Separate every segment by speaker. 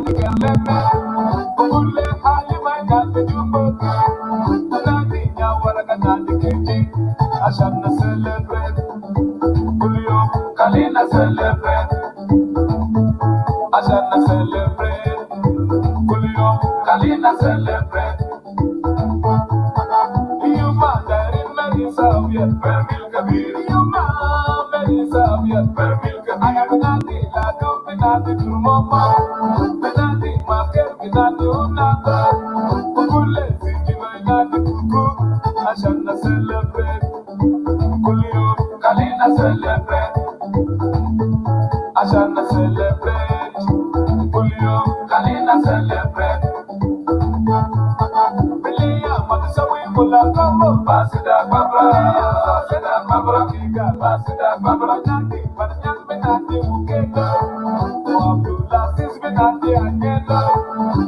Speaker 1: Ashana celebrate, Julio, Kalina celebrate, Ashana celebrate, Julio, Kalina celebrate. You mother in Mary Soviet, Permil Kabir, you ma, Mary Soviet, Permil Kabir. I am Nandi, Ladu, Pinati, Mama, Pinati, Market, Pinati, Unaka, Kule, Sijima, Nandi, Kuku, Ashana celebrate. Julio, Kalina celebrate. Ashana celebrate. Julio, Kalina celebrate. Belia, Matasawi, Mula, Combo, Basida, Babra, Kiga, Basida, Babra, Nandi, Panayan, Benati, Ukeda, Wabula, Sis, Benati, Angela,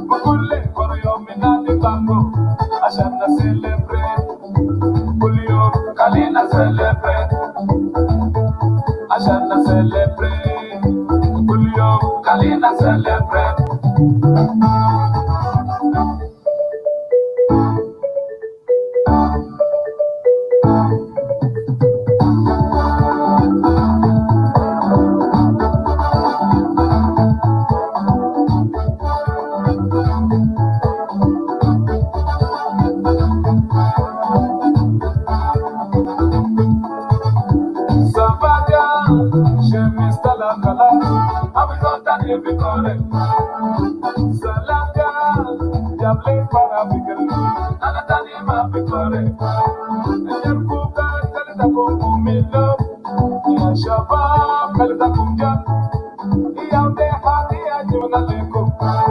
Speaker 1: Bukule, Korea, Minati, Bango, Ashana celebrate. Julio, Kalina celebrate. Ashana celebrate. Julio, Kalina celebrate. Sabaga, Shemista la Kala, Abizota Nibicore. Salaga, Jable para Bigel, Anatani Mapicore. Yerkuka, Kalita Kumilo, Yashaba, Kalita Kumja. Yambe Hadia Junaleko,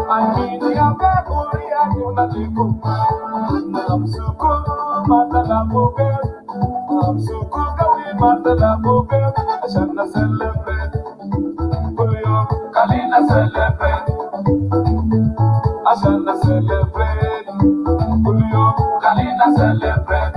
Speaker 1: I mean Yambe Kuria Junaleko. Namsuku, Matala Bobe, Namsuku, Kawi Matala Bobe, Ashana celebrate, Julio, Kalina celebrate, Ashana celebrate, Julio, Kalina celebrate.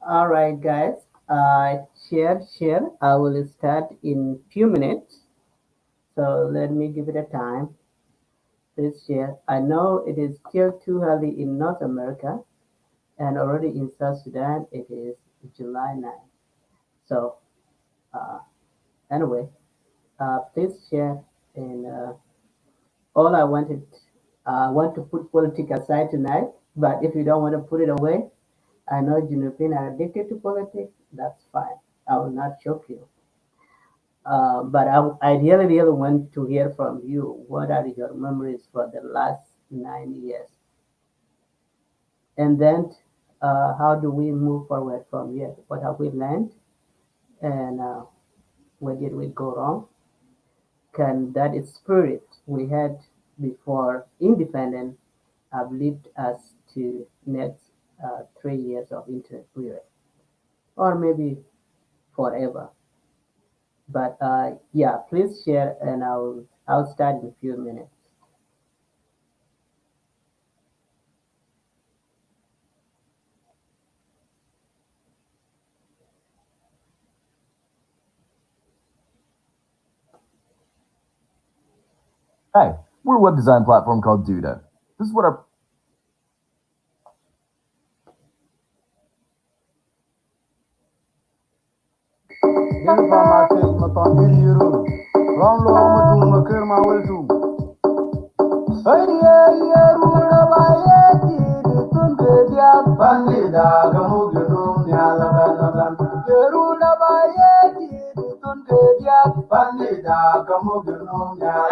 Speaker 2: All right, guys. Share. I will start in few minutes. So let me give it a time. Please share. I know it is still too early in North America, and already in South Sudan it is July 9th. So uh, anyway, please share. And all I wanted, I want to put politics aside tonight. But if you don't want to put it away, I know Europeans are addicted to politics. That's fine. I will not choke you. But I really want to hear from you. What are your memories for the last 9 years? And then how do we move forward from here? What have we learned? And where did we go wrong? Can that spirit we had before independence have led us to next 3 years of interim period? Or maybe forever? But yeah, please share and I'll start in a few minutes.
Speaker 1: Hey, we're a web design platform called Duda. This is what our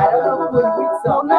Speaker 2: I don't know which song. I don't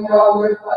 Speaker 2: know which song is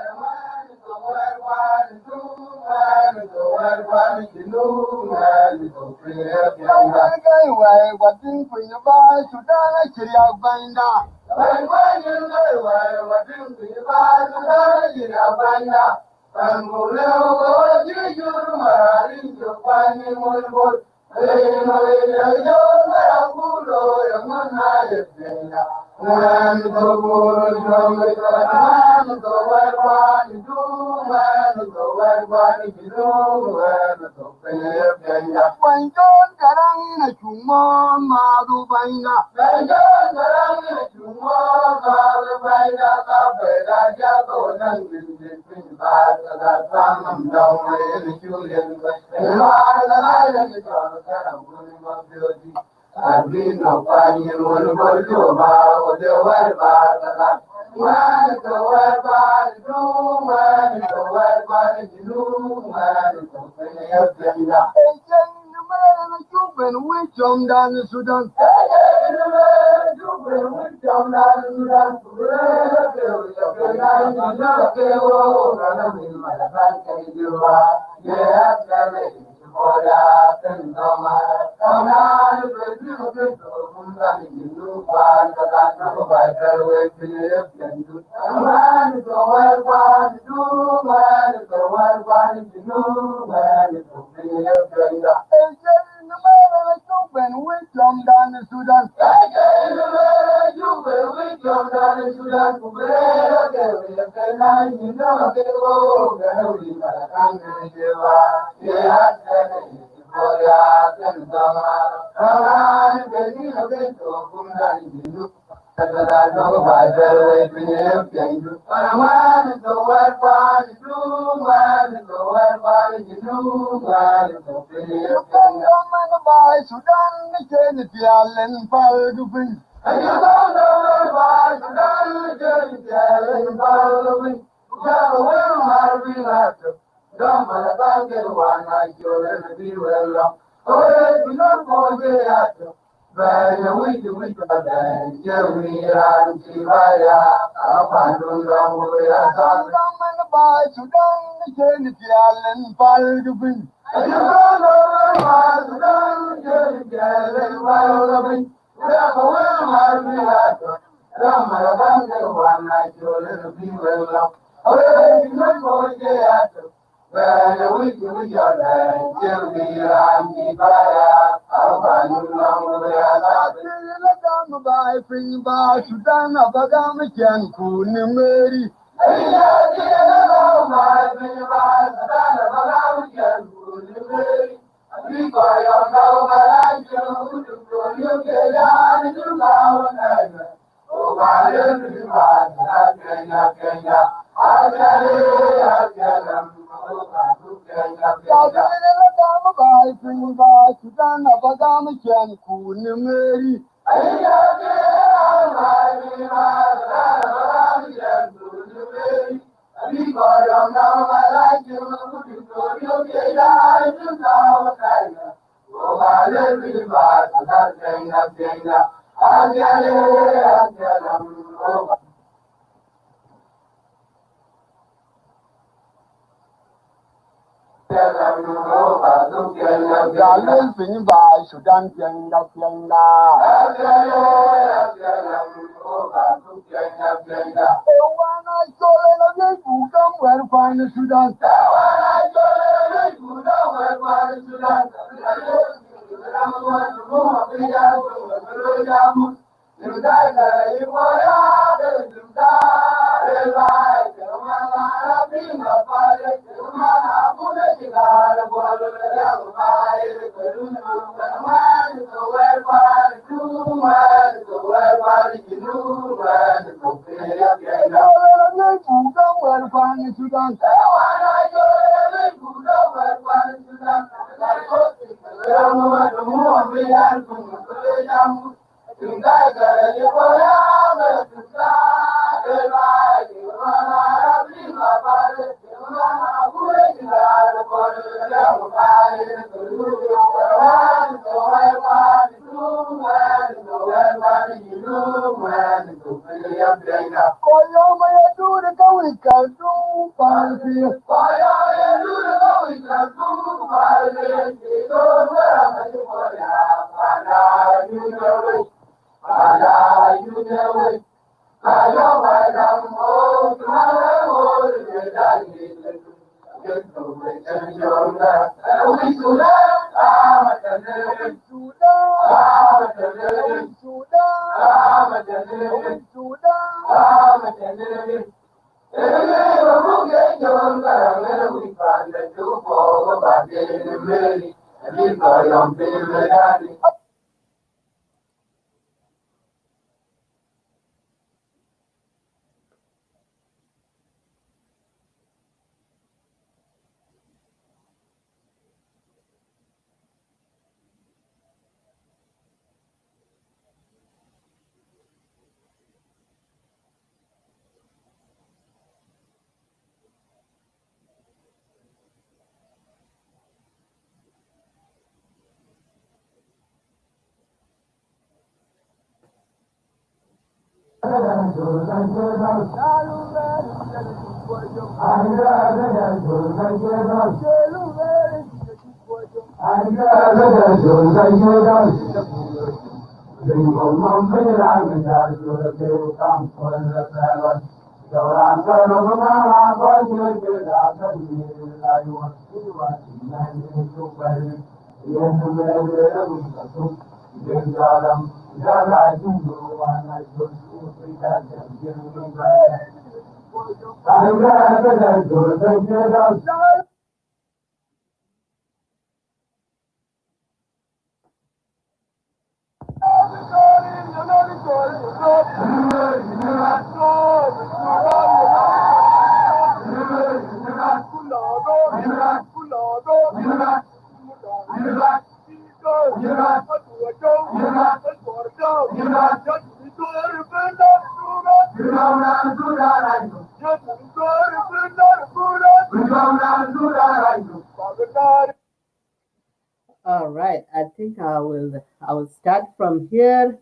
Speaker 2: All right, I think I will start from here.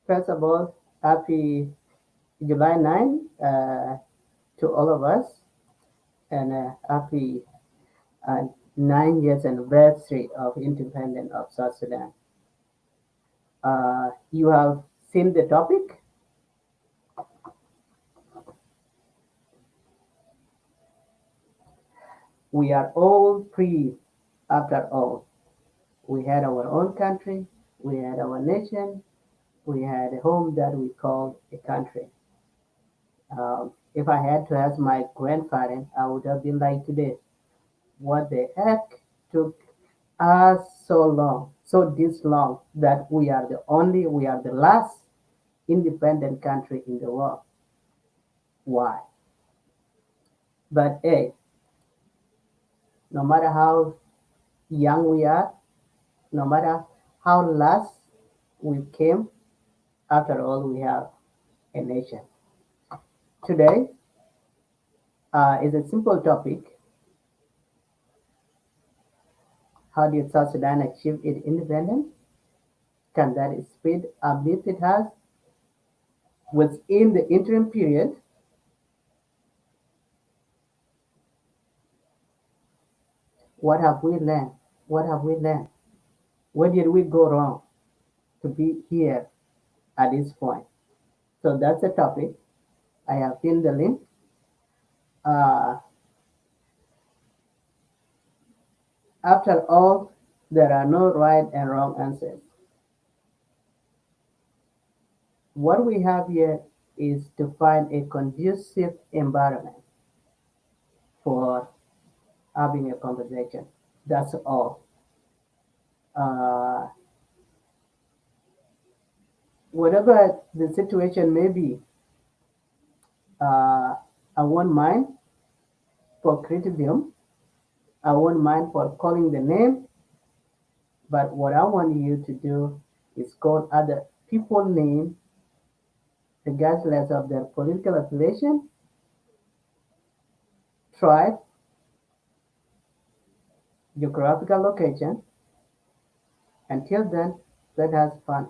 Speaker 2: First of all, happy July 9 to all of us, and happy 9 years anniversary of independence of South Sudan. You have seen the topic. We are all free after all. We had our own country, we had our nation, we had a home that we called a country. If I had to ask my grandfather, I would have been like today, what the heck took us so long, so this long, that we are the last independent country in the world? Why? But hey, no matter how young we are, no matter how last we came, after all, we have a nation. Today is a simple topic. How did South Sudan achieve its independence? Can that speed uplift it has within the interim period? What have we learned? What have we learned? Where did we go wrong to be here at this point? So that's the topic. I have pinned the link. Uh, After all, there are no right and wrong answers. What we have here is to find a conducive environment for having a conversation. That's all. Uh, Whatever the situation may be, uh, I won't mind for criticism. I won't mind for calling the name. But what I want you to do is call other people name regardless of their political affiliation, tribe, geographical location. Until then, let us fun.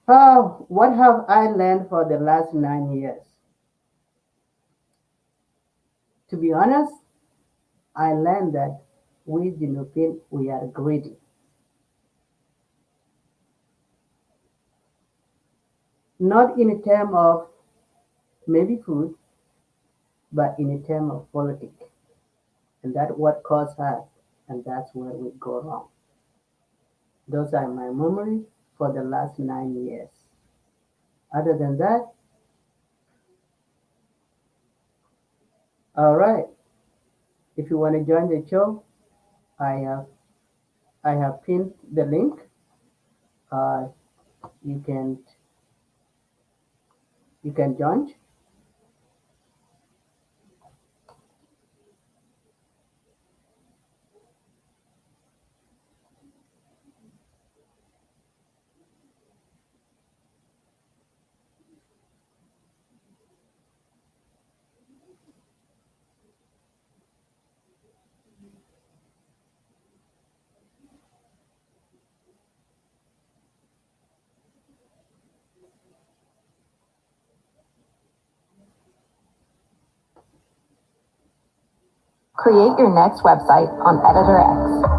Speaker 2: Oh, what have I learned for the last 9 years? To be honest, I learned that we Junupin, we are greedy. not in a term of maybe food, but in a term of politics. And that's what caused us, and that's where we go wrong. Those are my memories for the last 9 years. Other than that, all right. If you want to join the show, I have I have pinned the link. Uh, you can join.
Speaker 1: Create your next website on Editor X.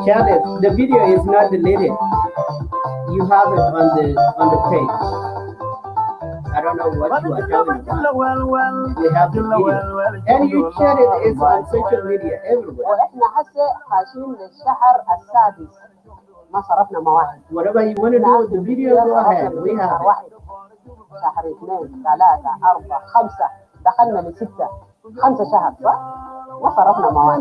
Speaker 2: Charlotte, the video is not deleted. You have it on the page. I don't know what you are talking about. We have the video. And you shared it is on social media everywhere.
Speaker 3: واحنا هسه خاشين للشهر السادس ما صرفنا مواهب.
Speaker 2: Whatever you want to do with the video, go ahead. We have it.
Speaker 3: شهر 2 3 4 5 دخلنا لستة 5 شهر صح؟ ما صرفنا مواهب.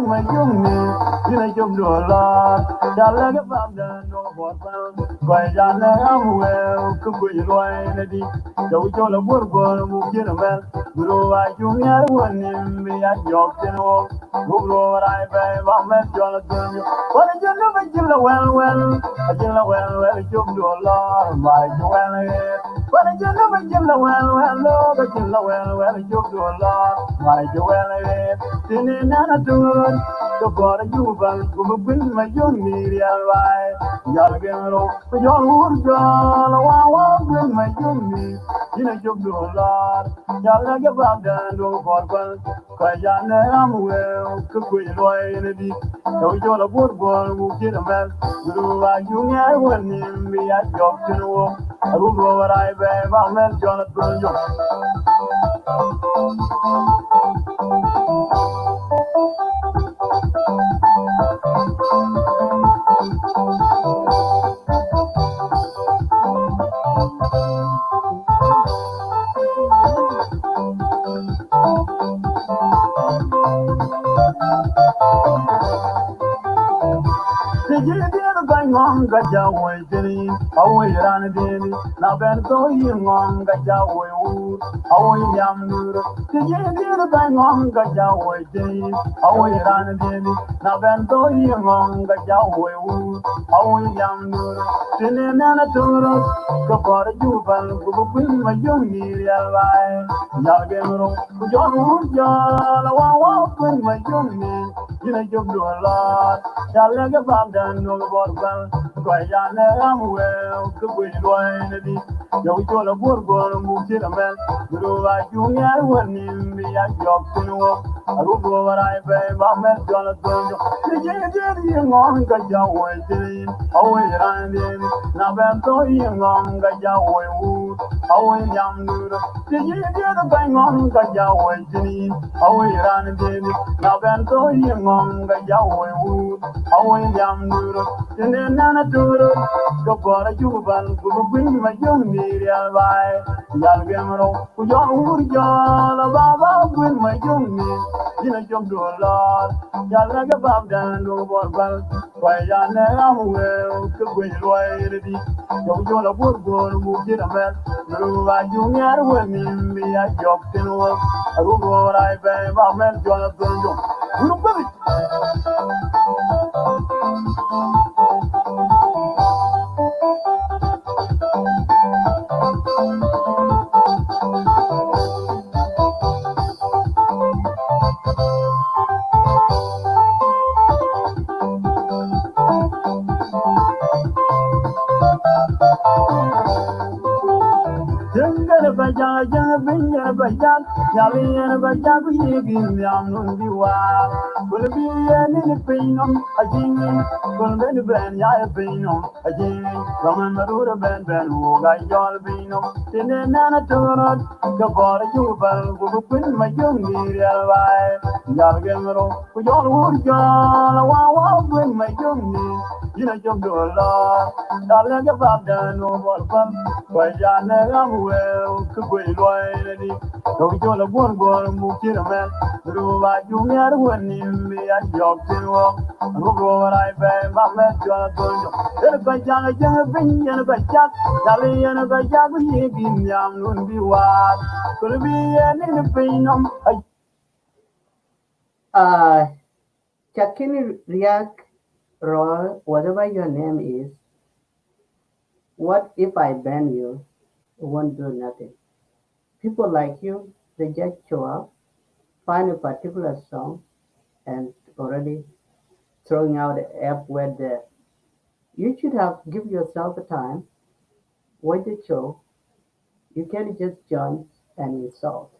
Speaker 1: Yalian by Jabu Yigin, Yamun Biwa, will be any pinum, a jingin, will be ben Yapinum, a jingin, Roman Maruda Ben Ben, who got your vinum, in an aturot, Gabor Jubal, who put my young dear alive. Yalgamero, with all wood yarn, a wow with my young knee, you know, jump to a lot. Talaga no more fun, why Yana well, could we loyalty? Don't you look one more move to the man, Ruba Junior when in me and your funeral. Who go I pay my man, Jonathan. Then a Bajana Jana and a Bajak, Dali and a Bajak, he be young, wouldn't be wild. Could be any pain on.
Speaker 2: Uh, Chakini Riak Roy, whatever your name is, what if I ban you? It won't do nothing. People like you, they just show up, find a particular song, and already throwing out the F word there. You should have give yourself a time, watch the show. You can't just join and insult.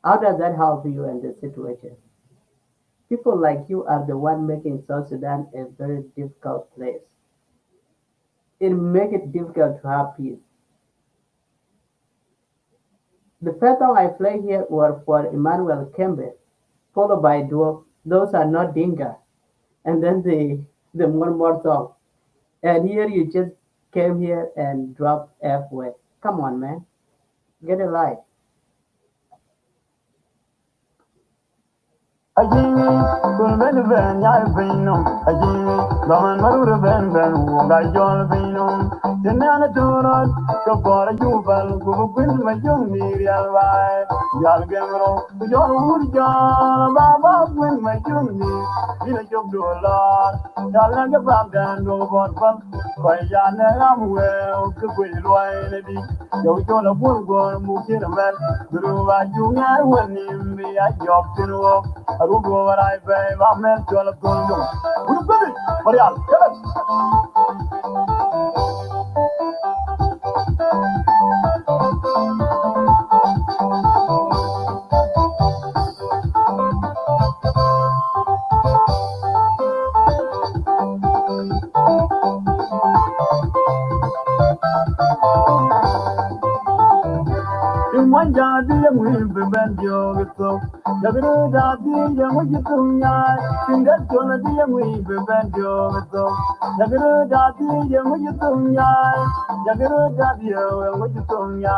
Speaker 2: How does that help you in this situation? People like you are the one making South Sudan a very difficult place. It make it difficult to have peace. The first song I play here were for Emmanuel Kembe, followed by Duo. Those are not Dinka. And then the one more song. And here you just came here and dropped F word. Come on, man. Get a life.
Speaker 1: Ajini, kun ben ben ya binum. Ajini, daman marur ben ben woga jol binum. Tenana turot, kapora jubal, kubukun majum mirial vai. Jal gemro, jol urjal, baba kun majum ni. Ina job dolar, jal naga babdan do borbal. Koi jane amwe, kubui loy nedi. Yo jola burgor mukir mel, duruwa jungar wanim bi a job tinwo. Arugo what I pay, my men to the Congo. Who's ready? Marial, in one yard, the young will be bent your so. The good idea, what you do, ya. In that one, the young will be bent your so. The good idea, what you do, ya. The good idea, what you do, ya.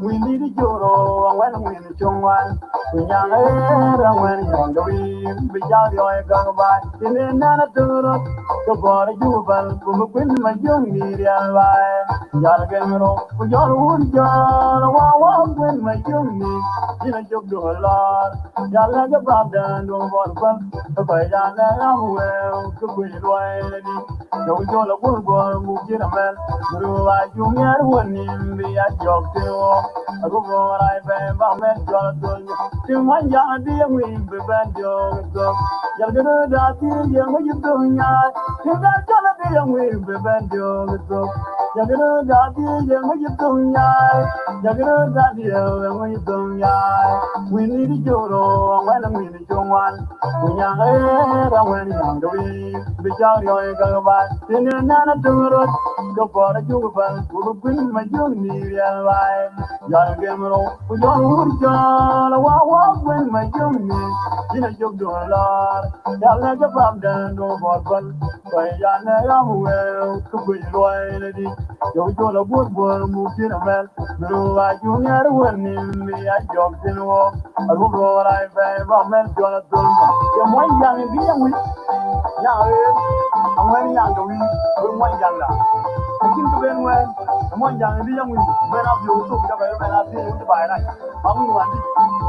Speaker 1: We need a joro when we need someone. We young and when you're going, be young, you're going by. In another turn, the body you will come up with my young media. Yargamero, for your wood jar, wow, when my young knee, in a job do a lot. Yalaga Babda, no more fun, the Bayana, well, to be loyalty. No jola wood, move in a man, through a junior one in the job to a go I bam, I met Jonathan. To my young dear, we be bad job. Yagana, that young, what you doing? You got Jonathan, we be bad job. Yagana Dadi, Yamajunya, Yagana Dadi, Yamajunya. We need Joro, when we need one. When young air, when young we be jolly or go back. In another turret, go for a juvan, who bring my junior alive. Young Gamero, who don't John, wow, when my junior, in a joke do a lot. Yalaga Babden, no more fun. By Yana, well, to be loyalty. Yo yo la bur bur mu kina mel no I junior when me I jog in walk I go go I pay ba mel jo la dum yo mo yang bi yang wi yang e am when yang do wi bur mo yang la kin ko ben wen mo yang bi yang wi ben ab yo so bi ba ben ab ni ti ba na am ni wan di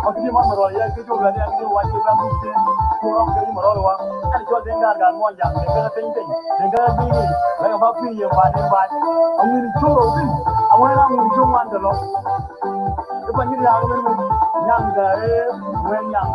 Speaker 1: o ti ma ro ya ke jo la ya ke wa ke ba bu ti ko ro ke mo ro wa ani jo den ga mo yang ke ga tin tin den ga bi ni la ba pi ye ba ni ba I'm going to go. I want to go on the law. If I need to have a young guy, when young.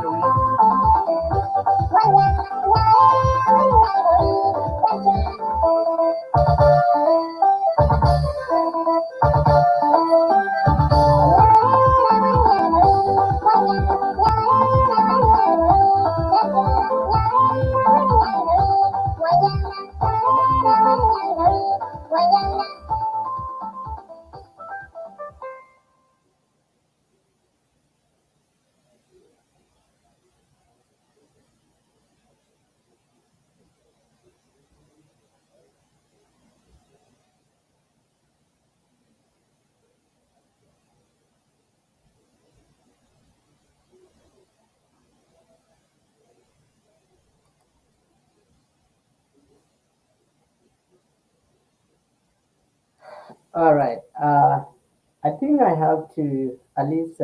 Speaker 2: All right. I think I have to at least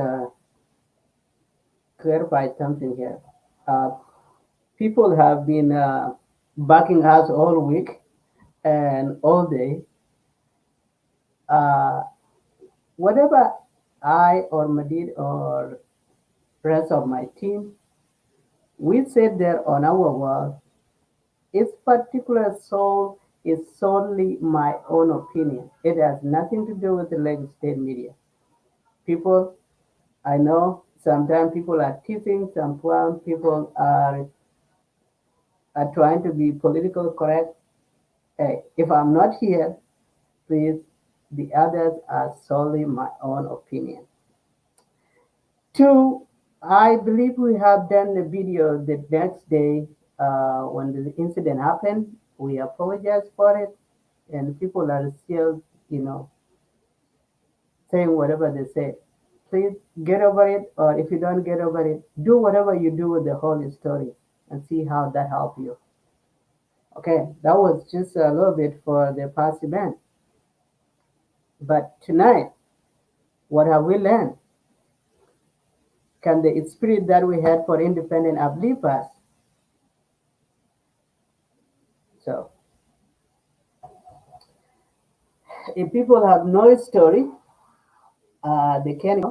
Speaker 2: clarify something here. Uh, People have been backing us all week and all day. Uh, Whatever I or Madid or rest of my team we said there on our wall, its particular soul is solely my own opinion. It has nothing to do with the Lagos State media. People, I know sometimes people are teasing, some people are trying to be political correct. Hey, if I'm not here, please, the others are solely my own opinion. Two, I believe we have done the video the next day when the incident happened. We apologize for it, and people are still, you know, saying whatever they say. Please get over it, or if you don't get over it, do whatever you do with the whole story and see how that helps you. Okay, that was just a little bit for the past event. But tonight, what have we learned? Can the spirit that we had for independence uplift us? So, if people have no story, they can.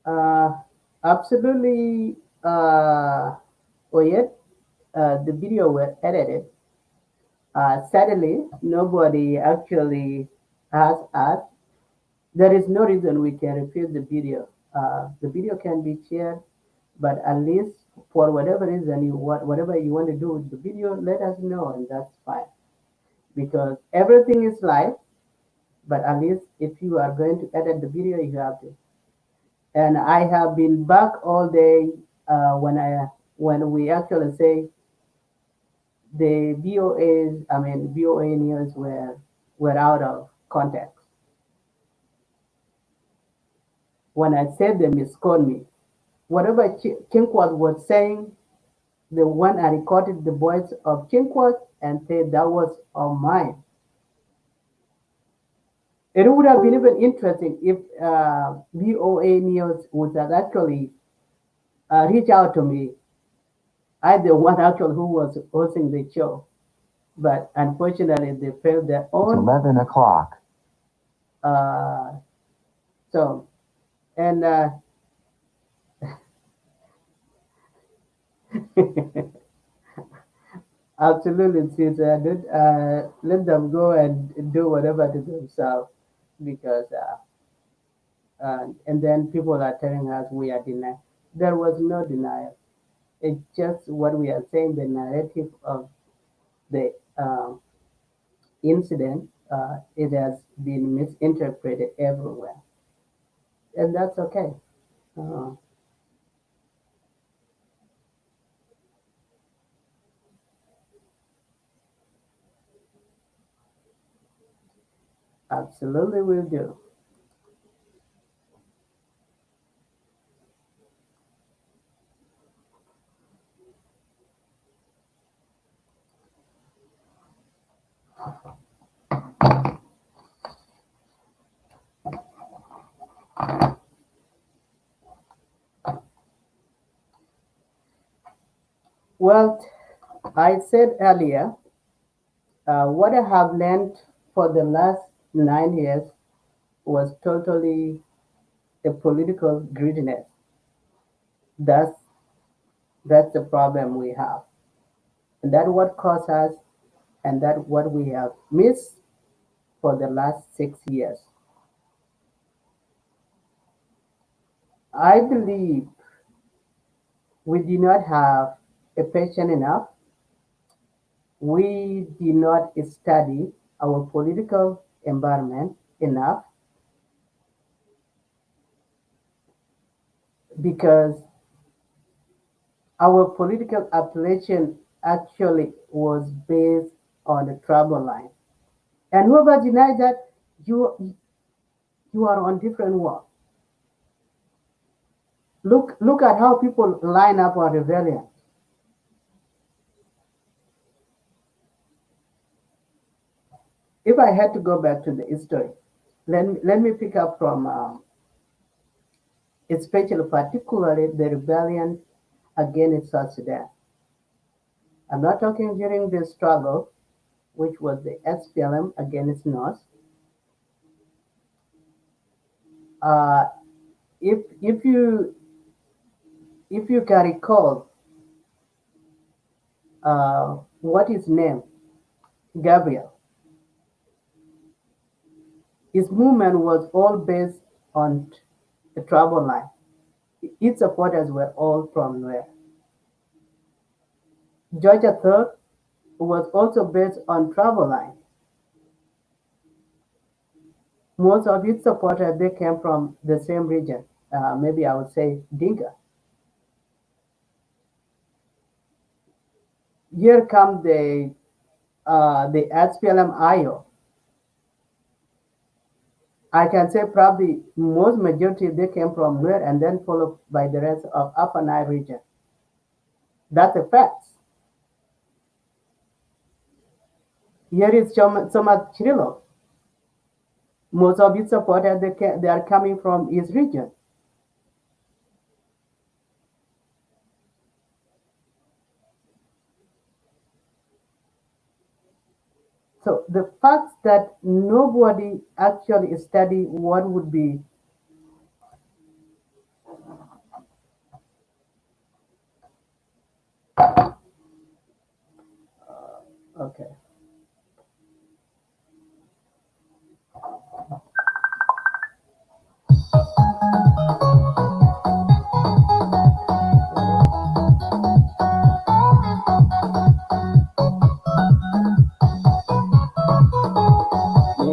Speaker 2: Uh, Absolutely. Or yet, the video were edited. Sadly, nobody actually has asked. There is no reason we can refuse the video. The video can be shared, but at least for whatever reason whatever you want to do with the video, let us know, and that's fine. Because everything is live, but at least if you are going to edit the video, you have to. And I have been back all day when we actually say the VOAs, I mean VOA news were out of context. When I said they misquote me, whatever Chinquas was saying, the one I recorded the voice of Chinquas and said that was on mine. It would have been even interesting if VOA news would have actually reached out to me. I the one actually who was hosting the show. But unfortunately, they failed their
Speaker 1: It's
Speaker 2: own.
Speaker 1: 11 o'clock.
Speaker 2: Uh, so, and absolutely, Caesar, let them go and do whatever to themselves because, and then people are telling us we are denying. There was no denial. It's just what we are saying, the narrative of the incident, it has been misinterpreted everywhere. And that's okay. Uh, Absolutely will do. Well, I said earlier, what I have learned for the last 9 years was totally a political greediness. That's that's the problem we have, and that what caused us, and that what we have missed for the last 6 years. I believe we did not have a patient enough. We did not study. our political environment enough because our political appellation actually was based on the tribal line. And whoever denies that, you are on different world. Look at how people line up on rebellion. If I had to go back to the history, let me pick up from especially particularly the rebellion against South Sudan. I'm not talking during the struggle, which was the SPLM against North. Uh, if you can recall, what is name Gabriel, his movement was all based on the tribal line. Its supporters were all from where Georgia Third was also based on tribal line. Most of its supporters they came from the same region. Maybe I would say Dinka. Here come the SPLM IO. I can say probably most majority they came from Nuer and then followed by the rest of Upper Nile region. That's a fact. Here is Somat Chirilo. Most of its supporters they are coming from his region. So the fact that nobody actually study what would be okay.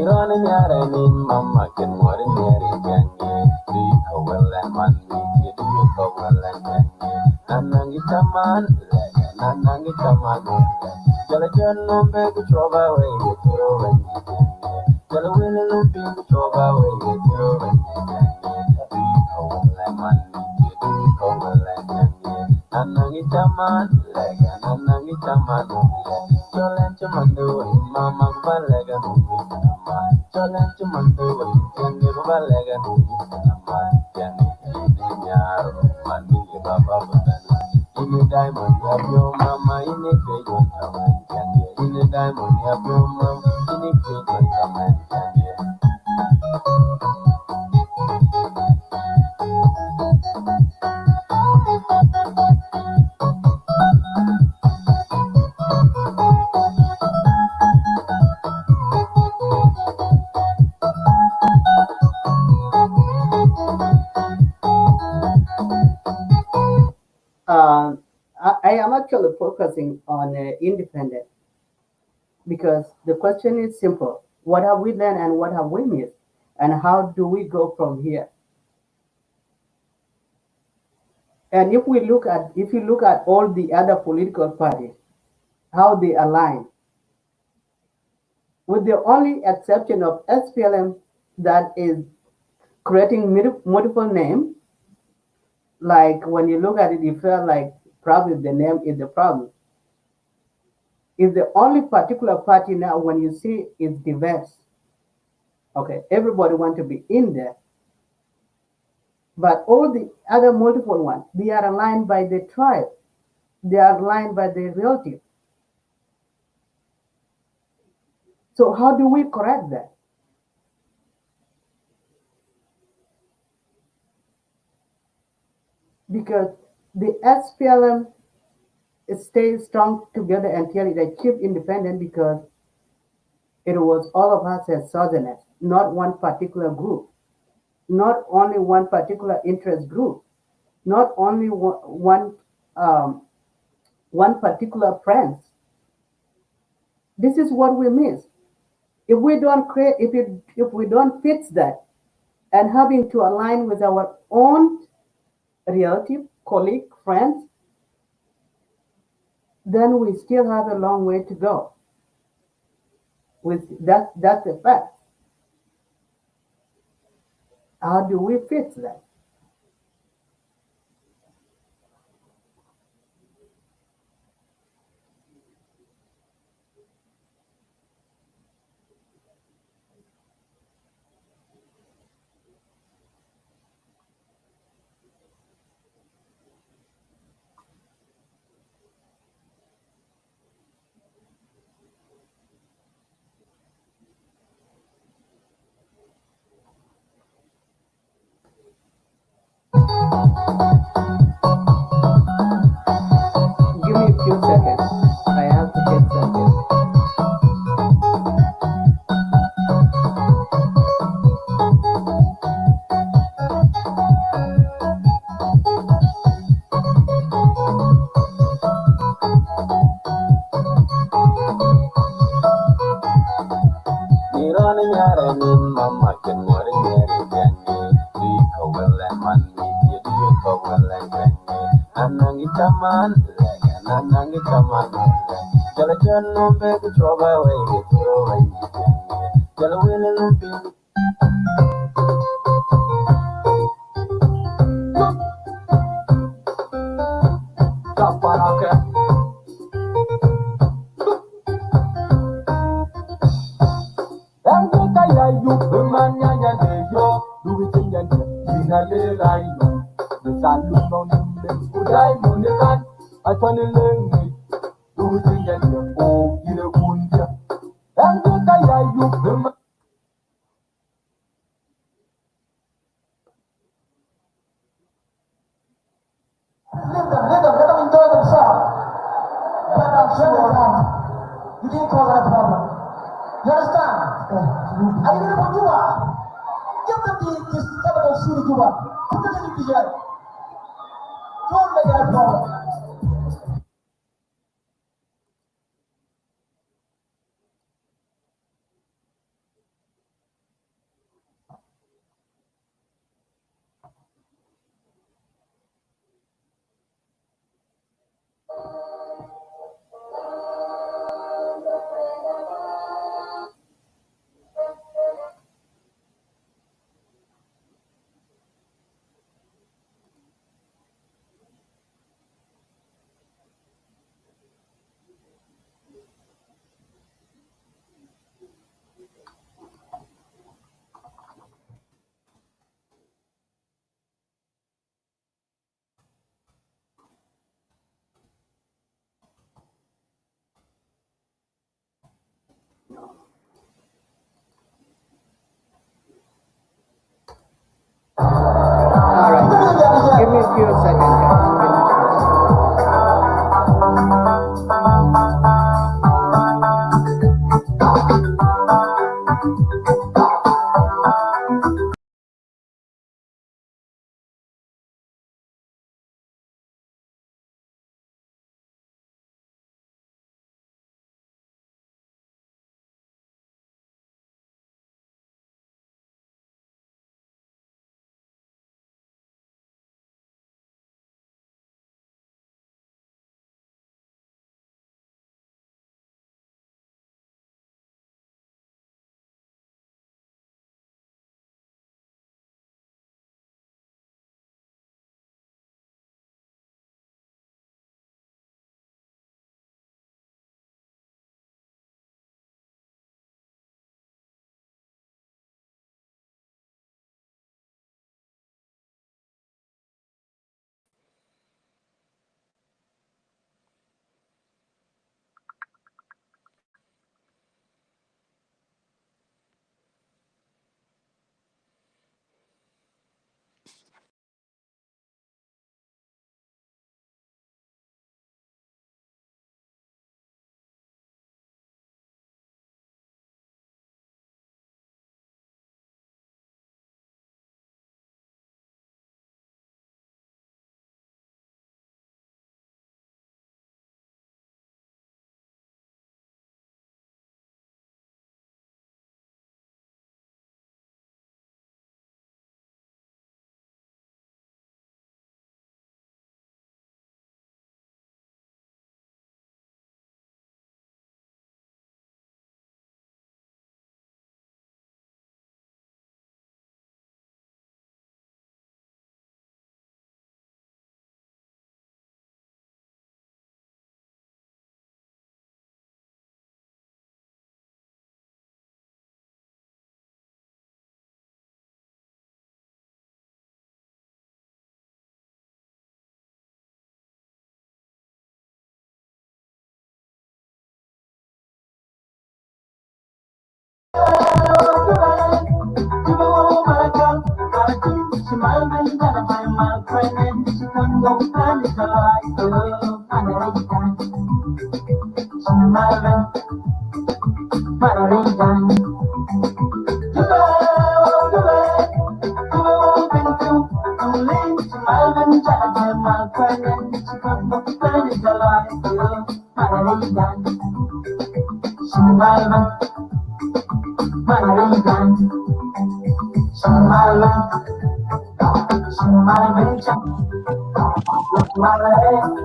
Speaker 1: Iran nyaranin mama ken war nyari ganye di kawalan man mi di kawalan ganye nanangi taman nanangi taman jala janno be ku choba we ye tiro we jala wele no be ku choba we ye tiro we di kawalan man mi di kawalan ganye nanangi taman nanangi taman Jolen chumando mama balega nungi nama. Jolen chumando jange balega nungi nama. Jange ini nyaro mandi baba butana. Ini diamond ya bio mama ini kejo taman jange. Ini diamond ya bio mama ini kejo taman jange.
Speaker 2: Um, I am actually focusing on independent because the question is simple. What have we learned and what have we missed? And how do we go from here? And if you look at all the other political parties, how they align, with the only exception of SPLM that is creating multiple names, like when you look at it, you feel like probably the name is the problem. It's the only particular party now when you see it's diverse. Okay, everybody want to be in there. But all the other multiple ones, they are aligned by the tribe. They are aligned by the relative. So how do we correct that? Because the SPLM stays strong together until it achieved independence because it was all of us as Southerners, not one particular group, not only one particular interest group, not only um, one particular friends. This is what we miss. If we don't create, if we don't fix that, and having to align with our own relative, colleague, friends, then we still have a long way to go. With that, that's a fact. How do we fix that? Give me a few seconds. I have to get something.
Speaker 1: Iran Yaranin, Mama can worry, do you go well and money? You do you go well and penny? Anangitaman, Anangitaman, Jalajan no beg trouble away, throw away. Jalawin, Kaparaka. Angika ya yu, Bimanya ya yo, Luitin ya Sinalela yo, the San Lumon, Udai Munikan, Atoniling, Luitin ya oh, Giragunja. Angika ya yu, Bimanya. Let them enjoy themselves. But I'm sure you didn't cause that problem. You understand? Are you going to do what? Give them the capital city to what? Put them in the jail. Don't make that problem.
Speaker 2: All right. Give me a few seconds, guys. Give me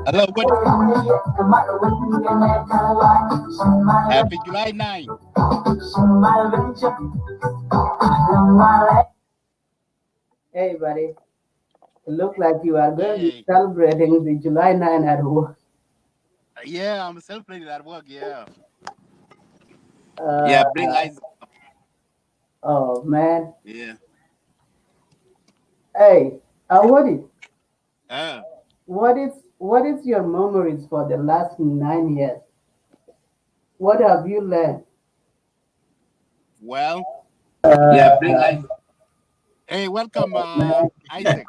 Speaker 4: Hello, what? Happy July 9th.
Speaker 2: Hey, buddy. It looks like you are going to be
Speaker 4: Hey.
Speaker 2: celebrating the July 9 at work.
Speaker 4: Yeah, I'm celebrating at work. Yeah.
Speaker 2: Uh,
Speaker 4: Yeah, bring ice.
Speaker 2: oh, man.
Speaker 4: Yeah.
Speaker 2: Hey, Awadi,
Speaker 4: Uh,
Speaker 2: what is your memories for the last 9 years? What have you learned?
Speaker 4: well, yeah, bring ice. Hey, welcome, Isaac.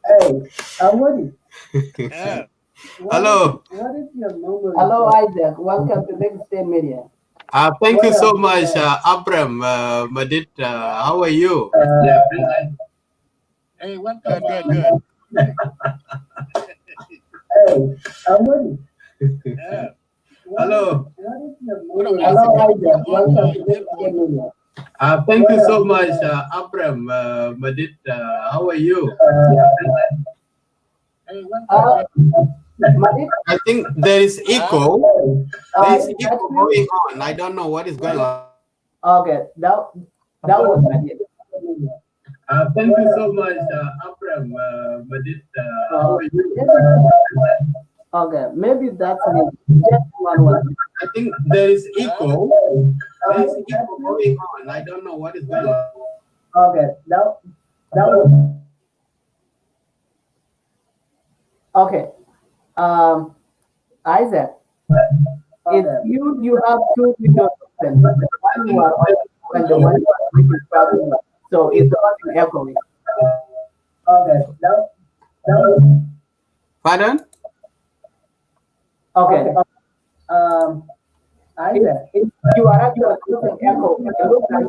Speaker 2: Hey, Awadi,
Speaker 4: Uh,
Speaker 5: Hello.
Speaker 2: what is your memories? Hello, Isaac. Welcome to Big State Media.
Speaker 5: Thank you so much, Abram Madid. How are you?
Speaker 4: yeah, bring ice. Hey, welcome. Good, good, good.
Speaker 2: Hey, Awadi,
Speaker 4: Uh,
Speaker 5: Hello.
Speaker 2: what is your
Speaker 4: hold on,
Speaker 2: memories?
Speaker 4: Isaac.
Speaker 2: Hello,
Speaker 4: Can you put
Speaker 2: Isaac.
Speaker 4: on
Speaker 2: Welcome to Big
Speaker 4: earphone?
Speaker 2: State Media.
Speaker 5: Thank you so much, Abram Madid. How are you?
Speaker 4: Hey, welcome.
Speaker 2: Madid,
Speaker 5: I think there is echo. There is
Speaker 2: is that
Speaker 5: echo
Speaker 2: you?
Speaker 5: going on. I don't know what is going on.
Speaker 2: Okay, that was Madid.
Speaker 5: Thank you so much, Abram Madid. How are you?
Speaker 2: Okay, maybe that's me. Just one.
Speaker 5: I think there is echo. There is echo going on. I don't know what is going on.
Speaker 2: Okay, that was okay. Isaac, it's you have two windows open. The one you are on and the one which is probably so it's causing echoing. Okay,
Speaker 5: Pardon?
Speaker 2: okay. Isaac, you are actually causing echo. It looks like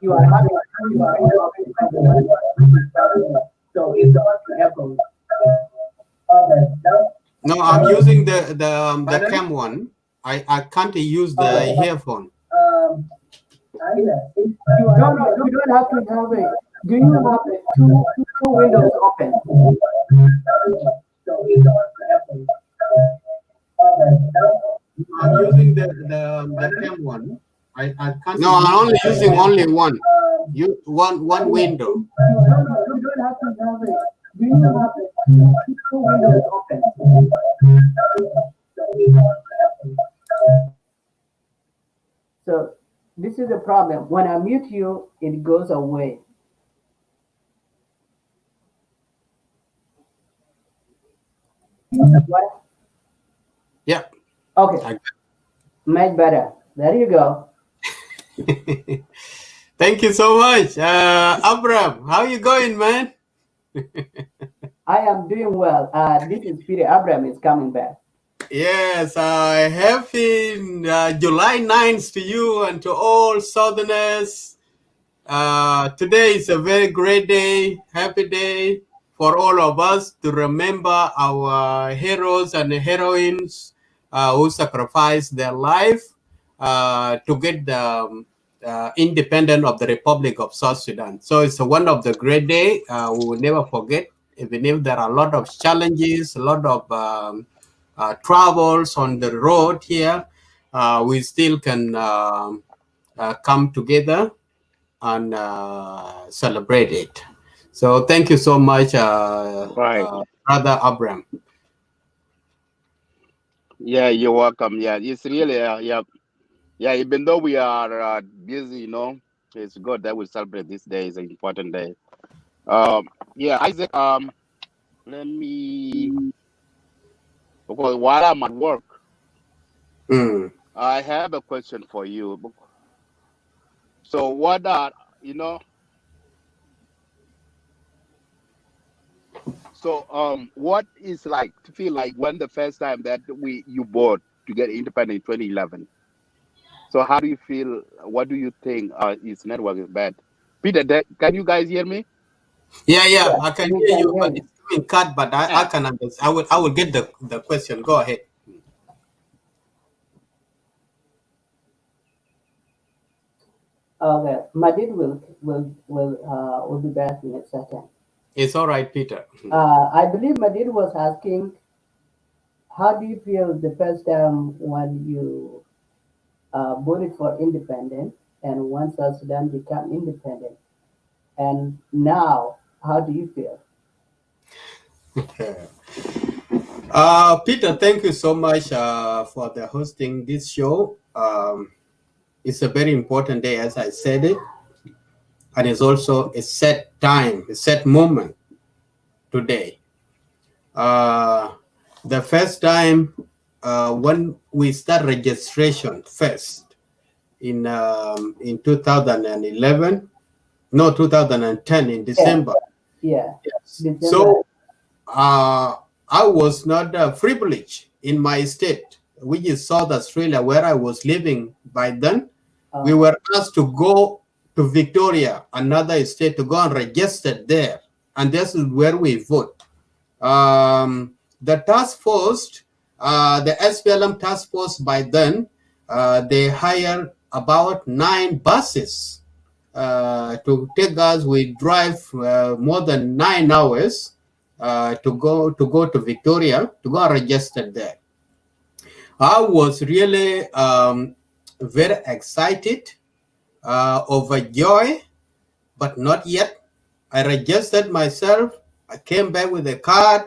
Speaker 2: you are having two windows open and the one which is probably so it's causing echoing. Okay,
Speaker 5: No, I'm using the cam one. I can't use the earphone.
Speaker 2: No, you don't have to have it. Do you have the two windows open?
Speaker 5: I'm using the cam one. I can't. No, I'm only using only one. One window.
Speaker 2: No, you don't have to have it. Do you have the two windows open? So this is the problem. When I mute you, it goes away. What?
Speaker 5: Yeah.
Speaker 2: Okay. Much better. There you go.
Speaker 5: Thank you so much, Abram. How you going, man?
Speaker 2: I am doing well. This is Peter Abram is coming back.
Speaker 5: Yes, happy July 9th to you and to all Southerners. Today is a very great day, happy day for all of us to remember our heroes and heroines who sacrificed their life to get the independent of the Republic of South Sudan. So it's one of the great day. We will never forget, even if there are a lot of challenges, a lot of troubles on the road here, we still can come together and celebrate it. So thank you so much,
Speaker 4: Right.
Speaker 5: Brother Abram.
Speaker 4: Yeah, you're welcome. Yeah, it's really, yeah. Even though we are busy, it's good that we celebrate this day. It's an important day. Yeah, Isaac. Let me, because while I'm at work, I have a question for you. So, what are you know? So, what is like to feel like when the first time that you bought to get independent in 2011? So, how do you feel? What do you think? Its network is bad. Peter, can you guys hear me?
Speaker 5: Yeah,
Speaker 2: Yeah,
Speaker 5: I can
Speaker 2: we
Speaker 5: hear
Speaker 2: can
Speaker 5: you,
Speaker 2: hear
Speaker 5: but
Speaker 2: you.
Speaker 5: it's coming cut. But I
Speaker 4: Yeah.
Speaker 5: can understand. I will get the question. Go ahead.
Speaker 2: Okay, Madid will be back in a second.
Speaker 5: It's all right, Peter.
Speaker 2: I believe Madid was asking, how do you feel the first time when you voted for independence and once South Sudan became independent? And now, how do you feel?
Speaker 5: Peter, thank you so much for the hosting this show. It's a very important day, as I said it, and it's also a set time, a set moment today. Uh, the first time when we start registration first in 2011, no 2010 in
Speaker 2: Yeah,
Speaker 5: December.
Speaker 2: yeah,
Speaker 5: Yes.
Speaker 2: December.
Speaker 5: So I was not privileged in my state, which is South Australia, where I was living by then. We
Speaker 2: Okay,
Speaker 5: were asked to go to Victoria, another state, to go and register there. And this is where we vote. The task force, the SPLM task force by then, they hired about 9 buses to take us. We drive more than 9 hours to go to Victoria to go and register there. I was really very excited, overjoyed, but not yet. I registered myself. I came back with a card,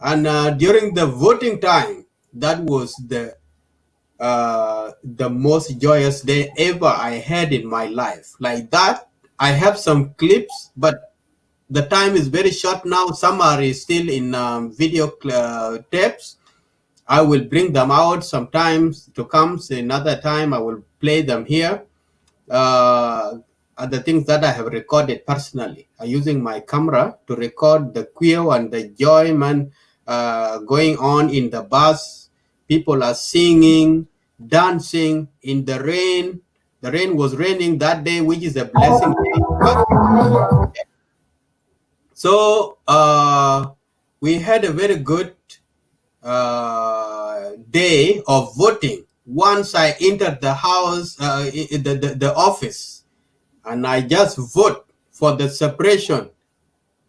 Speaker 5: and during the voting time, that was the most joyous day ever I had in my life. Like that, I have some clips, but the time is very short now. Some are still in video tapes. I will bring them out sometimes to come. So another time, I will play them here. Are the things that I have recorded personally. I'm using my camera to record the queue and the enjoyment going on in the bus. People are singing, dancing in the rain. The rain was raining that day, which is a blessing day. So we had a very good day of voting. Once I entered the house, the office, and I just vote for the separation.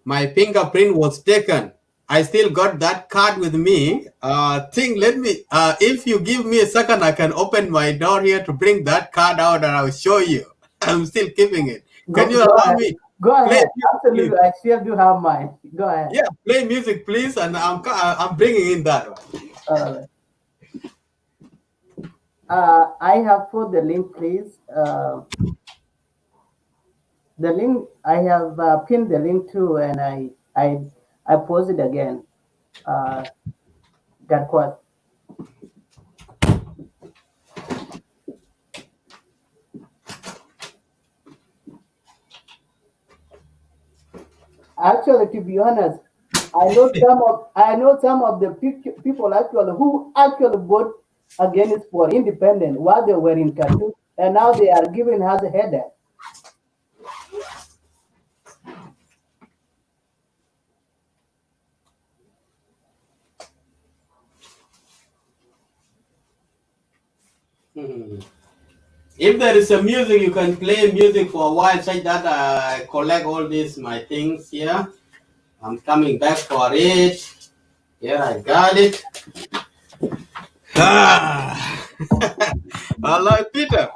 Speaker 5: My fingerprint was taken. I still got that card with me. Let me, if you give me a second, I can open my door here to bring that card out and I'll show you. I'm still keeping it. Can you
Speaker 2: go
Speaker 5: allow
Speaker 2: ahead.
Speaker 5: me?
Speaker 2: Go
Speaker 5: Play
Speaker 2: ahead.
Speaker 5: music, please.
Speaker 2: Absolutely, I still do have mine. Go ahead.
Speaker 5: Yeah, play music, please. And I'm bringing in that one.
Speaker 2: Uh, I have put the link, please. The link I have pinned the link too, and I post it again. That what? Actually, to be honest, I know some of the people actually who actually vote against for independent while they were in Khartoum, and now they are giving us a headache.
Speaker 5: If there is a music, you can play music for a while, such that I collect all these my things here. I'm coming back for it. Here I got it. Ah. Hello, Peter.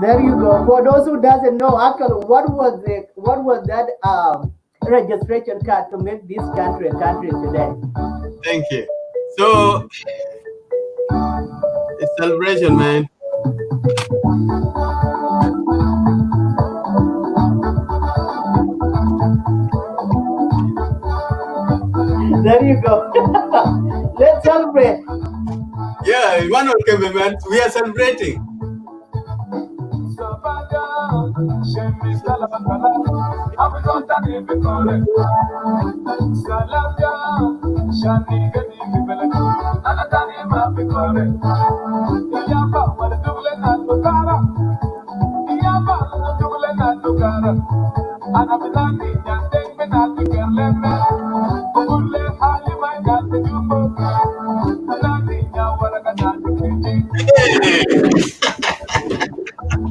Speaker 2: There you go. For those who doesn't know, actually, what was that registration card to make this country a country today?
Speaker 5: Thank you. So, it's celebration, man.
Speaker 2: There you go. Let's celebrate.
Speaker 5: Yeah, one okay, man. We are celebrating.
Speaker 1: Shemi salam salam, I'm not done before. Salam ya, shani gadi bibelek, anatani ma before. Iyaba wal dugle na tukara, iyaba wal dugle na tukara. Anabitani nyandeng menati kerleme, kulle hali ma nyati jumbo. Nani nyawara kanati kiti,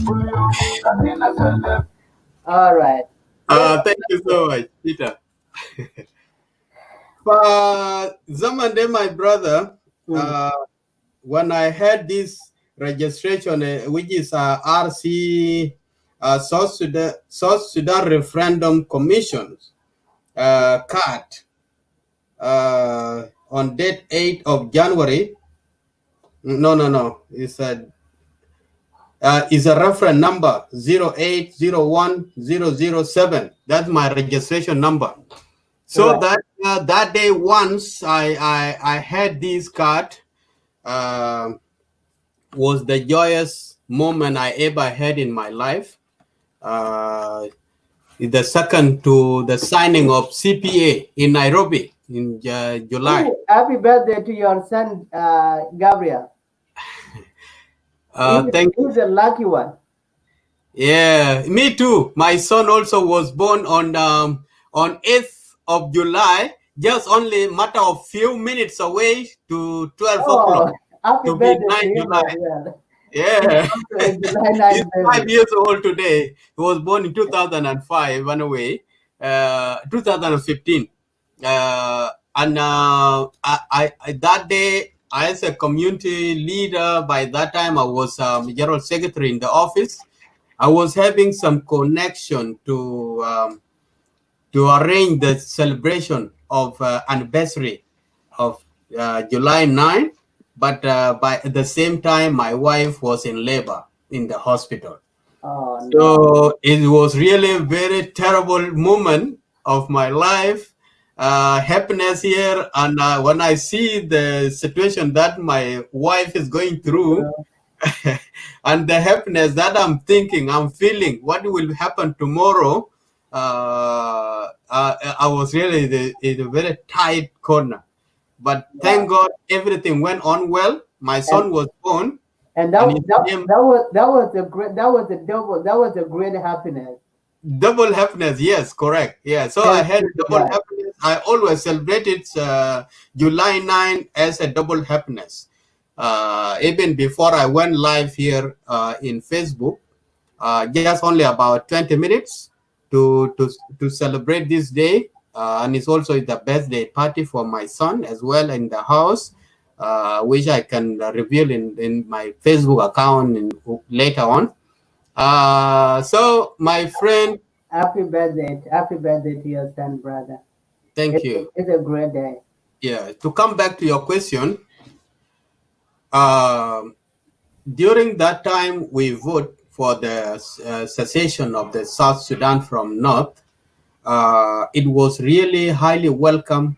Speaker 1: kulyo kanina sende.
Speaker 2: All right.
Speaker 5: Thank you so much, Peter. For Zamande, my brother,
Speaker 2: Mm.
Speaker 5: when I had this registration, which is RC, South Sudan Referendum Commission card, on date 8th of January. No. It's a reference number 0801007. That's my registration number. So
Speaker 2: Right.
Speaker 5: that day, once I had this card, was the joyous moment I ever had in my life. The second to the signing of CPA in Nairobi in July.
Speaker 2: Ooh, happy birthday to your son, Gabriel.
Speaker 5: Thank you.
Speaker 2: He's a lucky one.
Speaker 5: Yeah, me too. My son also was born on 8th of July, just only matter of few minutes away to 12 o'clock
Speaker 2: Oh, happy
Speaker 5: to be
Speaker 2: birthday to
Speaker 5: 9
Speaker 2: him
Speaker 5: July.
Speaker 2: as well. He's
Speaker 5: Yeah.
Speaker 2: also a July
Speaker 5: He's
Speaker 2: 9
Speaker 5: 5
Speaker 2: baby.
Speaker 5: years old today. He was born in 2005, run away, 2015. That day, as a community leader, by that time I was general secretary in the office. I was having some connection to arrange the celebration of anniversary of July 9, but by the same time, my wife was in labor in the hospital.
Speaker 2: Oh, no.
Speaker 5: So it was really a very terrible moment of my life. Happiness here, and when I see the situation that my wife is going through, and the happiness that I'm feeling, what will happen tomorrow? I was really in a very tight corner. But
Speaker 2: Yeah.
Speaker 5: thank God everything went on well. My
Speaker 2: And
Speaker 5: son was born,
Speaker 2: and
Speaker 5: and his name
Speaker 2: that was a great happiness.
Speaker 5: double happiness. Yes, correct. Yeah, so I
Speaker 2: Thanks
Speaker 5: had
Speaker 2: be to
Speaker 5: double
Speaker 2: God.
Speaker 5: happiness. I always celebrated July 9 as a double happiness. Even before I went live here in Facebook, just only about 20 minutes to to to celebrate this day, and it's also the birthday party for my son as well in the house, which I can reveal in my Facebook account later on. So my friend,
Speaker 2: Happy birthday to your son, brother.
Speaker 5: thank you.
Speaker 2: It's a great day.
Speaker 5: Yeah, to come back to your question, um, during that time we vote for the cessation of the South Sudan from North. It was really highly welcomed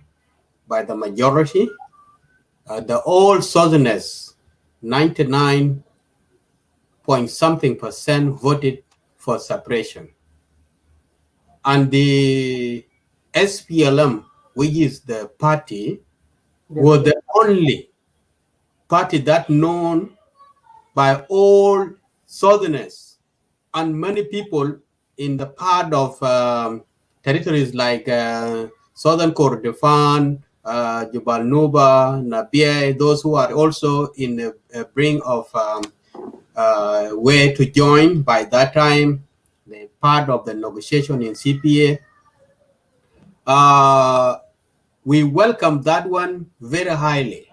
Speaker 5: by the majority. The all Southerners, 99 point something percent voted for separation. And the SPLM, which is the party, was
Speaker 2: The-
Speaker 5: the only party that known by all Southerners and many people in the part of territories like Southern Kordofan, Jubal Nuba, Nabia, those who are also in the brink of way to join by that time, the part of the negotiation in CPA. Uh, we welcome that one very highly.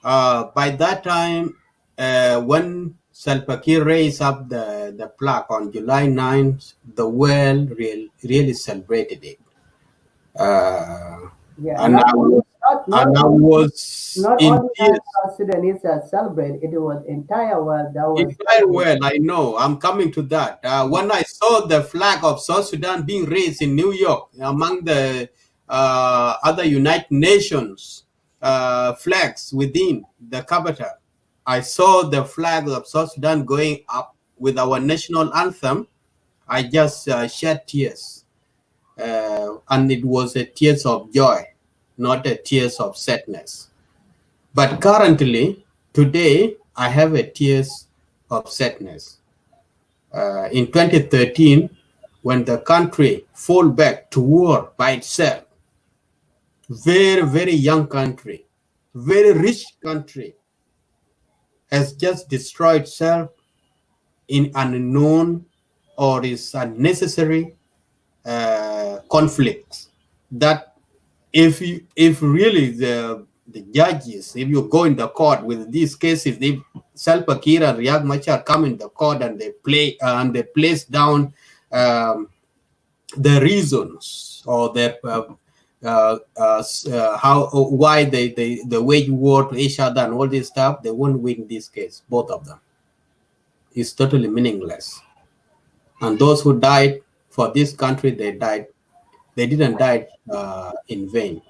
Speaker 5: By that time, when Salva Kiir raised up the plaque on July 9th, the world really celebrated it. Uh,
Speaker 2: yeah,
Speaker 5: and I was,
Speaker 2: not
Speaker 5: in
Speaker 2: only us
Speaker 5: tears.
Speaker 2: South Sudanese celebrate, it was entire world that was
Speaker 5: Entire world, I know. I'm coming to that. When I saw the flag of South Sudan being raised in New York among the other United Nations flags within the capital, I saw the flag of South Sudan going up with our national anthem. I just shed tears, and it was a tears of joy, not a tears of sadness. But currently, today, I have a tears of sadness. In 2013, when the country fall back to war by itself, very, very young country, very rich country, has just destroyed itself in an unknown or is unnecessary conflicts that if really the judges, if you go in the court with these cases, if Salva Kiir and Riek Machar come in the court and they place down the reasons or their how why they wage war to each other and all this stuff, they won't win this case. Both of them, it's totally meaningless. And those who died for this country, they didn't die in vain.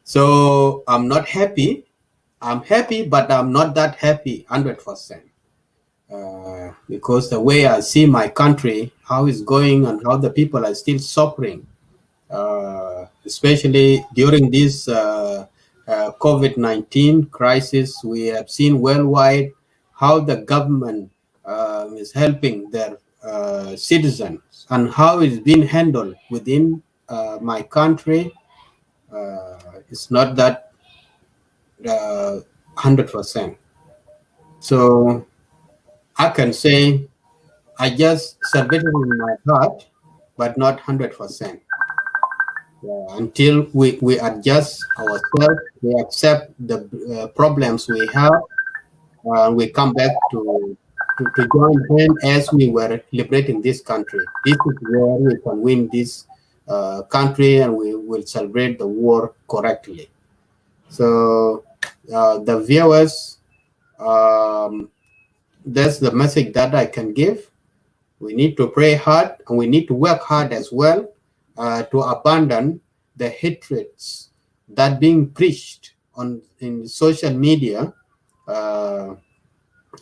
Speaker 5: So I'm not happy. I'm happy, but I'm not that happy 100%. Because the way I see my country, how it's going and how the people are still suffering, especially during this COVID-19 crisis, we have seen worldwide how the government is helping their citizens and how it's been handled within my country. It's not that 100%. So I can say I just celebrated in my heart, but not 100%. Until we adjust ourselves, we accept the problems we have, we come back to join hands as we were liberating this country. This is where we can win this country and we will celebrate the war correctly. So the viewers, that's the message that I can give. We need to pray hard and we need to work hard as well to abandon the hatreds that being preached in social media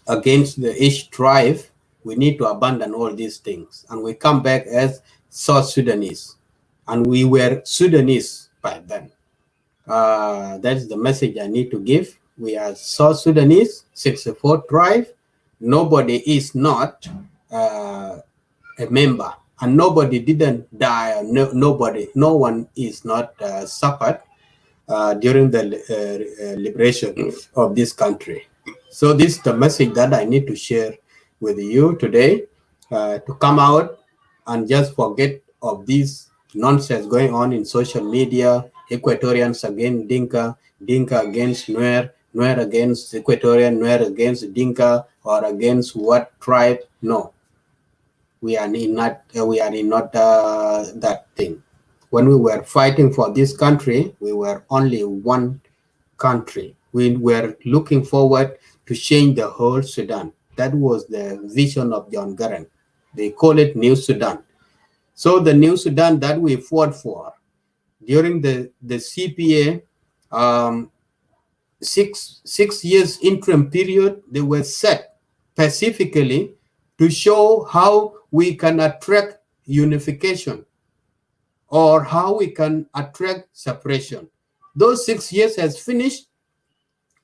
Speaker 5: against each tribe. We need to abandon all these things and we come back as South Sudanese, and we were Sudanese by then. That's the message I need to give. We are South Sudanese, 64 tribe. Nobody is not a member, and nobody didn't die. No one is not suffered during the liberation of this country. So this is the message that I need to share with you today, to come out and just forget of this nonsense going on in social media. Equatorians against Dinka, Dinka against Nuer, Nuer against Equatorian, Nuer against Dinka, or against what tribe? No, we are not that thing. When we were fighting for this country, we were only one country. We were looking forward to change the whole Sudan. That was the vision of John Garang. They call it New Sudan. So the New Sudan that we fought for during the CPA 6 years interim period, they were set specifically to show how we can attract unification or how we can attract separation. Those 6 years has finished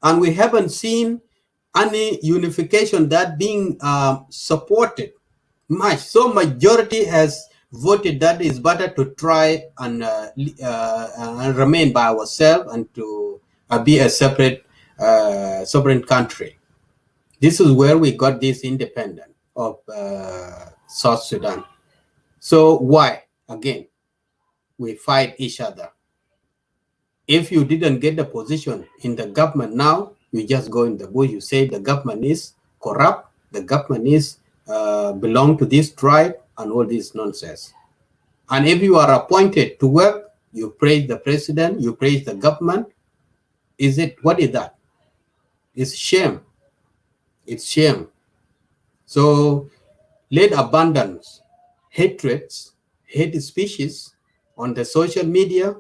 Speaker 5: and we haven't seen any unification that being supported much. So majority has voted that it's better to try and remain by ourselves and to be a separate sovereign country. This is where we got this independence of South Sudan. So why, again, we fight each other? If you didn't get the position in the government now, you just go in the bush, you say the government is corrupt, the government is belong to this tribe and all this nonsense. And if you are appointed to work, you praise the president, you praise the government. What is that? It's shame. It's shame. So let abundance, hatreds, hate speeches on the social media,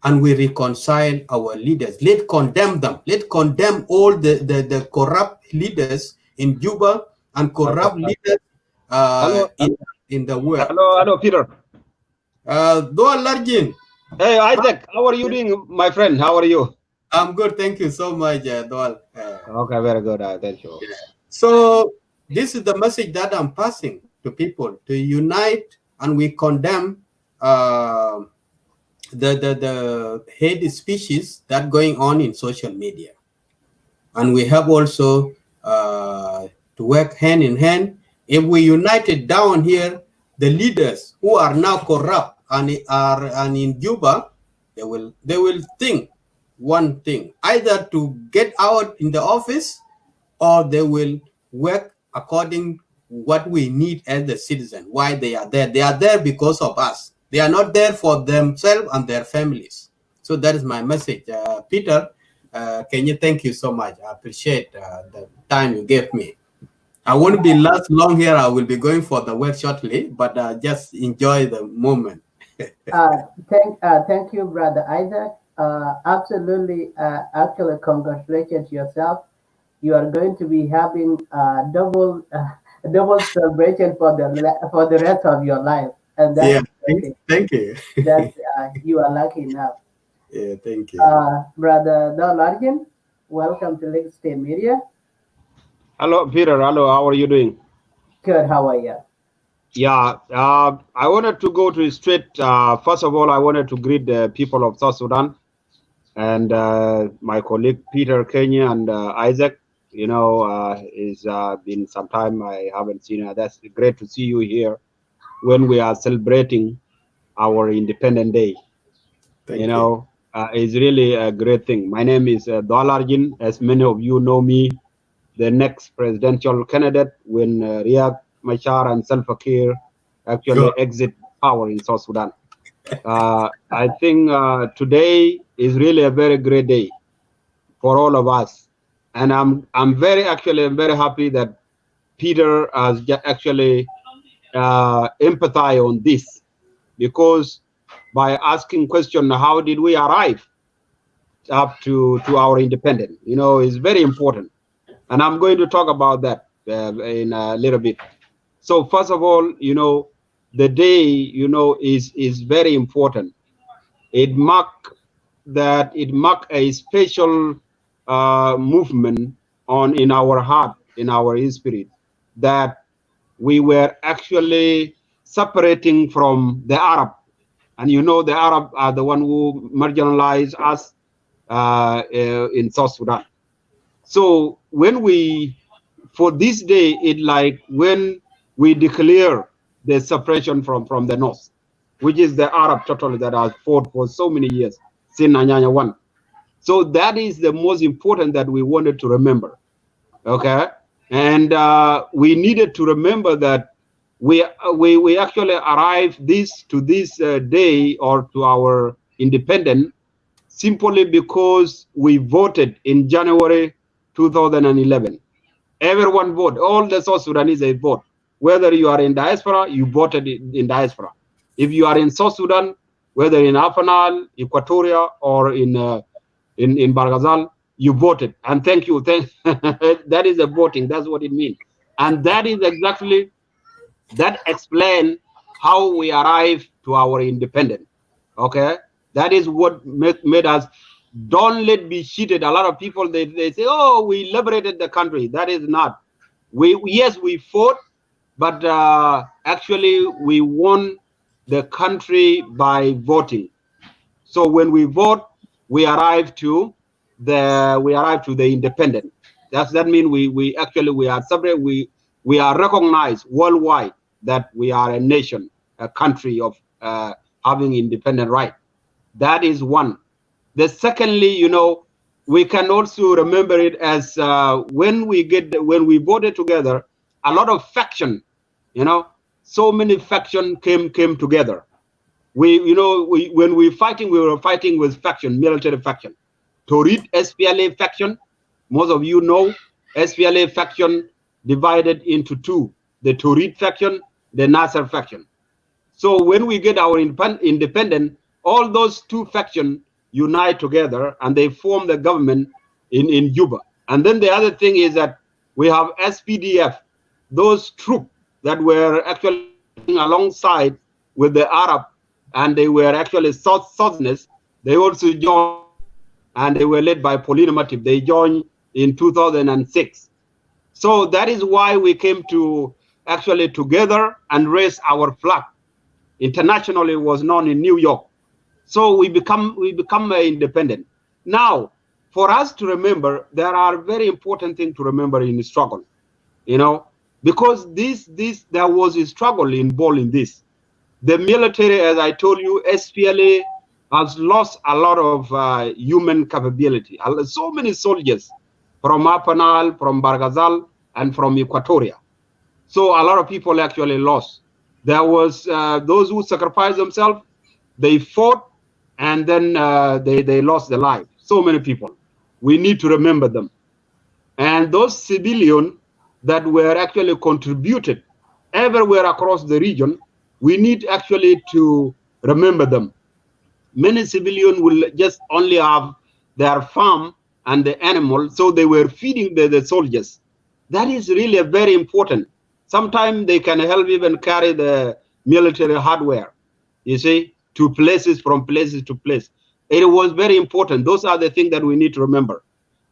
Speaker 5: and we reconcile our leaders. Let's condemn them. Let's condemn all the corrupt leaders in Juba and corrupt leaders in the work.
Speaker 6: Hello, Peter.
Speaker 5: Doa Largin.
Speaker 6: Hey, Isaac, how are you doing, my friend? How are you?
Speaker 5: I'm good, thank you so much, Doal.
Speaker 6: Okay, very good. Thank you.
Speaker 5: Yeah. So this is the message that I'm passing to people to unite, and we condemn uh, the hate speeches that going on in social media, and we have also to work hand in hand. If we united down here, the leaders who are now corrupt and in Juba, they will think one thing: either to get out in the office, or they will work according what we need as the citizen. Why they are there? They are there because of us. They are not there for themselves and their families. So that is my message, Peter. Can you thank you so much? I appreciate the time you gave me. I won't be last long here. I will be going for the work shortly, but just enjoy the moment.
Speaker 2: Thank you, Brother Isaac. Absolutely, actually, congratulations yourself. You are going to be having double celebration for the rest of your life, and that's
Speaker 5: Yeah,
Speaker 2: okay.
Speaker 5: thank you.
Speaker 2: That you are lucky enough.
Speaker 5: Yeah, thank you.
Speaker 2: Brother Don Larkin, welcome to Lake State Media.
Speaker 6: Hello, Peter. Hello, how are you doing?
Speaker 2: Good, how are you?
Speaker 6: Yeah, I wanted to go to straight. First of all, I wanted to greet the people of South Sudan and my colleague Peter Kenya and Isaac. You know, it's been some time I haven't seen you. That's great to see you here when we are celebrating our Independent Day.
Speaker 5: Thank you.
Speaker 6: It's really a great thing. My name is Dolarjin. As many of you know me, the next presidential candidate when Riek Machar and Salva Kiir actually
Speaker 5: Good.
Speaker 6: exit power in South Sudan. I think today is really a very great day for all of us, and I'm very happy that Peter has actually empathize on this, because by asking question, how did we arrive up to our independence, is very important, and I'm going to talk about that in a little bit. So first of all, the day, is very important. It mark a special movement in our heart, in our spirit, that we were actually separating from the Arab. And the Arab are the one who marginalized us in South Sudan. So for this day, it like when we declare the separation from the North, which is the Arab totally that has fought for so many years since Anyanya 1. So that is the most important that we wanted to remember. Okay, and we needed to remember that we actually arrived to this day, or to our independence, simply because we voted in January 2011. Everyone voted. All the South Sudanese, they vote. Whether you are in diaspora, you voted in diaspora. If you are in South Sudan, whether in Afanal, Equatoria, or in Barghazal, you voted. And thank you. That is the voting. That's what it means. And that is exactly, that explains how we arrived to our independence. Okay? That is what made us. Don't let be cheated. A lot of people, they say, oh, we liberated the country. That is not. Yes, we fought, but actually we won the country by voting. So when we vote, we arrive to the independent. That means we are separate. We are recognized worldwide that we are a nation, a country of having independent right. That is one. The secondly, we can also remember it as when we voted together, a lot of faction, so many faction came together. When we were fighting with faction, military faction. To read SPLA faction, most of you know SPLA faction divided into two: the Torit faction, the Nasser faction. So when we get our independent, all those two factions unite together and they form the government in Juba. And then the other thing is that we have SPDF, those troops that were actually alongside with the Arab, and they were actually Southerners. They also joined, and they were led by Paulina Matip. They joined in 2006. So that is why we came to actually together and raise our flag. Internationally, it was known in New York. So we become independent. Now, for us to remember, there are very important things to remember in the struggle, because there was a struggle involved in this. The military, as I told you, SPLA has lost a lot of human capability. So many soldiers from Apanal, from Bargazal, and from Equatoria. So a lot of people actually lost. There was those who sacrificed themselves, they fought, and then they lost their life. So many people. We need to remember them. And those civilians that were actually contributed everywhere across the region, we need actually to remember them. Many civilians will just only have their farm and the animal, so they were feeding the soldiers. That is really very important. Sometimes they can help even carry the military hardware, you see, to places, from places to place. It was very important. Those are the things that we need to remember.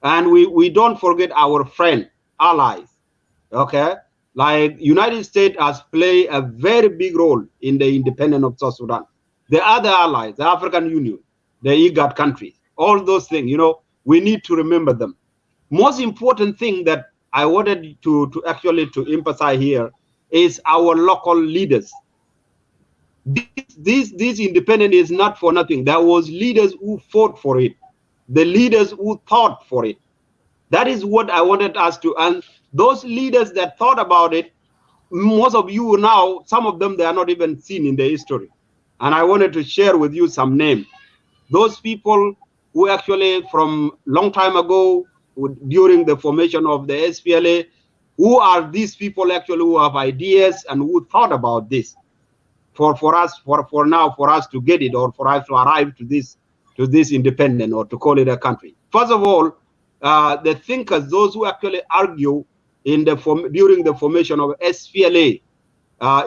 Speaker 6: And we don't forget our friend, allies, okay? Like United States has played a very big role in the independence of South Sudan. The other allies, the African Union, the IGAD countries, all those things, we need to remember them. Most important thing that I wanted to actually emphasize here is our local leaders. This independence is not for nothing. There was leaders who fought for it, the leaders who thought for it. That is what I wanted us to, and those leaders that thought about it, most of you now, some of them, they are not even seen in the history. And I wanted to share with you some names. Those people who actually from long time ago, during the formation of the SPLA, who are these people actually who have ideas and who thought about this for us to get it, or for us to arrive to this independence, or to call it a country. First of all, the thinkers, those who actually argue during the formation of SPLA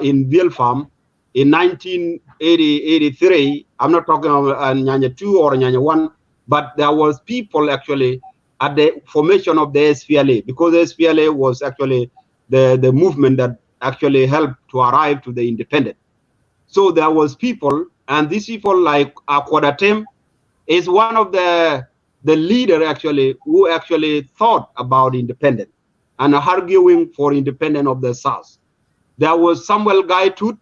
Speaker 6: in Vilfarm in 1983, I'm not talking about Nyanya 2 or Nyanya 1, but there was people actually at the formation of the SPLA, because the SPLA was actually the movement that actually helped to arrive to the independence. So there was people, and these people like Akwadatem is one of the leader actually who actually thought about independence and arguing for independence of the South. There was Samuel Guy Tut,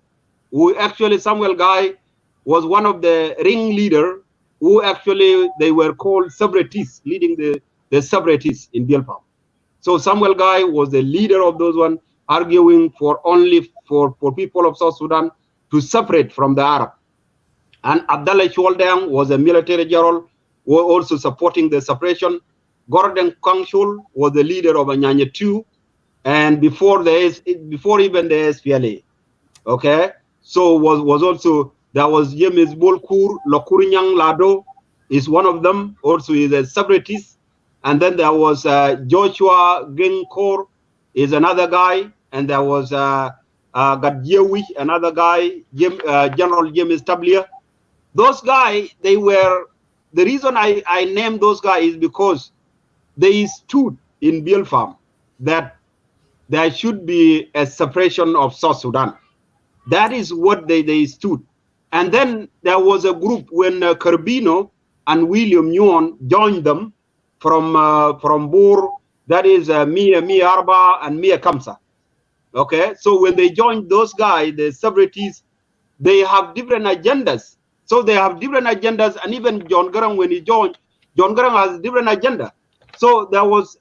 Speaker 6: Samuel Guy was one of the ringleader who actually, they were called separatists, leading the separatists in Bilpam. So Samuel Guy was the leader of those one, arguing for people of South Sudan to separate from the Arab. And Abdallah Shualdang was a military general who was also supporting the separation. Gordon Kangshul was the leader of Anyanya 2, and before even the SPLA. Okay, so was also, there was James Bolkur Lokurinyang Lado is one of them, also is a separatist. And then there was Joshua Genkor is another guy, and there was Gadjewi, another guy, General James Tablier. Those guys, they were, the reason I named those guys is because they stood in Bilfarm that there should be a separation of South Sudan. That is what they stood. And then there was a group when Carbino and William Nyon joined them from Bur, that is Mia Arba and Mia Kamsa. Okay, so when they joined those guys, the separatists, they have different agendas. So they have different agendas, and even John Garang, when he joined, John Garang has a different agenda. So there was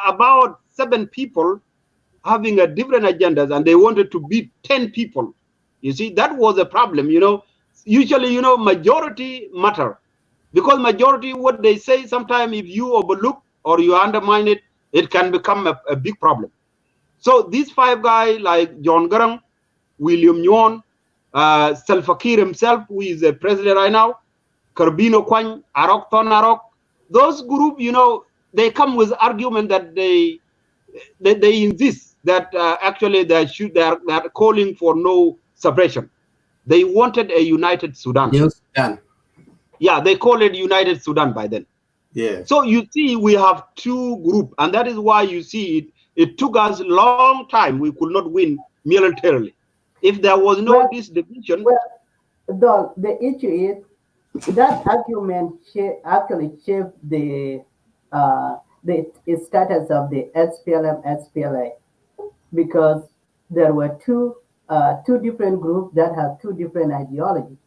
Speaker 6: about 7 people having a different agendas, and they wanted to beat 10 people. You see, that was a problem, Usually, majority matter. Because majority, what they say, sometimes if you overlook or you undermine it, it can become a big problem. So these 5 guys, like John Garang, William Nyon, Salva Kiir himself, who is the president right now, Carbino Kwany, Arok Ton Arok, those group, they come with argument that they insist that actually they are calling for no separation. They wanted a united Sudan.
Speaker 5: New Sudan.
Speaker 6: Yeah, they call it United Sudan by then.
Speaker 5: Yeah.
Speaker 6: So you see, we have two groups, and that is why you see it took us a long time. We could not win militarily. If there was no
Speaker 2: Well,
Speaker 6: this division,
Speaker 2: Dog, the issue is that argument actually shaped the status of the SPLM SPLA because there were two different groups that have two different ideologies.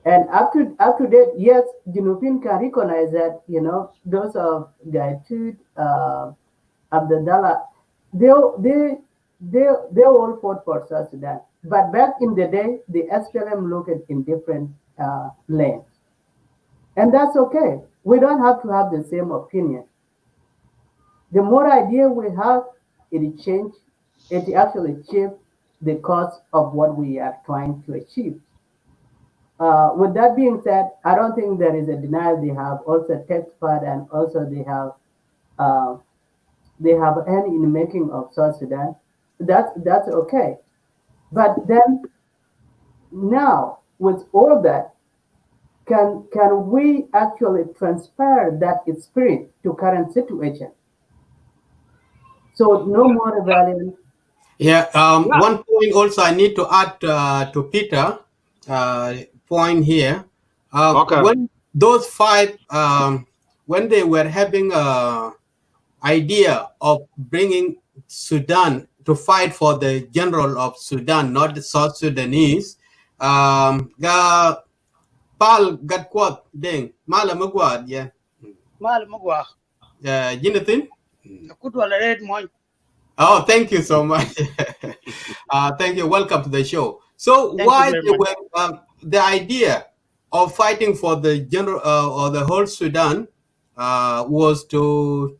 Speaker 2: And up to date, yes, Junupin can recognize that those of Gaitut, Abdallah, they they they all fought for South Sudan. But back in the day, the SPLM looked in different lanes, and that's okay. We don't have to have the same opinion. The more idea we have, it change. It actually change the course of what we are trying to achieve. With that being said, I don't think there is a denial. They have also text part and also uh, they have hand in the making of South Sudan. That's okay. But then now with all that, can we actually transfer that spirit to current situation? So no more rebellion.
Speaker 5: Yeah.
Speaker 6: yeah,
Speaker 5: One point also I need to add to Peter point here.
Speaker 6: okay,
Speaker 5: When those five, when they were having idea of bringing Sudan to fight for the general of Sudan, not the South Sudanese. Ga pal gat kwat ding mala magwad yeah.
Speaker 7: mal magwa
Speaker 5: Jonathan.
Speaker 7: kutwa la red mo
Speaker 5: Oh, thank you so much. Thank you. Welcome to the show. So,
Speaker 7: thank you
Speaker 5: why
Speaker 7: very
Speaker 5: they
Speaker 7: much
Speaker 5: were the idea of fighting for the general or the whole Sudan was to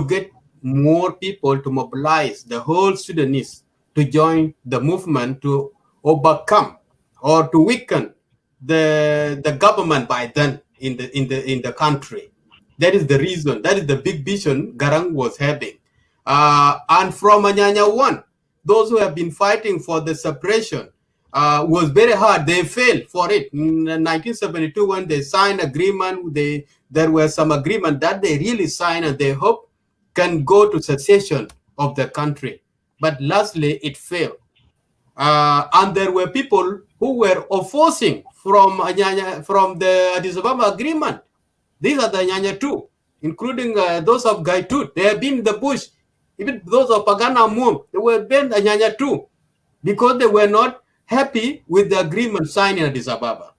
Speaker 5: get more people to mobilize the whole Sudanese to join the movement to overcome or to weaken the government by then in the country. That is the reason. That is the big vision Garang was having. And from Anyanya 1, those who have been fighting for the separation was very hard. They failed for it. In 1972, when they signed agreement, there were some agreement that they really signed and they hope can go to secession of the country. But lastly, it failed. And there were people who were opposing from the Addis Ababa agreement. These are the Nyanya too, including those of Gaitut. They have been in the bush. Even those of Pagana Mum, they were been Nyanya too, because they were not happy with the agreement signed in Addis Ababa.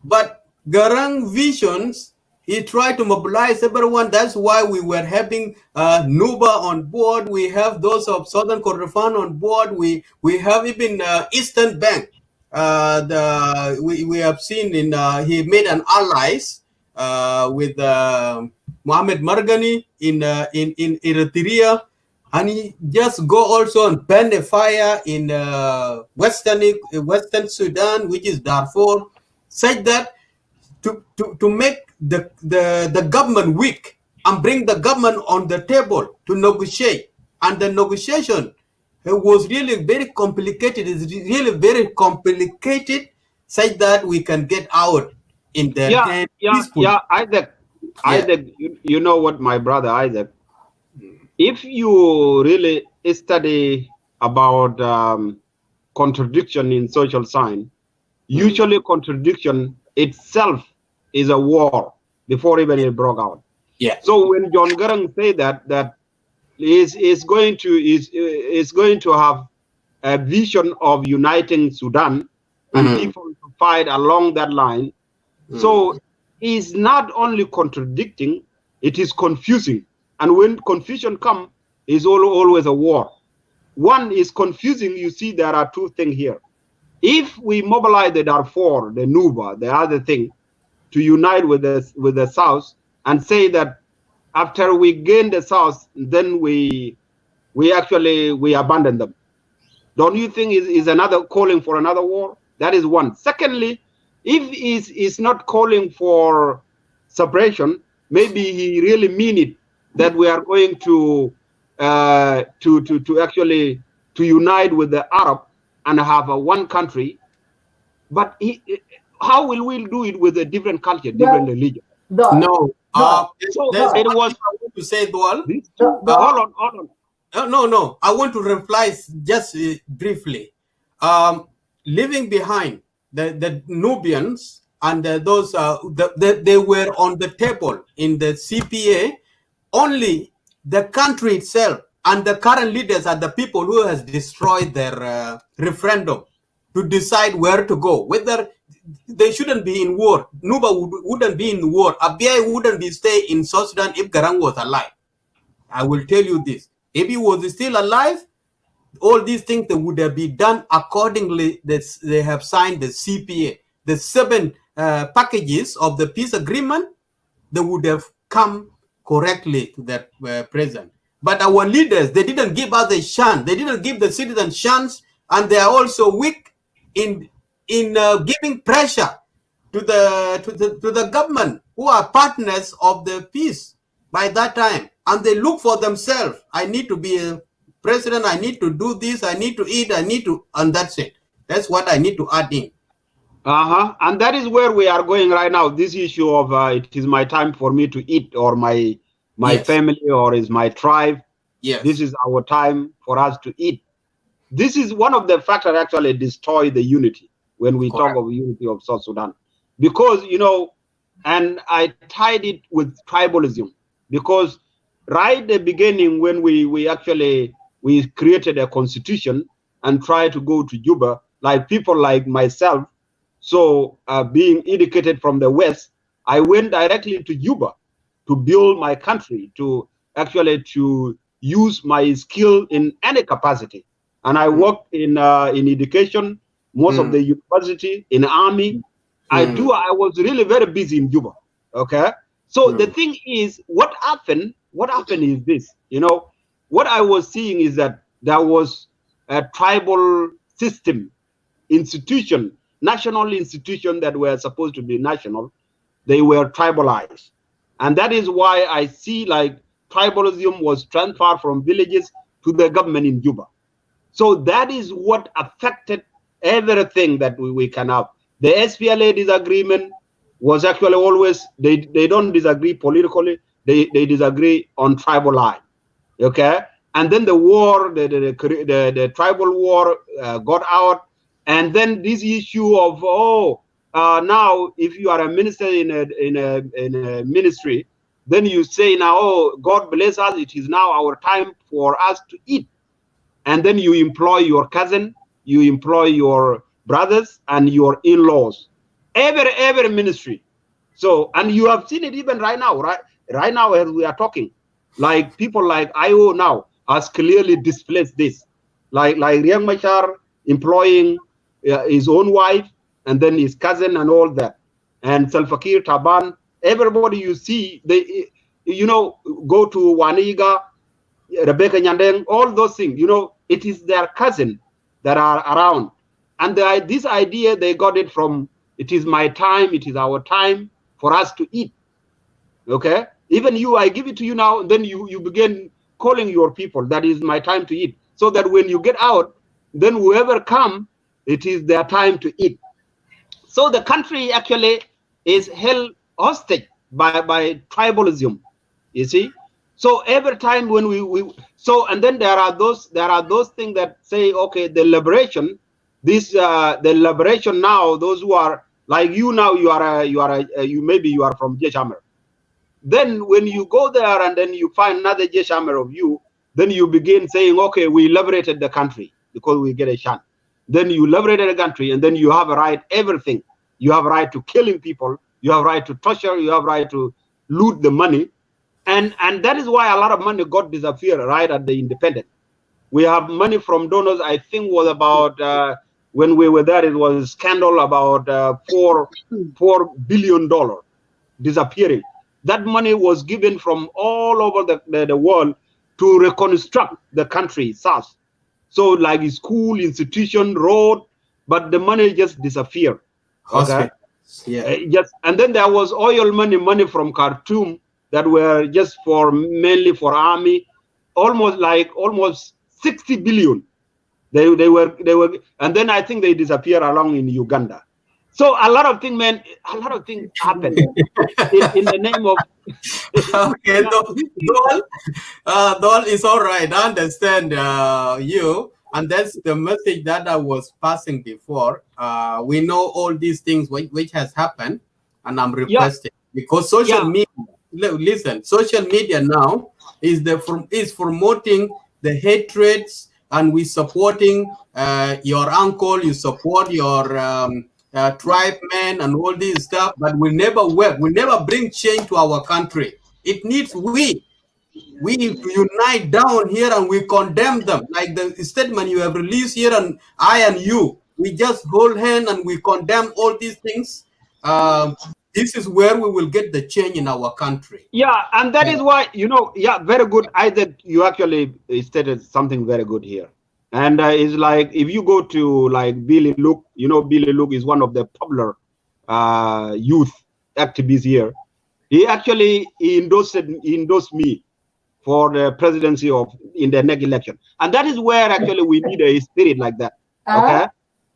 Speaker 5: But Garang visions, he tried to mobilize everyone. That's why we were having Nuba on board. We have those of Southern Kordofan on board. We have even Eastern Bank. We have seen he made an allies with Mohammed Margani in Eritrea, and he just go also and ban the fire in Western Sudan, which is Darfur, such that to make the government weak and bring the government on the table to negotiate. And the negotiation was really very complicated. It's really very complicated, such that we can get out in the hand peacefully.
Speaker 6: Isaac,
Speaker 5: Yeah.
Speaker 6: you know what, my brother Isaac, if you really study about contradiction in social science, usually contradiction itself is a war before even it broke out.
Speaker 5: Yeah.
Speaker 6: So when John Garang say that is going to have a vision of uniting Sudan and people to fight along that line, so he's not only contradicting, it is confusing. And when confusion comes, is always a war. One is confusing. You see, there are two things here. If we mobilize the Darfur, the Nuba, the other thing, to unite with the South and say that after we gain the South, then we abandon them. Don't you think is another calling for another war? That is one. Secondly, if he's not calling for separation, maybe he really mean it that we are going to actually unite with the Arab and have a one country, but how will we do it with a different culture, different religion?
Speaker 5: No.
Speaker 6: So
Speaker 5: There's
Speaker 6: it
Speaker 5: one
Speaker 6: was
Speaker 5: thing I want to say, Dual.
Speaker 6: hold on.
Speaker 5: No. I want to reply just briefly. Leaving behind the Nubians and those they were on the table in the CPA. Only the country itself and the current leaders are the people who has destroyed their referendum to decide where to go. Whether they shouldn't be in war. Nuba wouldn't be in war. Abiy wouldn't be stay in South Sudan if Garang was alive. I will tell you this. If he was still alive, all these things that would have been done accordingly. They have signed the CPA, the 7 packages of the peace agreement. They would have come correctly to that present. But our leaders, they didn't give us a chance. They didn't give the citizens chance, and they are also weak in giving pressure to the government, who are partners of the peace by that time, and they look for themselves. I need to be a president. I need to do this. I need to eat. And that's it. That's what I need to add in.
Speaker 6: And that is where we are going right now. This issue of it is my time for me to eat, or my
Speaker 5: Yes.
Speaker 6: family, or is my tribe.
Speaker 5: Yes.
Speaker 6: This is our time for us to eat. This is one of the factors actually destroy the unity when we
Speaker 5: Correct.
Speaker 6: talk of unity of South Sudan. Because, and I tied it with tribalism, because right at the beginning, when we created a constitution and tried to go to Juba, like people like myself, so being educated from the West, I went directly to Juba to build my country, to use my skill in any capacity. And I worked in education, most of the university, in army. I was really very busy in Juba. Okay. So the thing is, what happened is this, what I was seeing is that there was a tribal system, institution, national institution that were supposed to be national. They were tribalized. And that is why I see like tribalism was transferred from villages to the government in Juba. So that is what affected everything that we can have. The SPLA disagreement was actually always, they don't disagree politically, they disagree on tribal line. Okay? And then the war, the tribal war got out. And then this issue of, now if you are a minister in a ministry, then you say now, oh, God bless us, it is now our time for us to eat. And then you employ your cousin, you employ your brothers and your in-laws, every ministry. So, and you have seen it even right now, right now as we are talking, like people like IO now has clearly displaced this, like Riek Machar employing his own wife and then his cousin and all that, and Salva Kiir, Taban, everybody you see, they, go to Waniga, Rebecca Nyandeng, all those things, it is their cousin that are around. And this idea, they got it from, it is my time, it is our time for us to eat. Okay? Even you, I give it to you now, and then you begin calling your people, that is my time to eat. So that when you get out, then whoever come, it is their time to eat. So the country actually is held hostage by tribalism, you see. So every time when and then there are those things that say, okay, the liberation, the liberation now, those who are like you now, maybe you are from Jeshamer. Then when you go there and then you find another Jeshamer of you, then you begin saying, okay, we liberated the country because we get a chance. Then you liberated the country, and then you have a right, everything. You have a right to killing people. You have a right to torture. You have a right to loot the money. And that is why a lot of money got disappeared right at the independence. We have money from donors, I think was about, when we were there, it was a scandal about $4 billion disappearing. That money was given from all over the world to reconstruct the country, South. So like school, institution, road, but the money just disappeared. Okay.
Speaker 5: Yeah.
Speaker 6: And then there was oil money from Khartoum that were just mainly for army, almost 60 billion. They were, and then I think they disappear along in Uganda. So a lot of things, man, a lot of things happen in the name of.
Speaker 5: Okay, Dol is all right. I understand you, and that's the message that I was passing before. We know all these things which has happened, and I'm
Speaker 6: Yeah,
Speaker 5: requesting because social
Speaker 6: yeah,
Speaker 5: media. Listen, social media now is promoting the hatreds, and we supporting your uncle. You support your tribe men and all this stuff, but we never work. We never bring change to our country. It needs we need to unite down here and we condemn them. Like the statement you have released here, and I and you, we just hold hand and we condemn all these things. This is where we will get the change in our country.
Speaker 6: yeah, and that is why, yeah, very good. Isaac, you actually stated something very good here. And it's like, if you go to like Billy Luke, Billy Luke is one of the popular youth activists here. He actually endorsed me for the presidency in the next election. And that is where actually we need a spirit like that. Okay?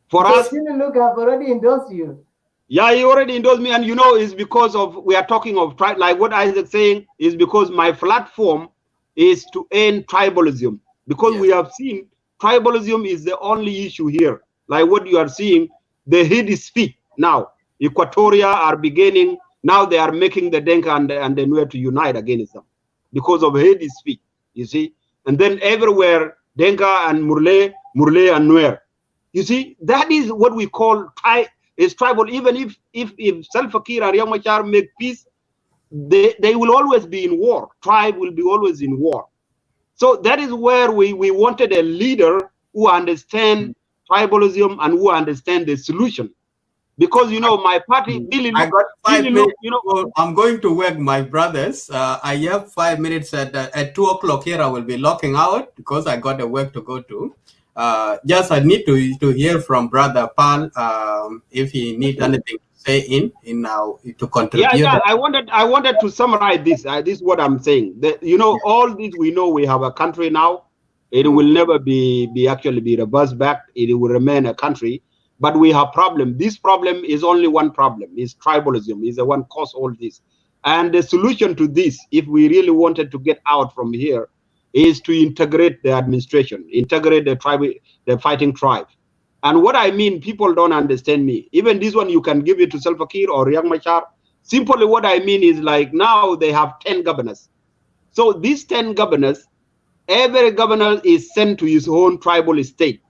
Speaker 6: For us.
Speaker 2: Look, I've already endorsed you.
Speaker 6: Yeah, he already endorsed me. And it's because of, we are talking of, like what Isaac saying, is because my platform is to end tribalism. Because we have seen tribalism is the only issue here. Like what you are seeing, the hate speak now. Equatoria are beginning, now they are making the Denka and the Nuer to unite against them because of hate speak, you see. And then everywhere, Denka and Murle and Nuer. You see, that is what we call tribal. Even if Salva Kiir and Riek Machar make peace, they will always be in war. Tribe will be always in war. So that is where we wanted a leader who understand tribalism and who understand the solution. Because my party, Billy Luke,
Speaker 5: I got 5 minutes. I'm going to work, my brothers. I have 5 minutes at 2 o'clock here. I will be locking out because I got a work to go to. Just I need to hear from Brother Paul if he needs anything to say in now to contribute.
Speaker 6: Yeah. I wanted to summarize this. This is what I'm saying. That all this we know we have a country now. It will never be reversed back. It will remain a country. But we have problem. This problem is only one problem. Is tribalism. Is the one cause all this. And the solution to this, if we really wanted to get out from here, is to integrate the administration, integrate the fighting tribe. And what I mean, people don't understand me. Even this one, you can give it to Salva Kiir or Riek Machar. Simply what I mean is like now they have 10 governors. So these 10 governors, every governor is sent to his own tribal state.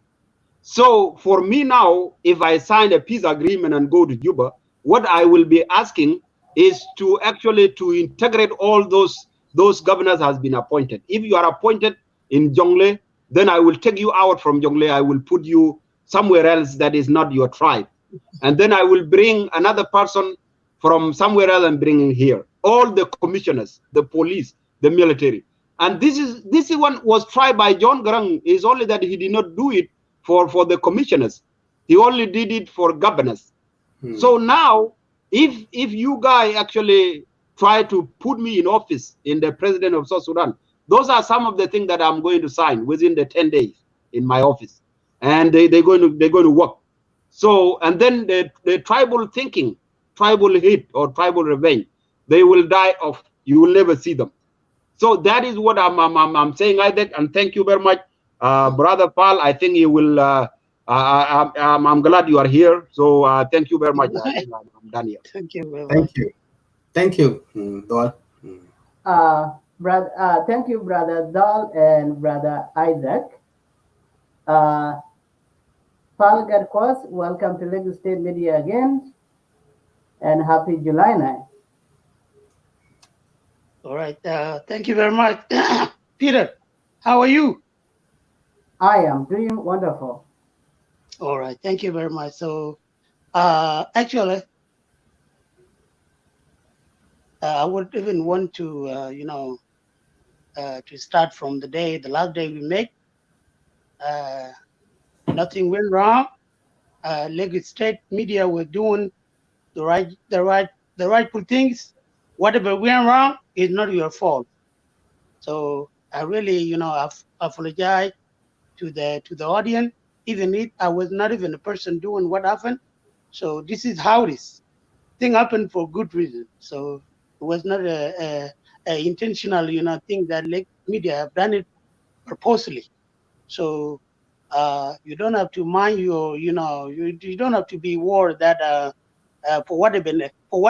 Speaker 6: So for me now, if I sign a peace agreement and go to Juba, what I will be asking is to actually to integrate all those governors has been appointed. If you are appointed in Jongle, then I will take you out from Jongle. I will put you somewhere else that is not your tribe. And then I will bring another person from somewhere else and bring him here. All the commissioners, the police, the military. And this one was tried by John Garang. It's only that he did not do it for the commissioners. He only did it for governors. So now, if you guys actually try to put me in office in the president of South Sudan, those are some of the things that I'm going to sign within the 10 days in my office. And they're going to work. So, and then the tribal thinking, tribal hate or tribal revenge, they will die off. You will never see them. So that is what I'm saying, Isaac, and thank you very much. Brother Paul, I think you will, I'm glad you are here. So thank you very much. I'm done here.
Speaker 7: Thank you very much.
Speaker 5: Thank you. Thank you, Dol.
Speaker 2: Thank you, Brother Dol and Brother Isaac. Paul Gadkwas, welcome to Lagos State Media again, and happy July 9th.
Speaker 7: All right. Thank you very much. Peter, how are you?
Speaker 2: I am doing wonderful.
Speaker 7: All right. Thank you very much. So, actually, I would even want to, to start from the last day we met. Nothing went wrong. Lagos State media were doing the rightful things. Whatever went wrong is not your fault. So I really, I apologize to the audience, even if I was not even a person doing what happened. So this is how it is. Thing happened for good reason. So it was not a intentional, thing that media have done it purposely. So you don't have to mind your, you don't have to be worried that for what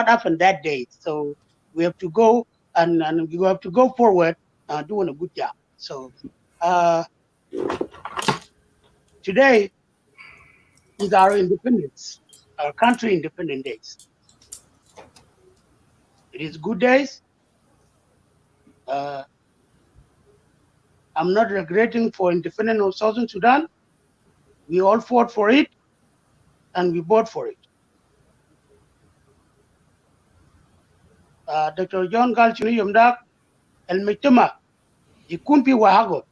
Speaker 7: happened that day. So we have to go and we have to go forward doing a good job. So today is our independence, our country independent days. It is good days. I'm not regretting for independence of Southern Sudan. We all fought for it, and we voted for it. Dr. John Galchini Yomdak, El Mituma, Ikumpi Wahago.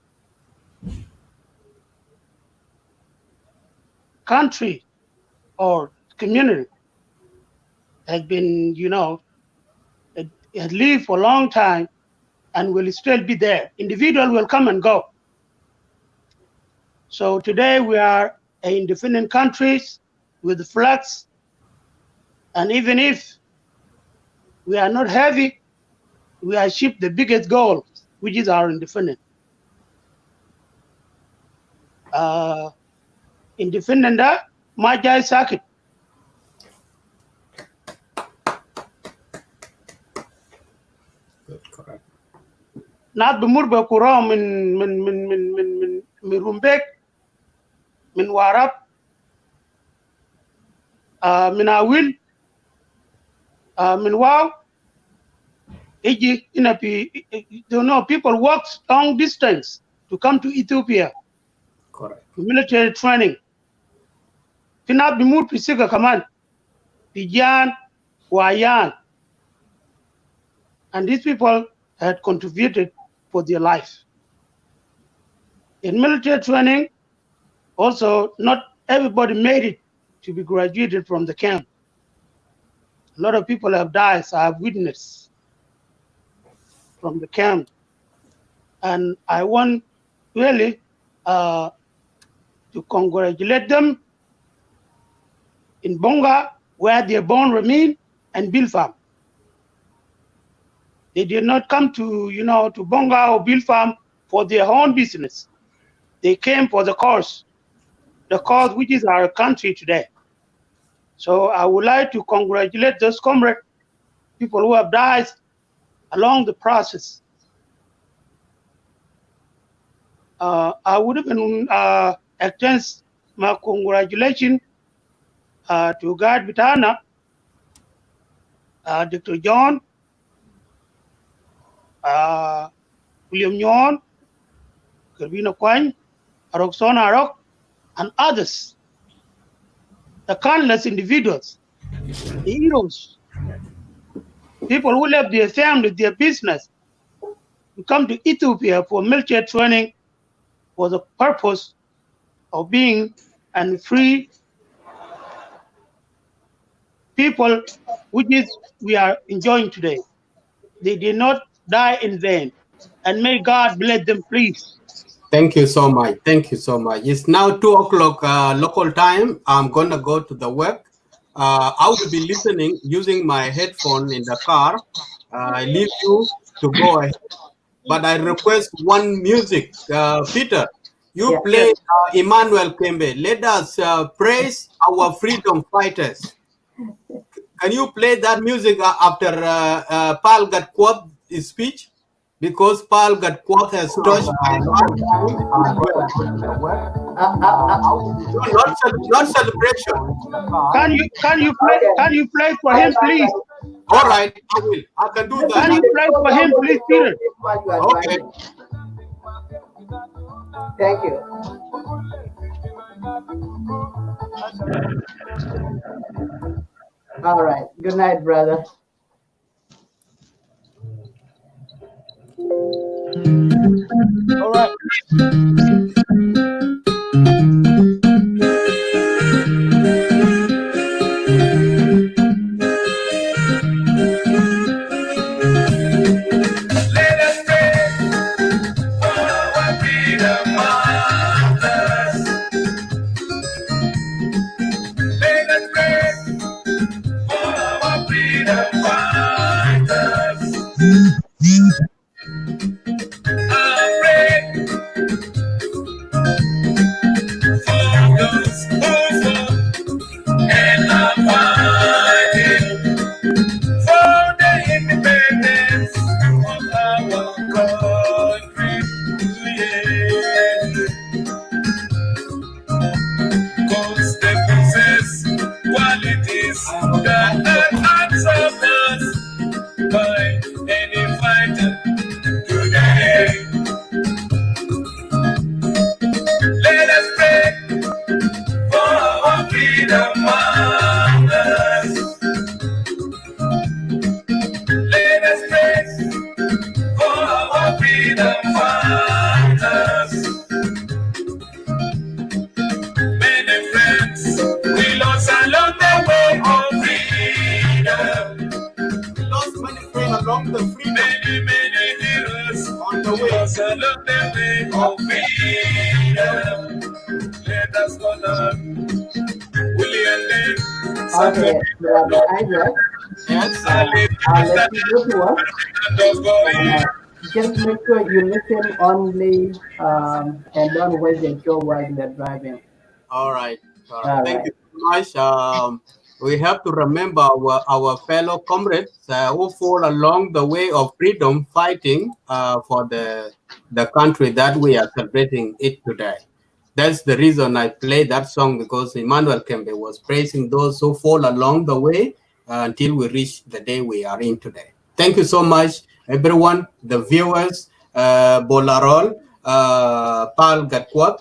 Speaker 7: Country or community has been, it lived for a long time and will still be there. Individual will come and go. So today we are independent countries with flags, and even if we are not heavy, we achieve the biggest goal, which is our independence. Independent Majai Circuit.
Speaker 5: Correct.
Speaker 7: Not bumurba kura min Rumbek, min Warap, min Awil, min Wow. People walk long distance to come to Ethiopia.
Speaker 5: Correct.
Speaker 7: For military training. Finab bimur pisiga kaman. Pijan, Wayan. And these people had contributed for their life. In military training, also, not everybody made it to be graduated from the camp. A lot of people have died, so I have witnessed from the camp. And I want really to congratulate them in Bonga, where their born remain, and Bilfam. They did not come to, to Bonga or Bilfam for their own business. They came for the cause which is our country today. So I would like to congratulate those comrades, people who have died along the process. I would even extend my congratulations to God Bitana, Dr. John, William Nyon, Kervina Kwan, Roxana Arok, and others, the countless individuals, the heroes, people who left their family, their business, to come to Ethiopia for military training for the purpose of being and free people, which is we are enjoying today. They did not die in vain. And may God bless them, please.
Speaker 5: Thank you so much. Thank you so much. It's now 2 o'clock local time. I'm going to go to the work. I will be listening using my headphone in the car. I leave you to go ahead. But I request one music. Peter, you play Emmanuel Kembe. Let us praise our freedom fighters. Can you play that music after Paul Gatkwat's speech? Because Paul Gatkwat has touched my heart. Not celebration.
Speaker 7: Can you play for him, please?
Speaker 5: All right, I will. I can do that.
Speaker 7: Can you play for him, please, Peter?
Speaker 5: Okay.
Speaker 2: Thank you. All right. Good night, brother.
Speaker 7: All right.
Speaker 1: Let us pray for our freedom.
Speaker 5: the freedom.
Speaker 1: Many heroes
Speaker 5: On the way.
Speaker 1: was along the way of freedom. Let us honor William
Speaker 2: Okay, brother Isaac,
Speaker 5: Yes.
Speaker 2: I'll let you go to work. Uh, just make sure you listen only and don't waste your show while you're driving.
Speaker 5: All right. All right.
Speaker 2: All
Speaker 5: Thank
Speaker 2: right.
Speaker 5: you so much. We have to remember our fellow comrades who fall along the way of freedom, fighting for the country that we are celebrating it today. That's the reason I played that song, because Emmanuel Kembe was praising those who fall along the way until we reach the day we are in today. Thank you so much, everyone, the viewers, Bolarol, Pal Gatkwat.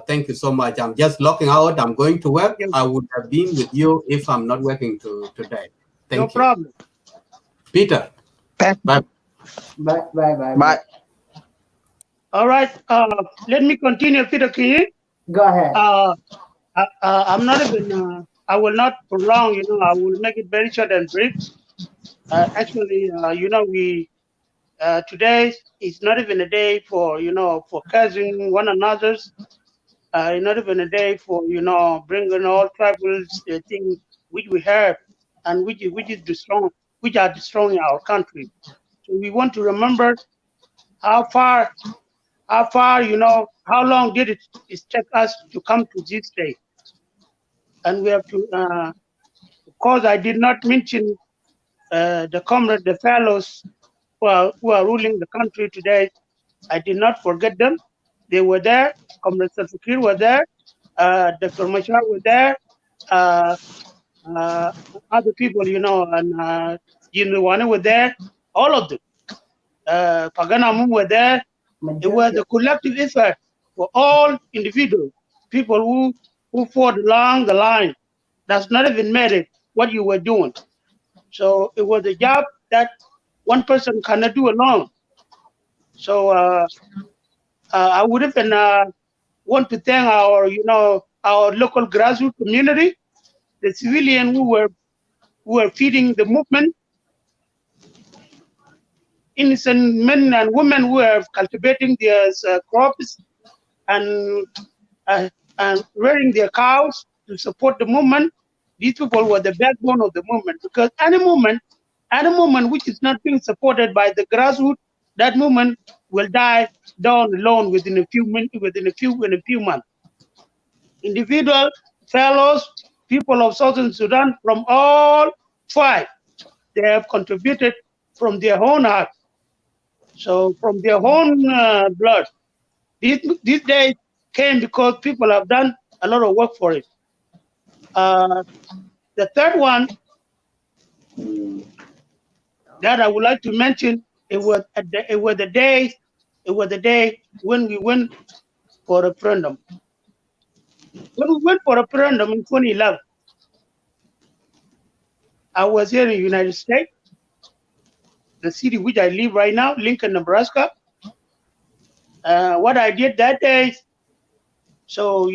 Speaker 5: Thank you so much. I'm just logging out. I'm going to work. I would have been with you if I'm not working today.
Speaker 7: No
Speaker 5: Thank you.
Speaker 7: problem.
Speaker 5: Peter.
Speaker 8: Bye.
Speaker 5: Bye.
Speaker 2: Bye, bye, bye.
Speaker 8: Bye.
Speaker 7: All right. Let me continue, Peter King.
Speaker 2: Go ahead.
Speaker 7: I'm not even. I will not prolong. I will make it very short and brief. Actually, we today is not even a day for for cursing one another's. Not even a day for bringing all tribal things which we have and which is destroying, which are destroying our country. So we want to remember how far how long did it take us to come to this day, and we have to. Of course, I did not mention the comrade, the fellows who are ruling the country today. I did not forget them. They were there. Comrade Salfakir were there. Dr. Machar were there. Uh, Other people, and Jinruwana were there. All of them. Paganamu were there. It was a collective effort for all individuals, people who fought along the line. That's not even matter what you were doing. So it was a job that one person cannot do alone. So I would even want to thank our local grassroots community, the civilian who were feeding the movement, innocent men and women who are cultivating their crops and rearing their cows to support the movement. These people were the backbone of the movement, because any movement which is not being supported by the grassroots, that movement will die down alone within a few months. Individual fellows, people of Southern Sudan from all tribes, they have contributed from their own heart, so from their own blood. These days came because people have done a lot of work for it. The third one that I would like to mention, it was the day when we went for a referendum. When we went for a referendum in 2011, I was here in the United States, the city which I live right now, Lincoln, Nebraska. What I did that day, so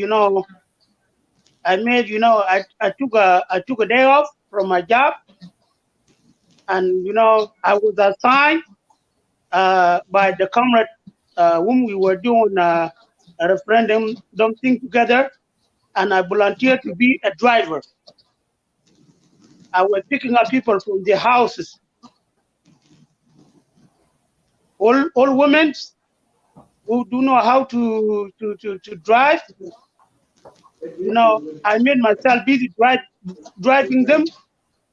Speaker 7: I made I took a day off from my job, and I was assigned by the comrade whom we were doing a referendum thing together, and I volunteered to be a driver. I was picking up people from their houses, all women who do know how to drive. I made myself busy driving them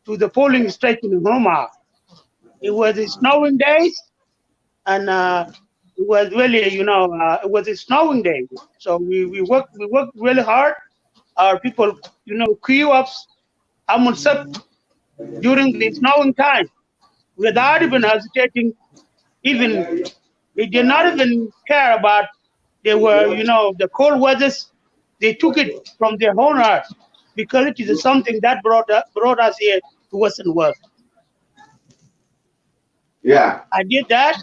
Speaker 7: to the polling station in Roma. It was a snowing days, and it was really, it was a snowing day. So we worked really hard. Our people, queue up during the snowing time without even hesitating. Even they did not even care about. They were, the cold weathers. They took it from their own heart, because it is something that brought us here to Western world.
Speaker 8: Yeah.
Speaker 7: I did that.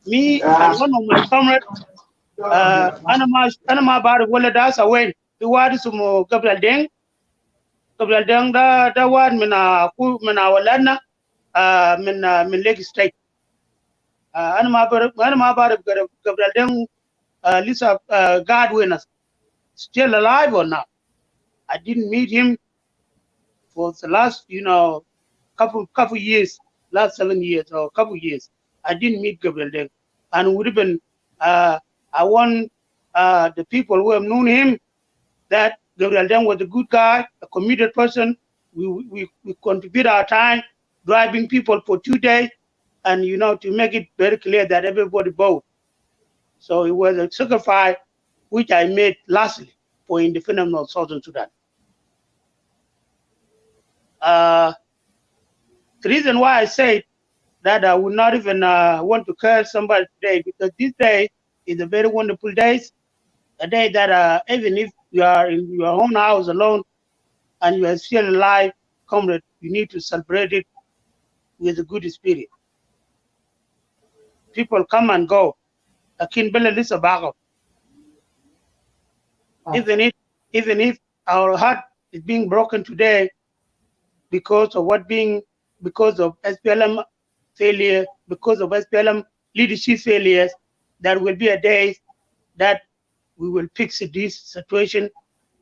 Speaker 7: Me and one of my comrades, Anama Bar Waladas away. The word is Gabriel Deng. Gabriel Deng da word mina waladna من Lake State. أنا ما بعرف Gabriel Deng Lisa Godwin is still alive or not. I didn't meet him for the last, couple years, last 7 years or couple years. I didn't meet Gabriel Deng, and would have been. I want the people who have known him that Gabriel Deng was a good guy, a committed person. We contribute our time driving people for 2 days, and to make it very clear that everybody vote. So it was a sacrifice which I made lastly for independence of Southern Sudan. The reason why I say that I would not even want to curse somebody today, because this day is a very wonderful day, a day that even if you are in your own house alone and you are still alive, comrade, you need to celebrate it with a good spirit. People come and go. Even if our heart is being broken today because of SPLM failure, because of SPLM leadership failures, there will be a day that we will fix this situation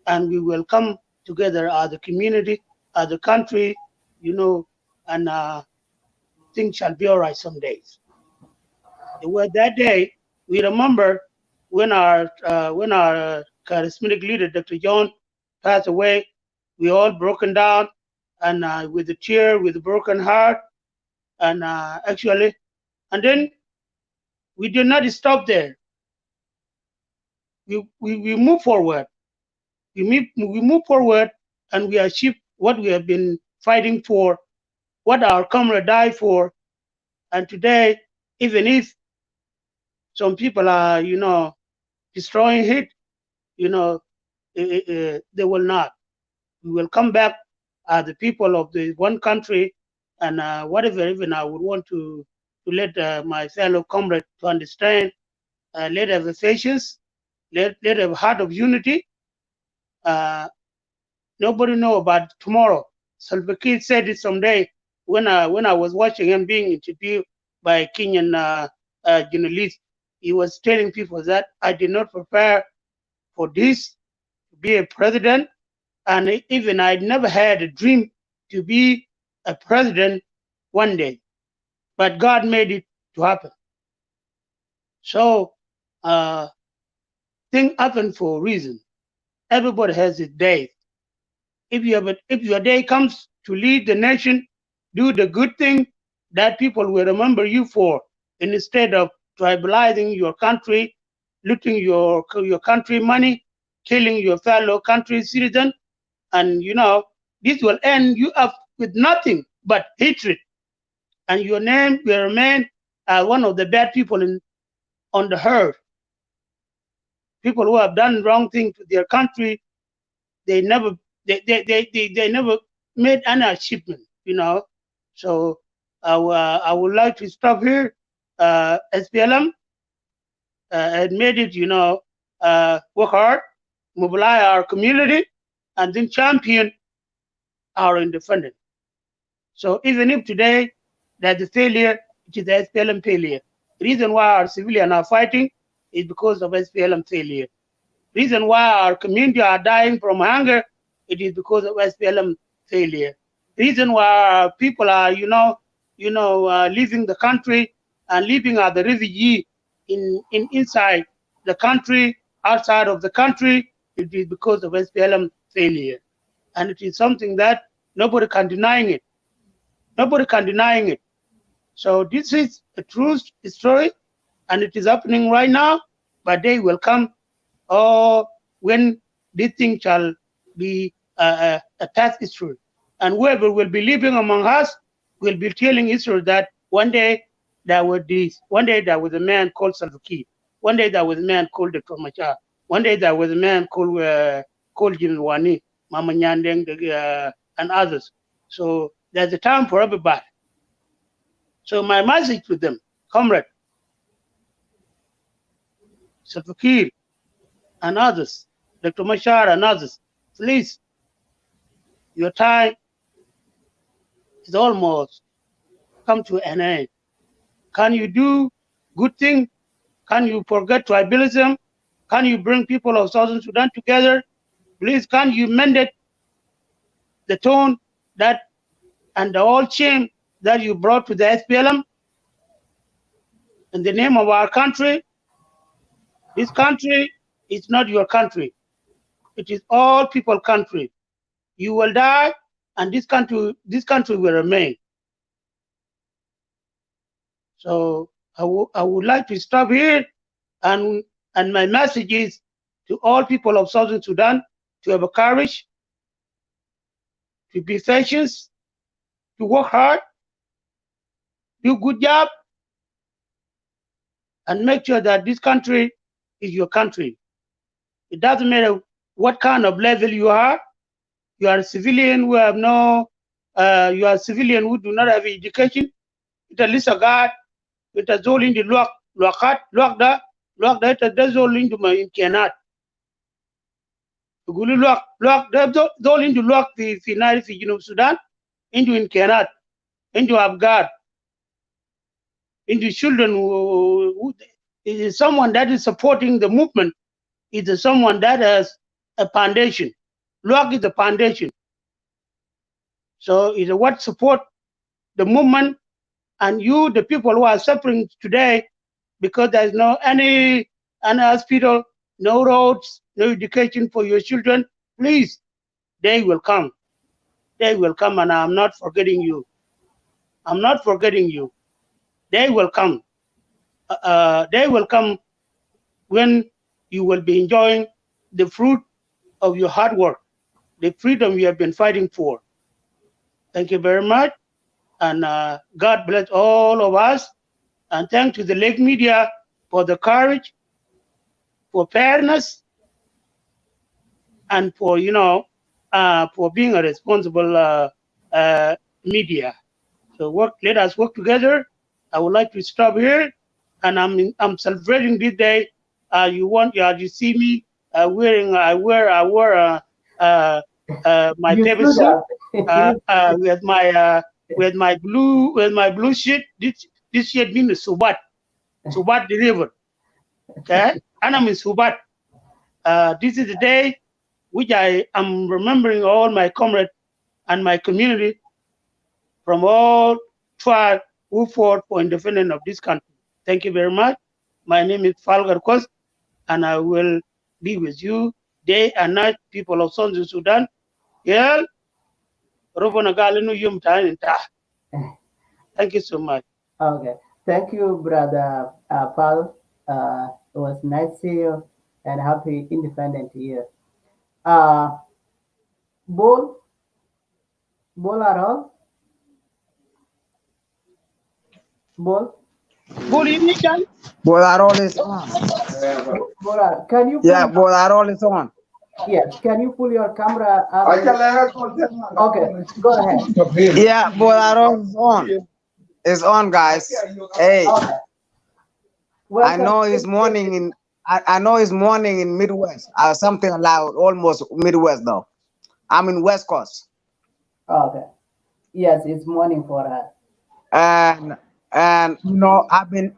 Speaker 7: and we will come together as a community, as a country, and things shall be all right some days. It was that day we remember when our charismatic leader, Dr. John, passed away. We all broken down and with a tear, with a broken heart, and and then we did not stop there. We move forward. We move forward, and we achieve what we have been fighting for, what our comrade died for. And today, even if some people are, destroying it, they will not. We will come back as the people of the one country, and whatever even I would want to let my fellow comrades to understand. Let have a patience, let have a heart of unity. Nobody know about tomorrow. Salva Kiir said it someday when I was watching him being interviewed by a Kenyan journalist. He was telling people that I did not prepare for this, to be a president, and even I never had a dream to be a president one day, but God made it to happen. So things happen for a reason. Everybody has his day. If your day comes to lead the nation, do the good thing that people will remember you for, instead of tribalizing your country, looting your country money, killing your fellow country citizen, and this will end you up with nothing but hatred, and your name will remain as one of the bad people on the earth. People who have done wrong thing to their country, they never made any achievement, So I would like to stop here. SPLM had made it, work hard, mobilize our community, and then champion our independence. So even if today there's a failure, it is the SPLM failure. The reason why our civilians are fighting is because of SPLM failure. Reason why our community are dying from hunger, it is because of SPLM failure. Reason why our people are, leaving the country and living as the refugee inside the country, outside of the country, it is because of SPLM failure. And it is something that nobody can deny it. Nobody can deny it. So this is a true story, and it is happening right now, but they will come when this thing shall be a past history. And whoever will be living among us will be telling Israel that one day there was this, one day there was a man called Salva Kiir, one day there was a man called Dr. Machar, one day there was a man called Jim Wani, Mama Nyandeng, and others. So there's a time for everybody. So my message to them, comrade, Salva Kiir and others, Dr. Machar and others, please, your time is almost come to an end? Can you do good things? Can you forget tribalism? Can you bring people of Southern Sudan together? Please, can you mend it, the tone that and the old shame that you brought to the SPLM in the name of our country? This country is not your country. It is all people country. You will die, and this country will remain. So I would like to stop here, and my message is to all people of Southern Sudan to have a courage, to be patient, to work hard, do good job, and make sure that this country is your country. It doesn't matter what kind of level you are. You are a civilian who have no, you are a civilian who do not have education. It at least a guard. It has all in the lock da, it has all into my imkanat. Gulu lock, that's all into lock the Nile of Sudan, into imkanat, into Abgad, into children who is someone that is supporting the movement, is someone that has a foundation. Lock is the foundation. So it's what support the movement, and you, the people who are suffering today, because there's no any hospital, no roads, no education for your children. Please, they will come. They will come, and I'm not forgetting you. I'm not forgetting you. They will come. They will come when you will be enjoying the fruit of your hard work, the freedom you have been fighting for. Thank you very much. And God bless all of us. And thank to the Lake Media for the courage, for fairness, and for, for being a responsible media. So let us work together. I would like to stop here, and I'm celebrating this day. You see me wearing my paper suit with my blue sheet. This sheet means Subat delivered. Okay, and I'm in Subat. This is the day which I am remembering all my comrades and my community from all tribes who fought for independence of this country. Thank you very much. My name is Falgar Kos, and I will be with you day and night, people of Southern Sudan. Yeah. Thank you so much.
Speaker 2: Okay. Thank you, Brother Paul. It was nice to see you, and happy Independent Year. Bol Arol? Bol?
Speaker 8: Bolarol is on.
Speaker 2: Bola, can you
Speaker 8: Yeah, Bolarol is on.
Speaker 2: Yes, can you pull your camera up? Okay, go ahead.
Speaker 8: Yeah, Bolarol is on. It's on, guys. Hey,
Speaker 2: Okay.
Speaker 8: I know it's morning in I know it's morning in Midwest. Something loud, almost Midwest though. I'm in West Coast.
Speaker 2: Okay. Yes, it's morning for us.
Speaker 8: And I've been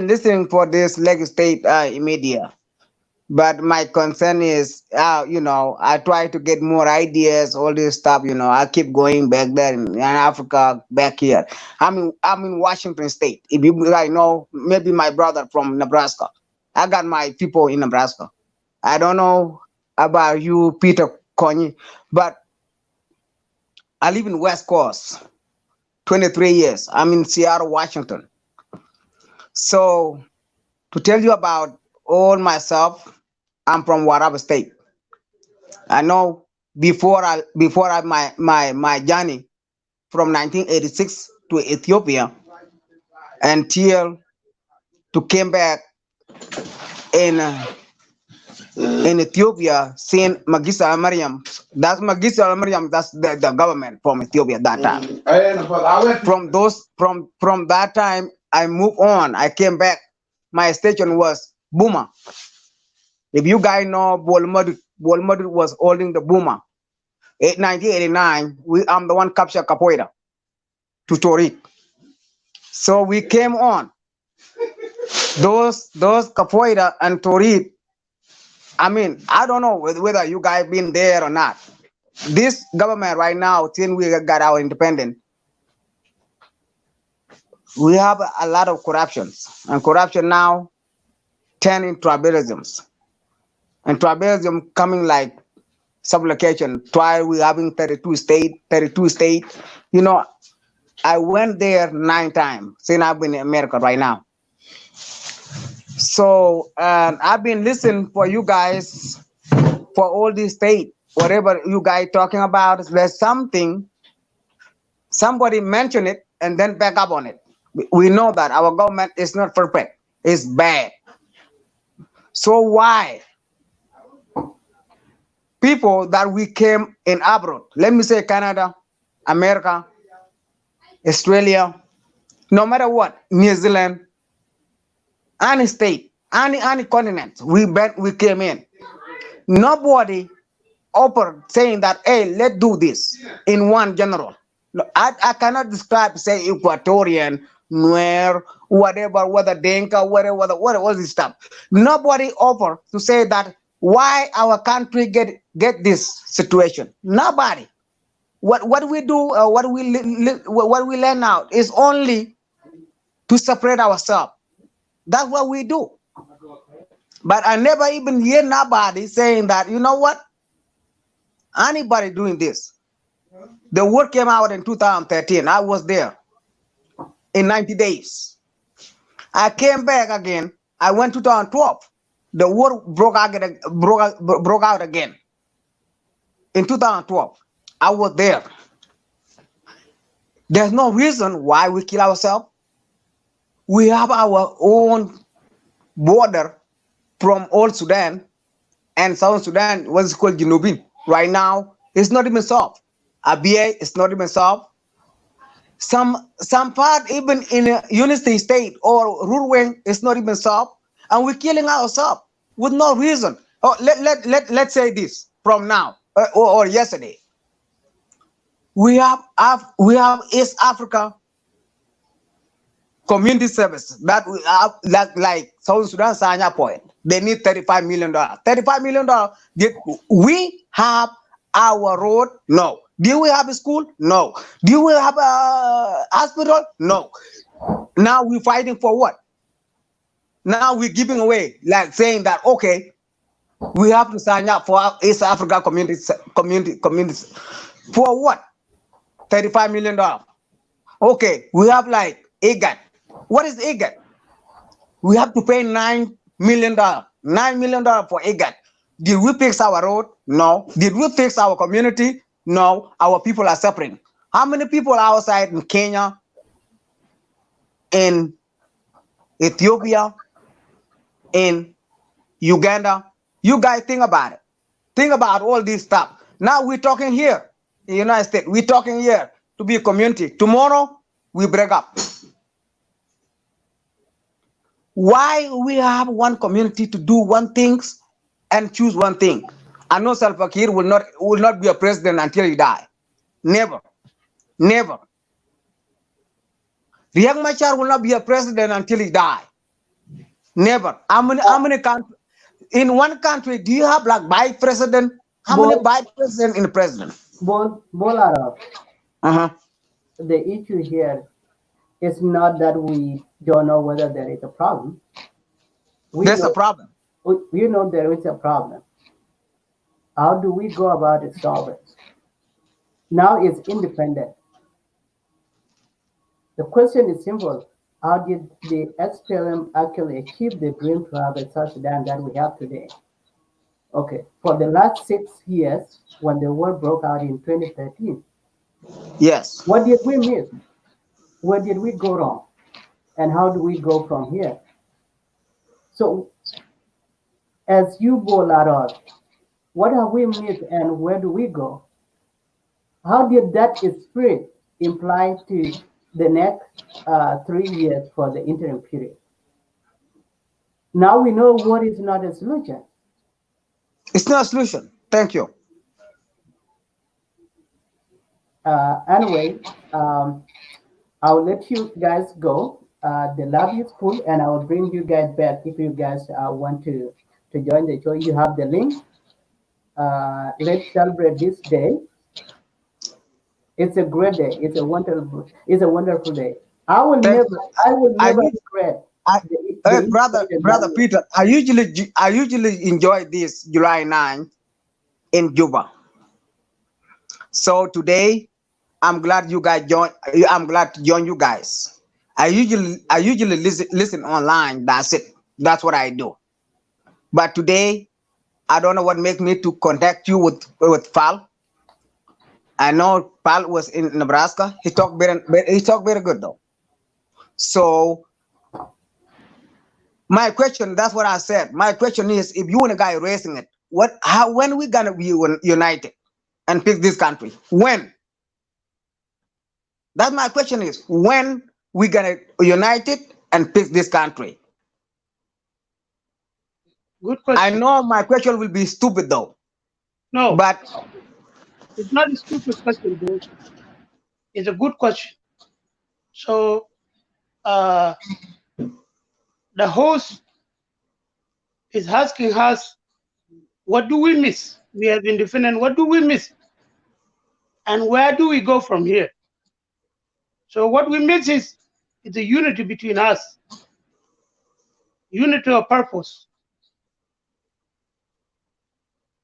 Speaker 8: listening for this Lake State media. But my concern is, I try to get more ideas, all this stuff. I keep going back there in Africa, back here. I'm in Washington State. If you guys know, maybe my brother from Nebraska. I got my people in Nebraska. I don't know about you, Peter Coney, but I live in West Coast, 23 years. I'm in Seattle, Washington. So to tell you about all myself, I'm from Warab State. I know before my journey from 1986 to Ethiopia until to came back in Ethiopia, seeing Magisa Mariam. That's Magisa Mariam. That's the government from Ethiopia at that time. From that time, I moved on. I came back. My station was Buma. If you guys know, Bolmadu was holding the Buma. In 1989, I'm the one captured Capoeira. to Torit. So we came on. Those Capoeira and Torit, I mean, I don't know whether you guys been there or not. This government right now, since we got our independence, we have a lot of corruptions. And corruption now turn into tribalisms. And tribalism coming like sublocation. Try we having 32 state. You know, I went there 9 times since I've been in America right now. So I've been listening for you guys for all these state, whatever you guys talking about. There's something, somebody mention it and then back up on it. We know that our government is not perfect. It's bad. So why people that we came in abroad, let me say Canada, America, Australia, no matter what, New Zealand, any state, any continent, we came in. Nobody offered saying that, hey, let's do this in one general. No, I cannot describe, say, Equatorian, Nuer, whatever, whether Denka, whatever, all this stuff. Nobody offered to say that why our country get this situation. Nobody. What we do, what we learn now is only to separate ourselves. That's what we do. But I never even hear nobody saying that, you know what? Anybody doing this. The word came out in 2013. I was there in 90 days. I came back again. I went to 2012. The war broke out again. In 2012, I was there. There's no reason why we kill ourselves. We have our own border from Old Sudan and South Sudan, what's called Jinubin. Right now, it's not even solved. Abia is not even solved. Some part even in a Unity State or Rural is not even solved, and we're killing ourselves with no reason. Oh, let's say this from now or yesterday. We have East Africa community service that we have, like South Sudan Sanya point. They need $35 million. $35 million. Did we have our road? No. Do we have a school? No. Do we have a hospital? No. Now we're fighting for what? Now we're giving away, like saying that, okay, we have to sign up for East Africa communities. For what? $35 million. Okay, we have like IGAT. What is IGAT? We have to pay $9 million. $9 million for IGAT. Did we fix our road? No. Did we fix our community? No. Our people are suffering. How many people outside in Kenya, in Ethiopia, in Uganda? You guys think about it. Think about all this stuff. Now we're talking here in the United States. We're talking here to be a community. Tomorrow, we break up. Why we have one community to do one things and choose one thing? I know Salva Kiir will not be a president until he die. Never. Never. Riek Machar will not be a president until he die. Never. How many countries? In one country, do you have like vice president? How many vice president in the president?
Speaker 2: Bolara. The issue here is not that we don't know whether there is a problem.
Speaker 8: There's a problem.
Speaker 2: We know there is a problem. How do we go about it solve it? Now it's independent. The question is simple. How did the SPLM actually achieve the dream to have a South Sudan that we have today? Okay, for the last 6 years, when the war broke out in 2013,
Speaker 8: yes,
Speaker 2: what did we miss? Where did we go wrong? And how do we go from here? So, as you Bolarod, what have we missed and where do we go? How did that spirit imply to the next 3 years for the interim period? Now we know what is not a solution.
Speaker 8: It's not a solution. Thank you.
Speaker 2: Anyway, I'll let you guys go. The lobby is full, and I will bring you guys back if you guys want to join the show. You have the link. Let's celebrate this day. It's a great day. It's a wonderful day. I will
Speaker 8: Thank
Speaker 2: never,
Speaker 8: you.
Speaker 2: I will
Speaker 8: I
Speaker 2: never
Speaker 8: us-
Speaker 2: regret
Speaker 8: I
Speaker 2: the
Speaker 8: brother
Speaker 2: invitation that
Speaker 8: brother
Speaker 2: way.
Speaker 8: Peter. I usually enjoy this July 9 in Juba. So today I'm glad you guys join. I'm glad to join you guys. I usually listen online. That's it. That's what I do. But today I don't know what makes me to contact you with Fal. I know Pal was in Nebraska. He talked very good though. So my question, that's what I said. My question is, if you and a guy raising it, when we gonna be united and pick this country? When? That's my question is, when we gonna unite it and pick this country?
Speaker 7: Good
Speaker 8: I
Speaker 7: question.
Speaker 8: know my question will be stupid though,
Speaker 7: No,
Speaker 8: but
Speaker 7: it's not a stupid question, bro. It's a good question. So uh, the host is asking us, what do we miss? We have independent. What do we miss? And where do we go from here? So what we miss is the unity between us, unity of purpose.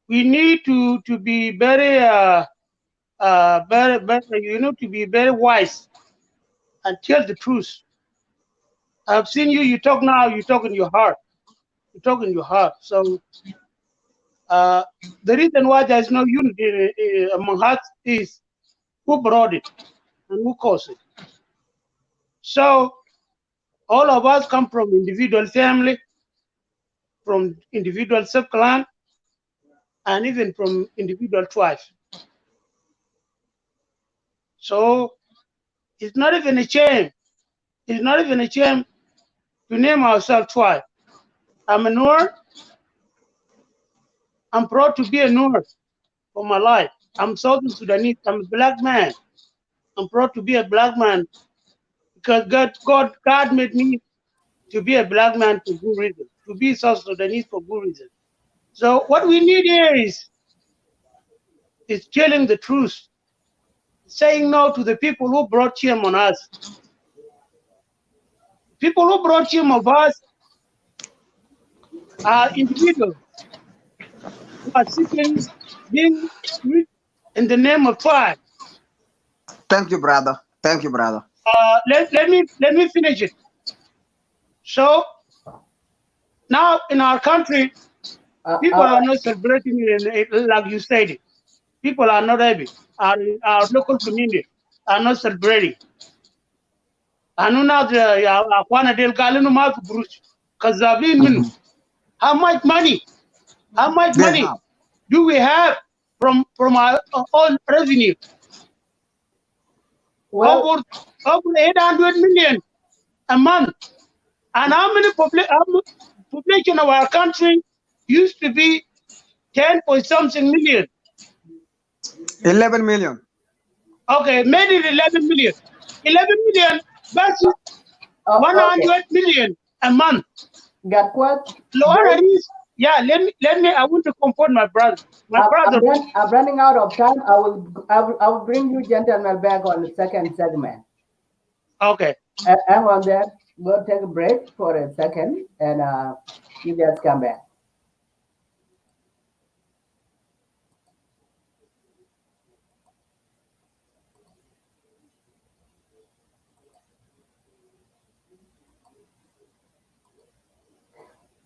Speaker 7: We need to be very, to be very wise and tell the truth. I've seen you. You talk now. You talk in your heart. You talk in your heart. So uh, the reason why there is no unity among us is who brought it and who caused it. So all of us come from individual family, from individual sub-clan, and even from individual tribes. So it's not even a shame. It's not even a shame to name ourselves tribe. I'm a Noor. I'm proud to be a Noor for my life. I'm Southern Sudanese. I'm a black man. I'm proud to be a black man because God made me to be a black man for good reason, to be South Sudanese for good reason. So what we need here is telling the truth, saying no to the people who brought shame on us. People who brought shame of us are individuals who are seeking being rich in the name of tribe.
Speaker 8: thank you, brother. Thank you, brother.
Speaker 7: Let me finish it. So now in our country, people
Speaker 2: All
Speaker 7: are
Speaker 2: right.
Speaker 7: not celebrating like you said it. People are not happy. Our local community are not celebrating. Anuna akwana del galinu ma fi buruj. Kazabin minu.
Speaker 8: Mhm.
Speaker 7: How much money? How much
Speaker 8: They
Speaker 7: money
Speaker 8: have.
Speaker 7: do we have from our own revenue?
Speaker 2: Well,
Speaker 7: Over 800 million a month. And how many population of our country used to be 10 point something million?
Speaker 8: 11 million.
Speaker 7: Okay, made it 11 million. 11 million versus
Speaker 2: okay.
Speaker 7: 100 million a month.
Speaker 2: Got what,
Speaker 7: Lower
Speaker 2: guys?
Speaker 7: is, yeah, let me, I want to comfort my brother. My brother,
Speaker 2: I'm running out of time. I will bring you gentlemen back on the second segment.
Speaker 7: okay.
Speaker 2: Hang on there. We'll take a break for a second, and you guys come back.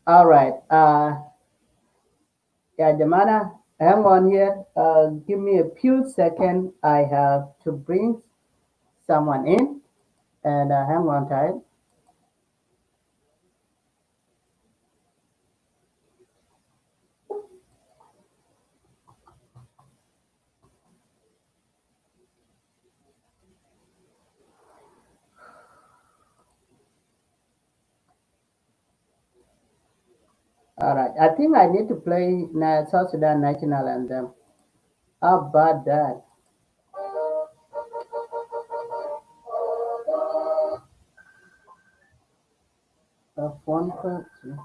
Speaker 2: All right. Yeah, Jamana, hang on here. Give me a few seconds. I have to bring someone in, and hang on tight. All right. I think I need to play South Sudan national anthem. How about that? 130.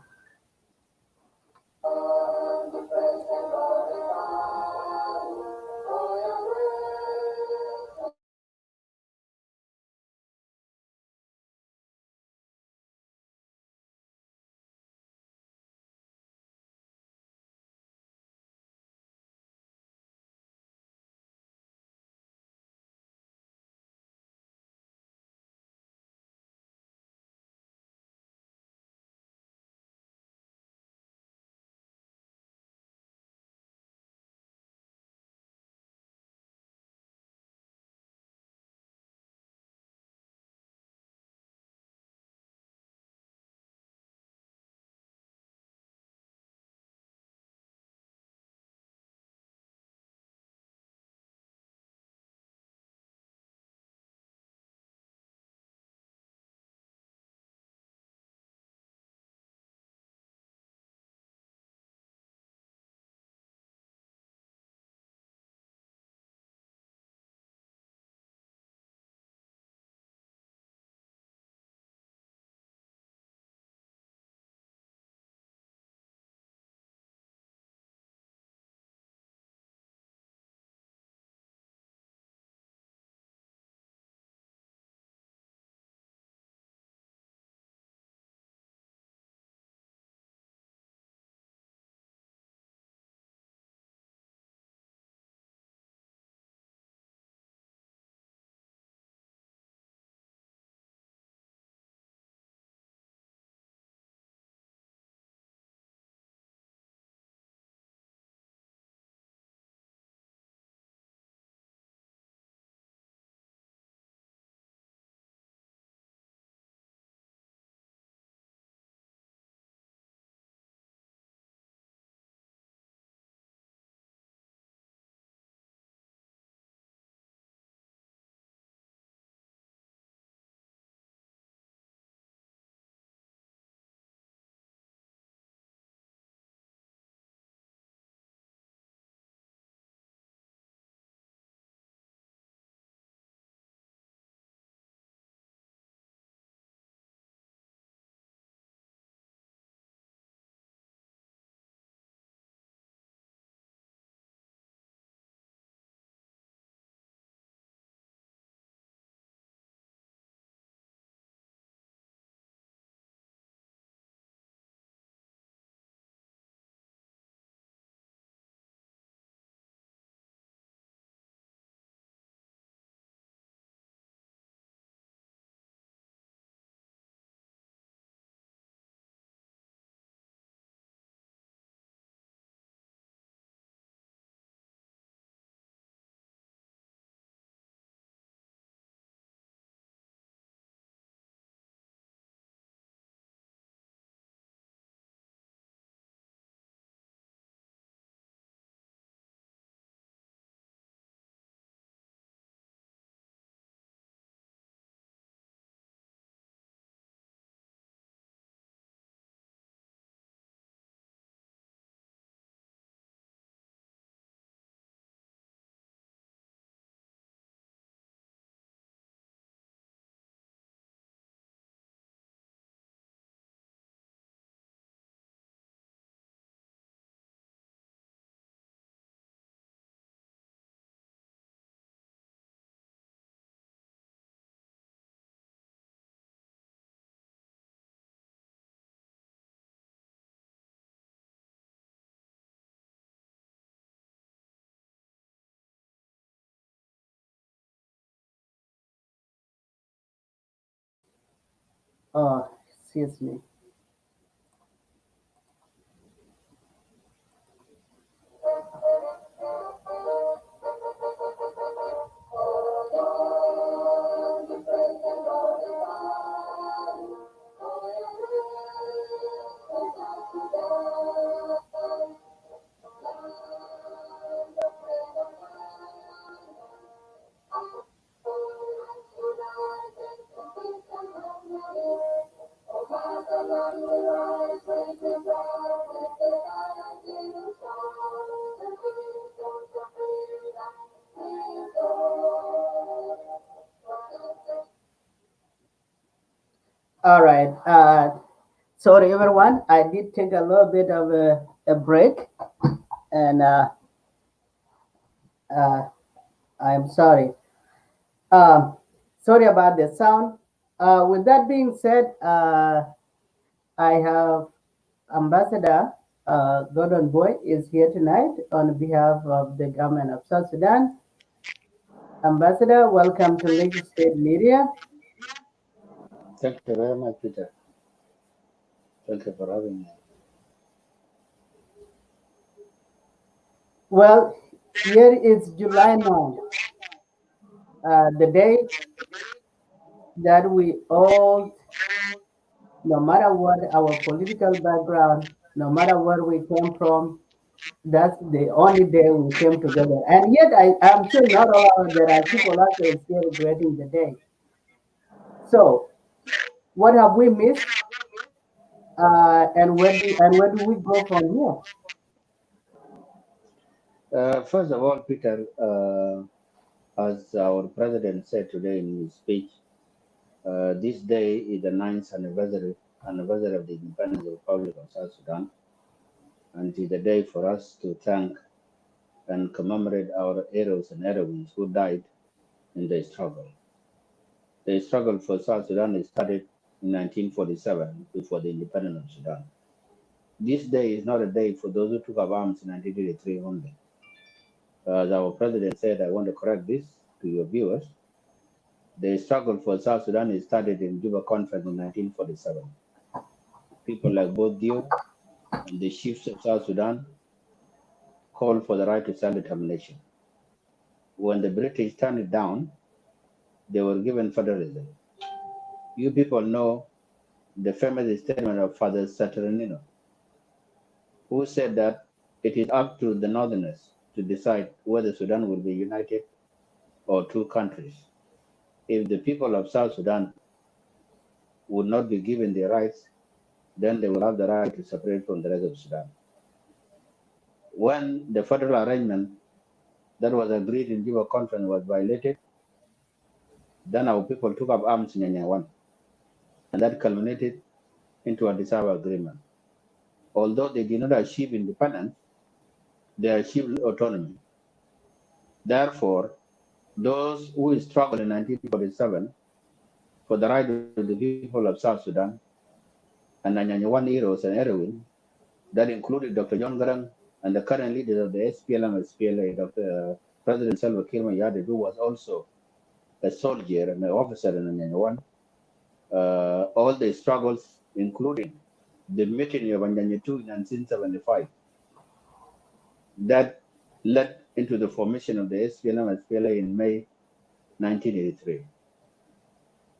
Speaker 2: Oh, excuse me. All right. Sorry, everyone. I did take a little bit of a break, and uh, I'm sorry. Um, Sorry about the sound. With that being said, I have Ambassador Gordon Boy is here tonight on behalf of the government of South Sudan. Ambassador, welcome to Lake State Media.
Speaker 9: Thank you very much, Peter. Thank you for having me.
Speaker 2: Well, here is July 9th, the day that we all, no matter what our political background, no matter where we came from, that's the only day we came together. And yet, I'm sure not all there are people out there still regretting the day. So, what have we missed? And where do we go from here?
Speaker 9: First of all, Peter, as our president said today in his speech, this day is the ninth anniversary of the independence of the Republic of South Sudan, and it is a day for us to thank and commemorate our heroes and heroines who died in the struggle. The struggle for South Sudan started in 1947 before the independence of Sudan. This day is not a day for those who took up arms in 1983 only. As our president said, I want to correct this to your viewers. The struggle for South Sudan started in Juba Conference in 1947. People like both Dio and the chiefs of South Sudan called for the right to self-determination. When the British turned it down, they were given federalism. You people know the famous statement of Father Saturnino, who said that it is up to the Northerners to decide whether Sudan will be united or two countries. If the people of South Sudan would not be given their rights, then they will have the right to separate from the rest of Sudan. When the federal arrangement that was agreed in Juba Conference was violated, then our people took up arms in Nyanyawan, and that culminated into a Addis Ababa agreement. Although they did not achieve independence, they achieved autonomy. Therefore, those who struggled in 1947 for the right of the people of South Sudan and the Nyanyawan heroes and heroines, that included Dr. John Garang and the current leader of the SPLM SPLA, Dr. President Salva Kiir Mayardit, who was also a soldier and an officer in Nyanyawan. All the struggles, including the mutiny of Anyanyatu in 1975, that led into the formation of the SPLM SPLA in May 1983.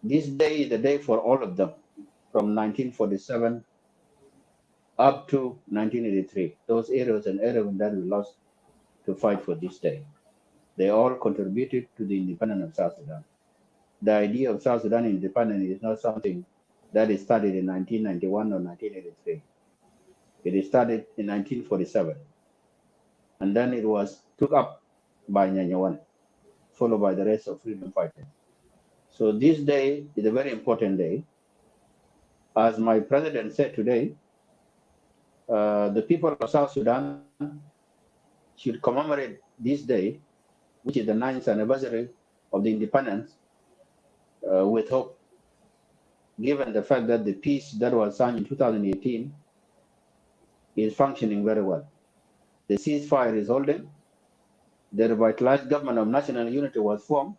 Speaker 9: This day is the day for all of them, from 1947 up to 1983. Those heroes and heroines that we lost to fight for this day. They all contributed to the independence of South Sudan. The idea of South Sudan independence is not something that is started in 1991 or 1983. It started in 1947. And then it was took up by Nyanyawan, followed by the rest of freedom fighters. So this day is a very important day. As my president said today, the people of South Sudan should commemorate this day, which is the 9th anniversary of the independence, with hope, given the fact that the peace that was signed in 2018 is functioning very well. The ceasefire is holding. The revitalized government of national unity was formed.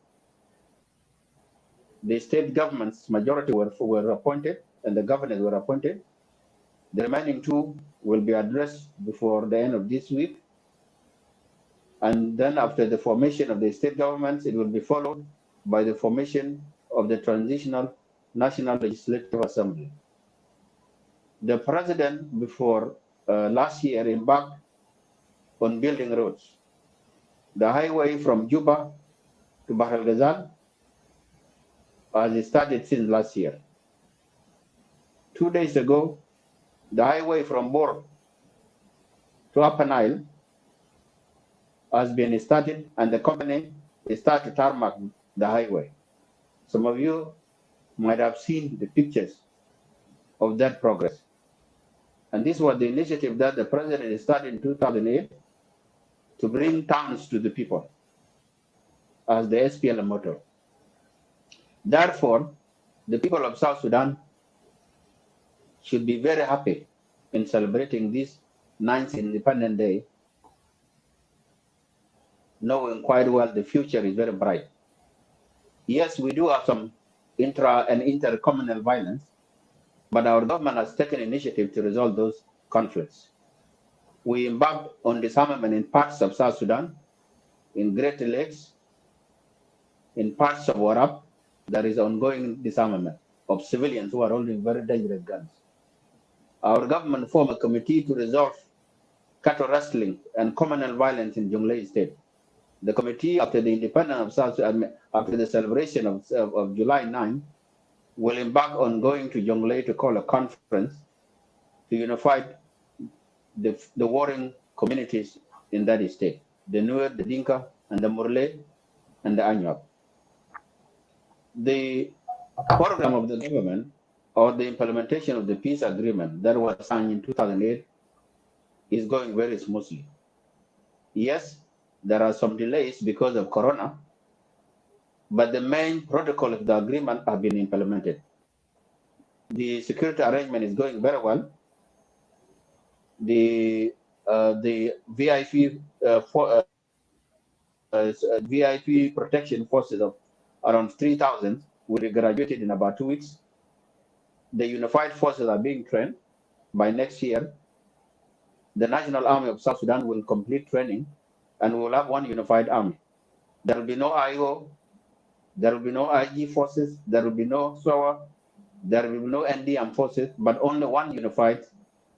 Speaker 9: The state governments majority were appointed, and the governors were appointed. The remaining two will be addressed before the end of this week. And then after the formation of the state governments, it will be followed by the formation of the Transitional National Legislative Assembly. The president, before last year, embarked on building roads. The highway from Juba to Bahr el Ghazal has started since last year. 2 days ago, the highway from Bor to Upper Nile has been started, and the company started to tarmac the highway. Some of you might have seen the pictures of that progress. And this was the initiative that the president started in 2008 to bring towns to the people as the SPLM motto. Therefore, the people of South Sudan should be very happy in celebrating this 9th Independent Day, knowing quite well the future is very bright. Yes, we do have some intra and intercommunal violence, but our government has taken initiative to resolve those conflicts. We embarked on disarmament in parts of South Sudan, in Great Lakes, in parts of Warab. There is ongoing disarmament of civilians who are holding very dangerous guns. Our government formed a committee to resolve cattle rustling and communal violence in Jonglei State. The committee, after the independence of South Sudan, after the celebration of July 9, will embark on going to Jonglei to call a conference to unify the warring communities in that state, the Nuer, the Dinka, and the Murle, and the Anyuak. The program of the government or the implementation of the peace agreement that was signed in 2008 is going very smoothly. Yes, there are some delays because of Corona, but the main protocol of the agreement have been implemented. The security arrangement is going very well. The VIP VIP protection forces of around 3,000 will be graduated in about 2 weeks. The unified forces are being trained. By next year, the National Army of South Sudan will complete training and we will have one unified army. There will be no IO, there will be no IG forces, there will be no SOA, there will be no NDM forces, but only one unified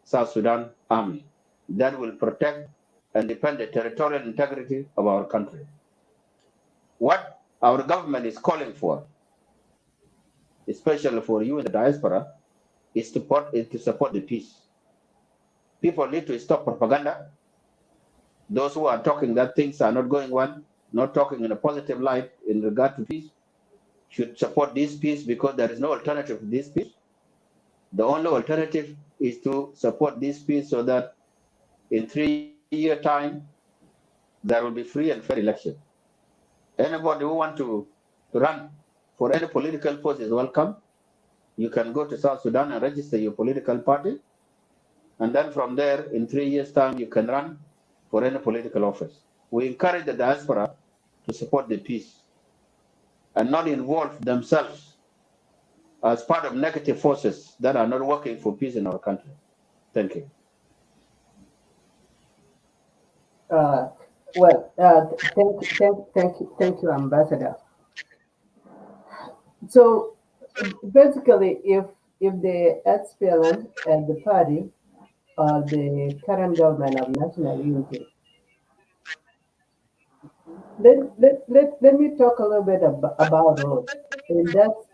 Speaker 9: South Sudan army that will protect and defend the territorial integrity of our country. What our government is calling for, especially for you in the diaspora, is to support the peace. People need to stop propaganda. Those who are talking that things are not going well, not talking in a positive light in regard to peace, should support this peace because there is no alternative to this peace. The only alternative is to support this peace so that in 3 years' time, there will be free and fair election. Anybody who wants to run for any political post is welcome. You can go to South Sudan and register your political party. And then from there, in 3 years' time, you can run for any political office. We encourage the diaspora to support the peace and not involve themselves as part of negative forces that are not working for peace in our country. Thank you.
Speaker 2: Thank you, Ambassador. So basically, if the SPLM and the party or the current government of national unity, let me talk a little bit about roads, and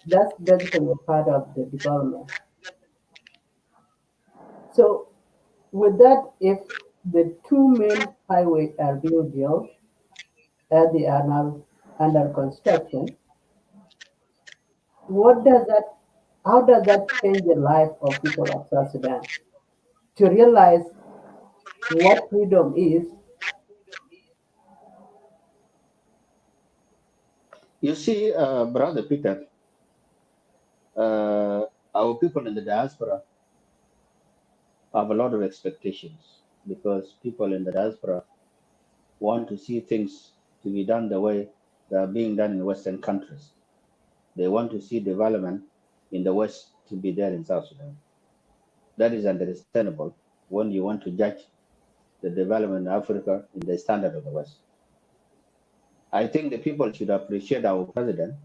Speaker 2: that's basically a part of the development. So with that, if the two main highways are being built as they are now under construction, what does that how does that change the life of people of South Sudan to realize what freedom is?
Speaker 9: You see, Brother Peter, our people in the diaspora have a lot of expectations because people in the diaspora want to see things to be done the way they are being done in Western countries. They want to see development in the West to be there in South Sudan. That is understandable when you want to judge the development in Africa in the standard of the West. I think the people should appreciate our president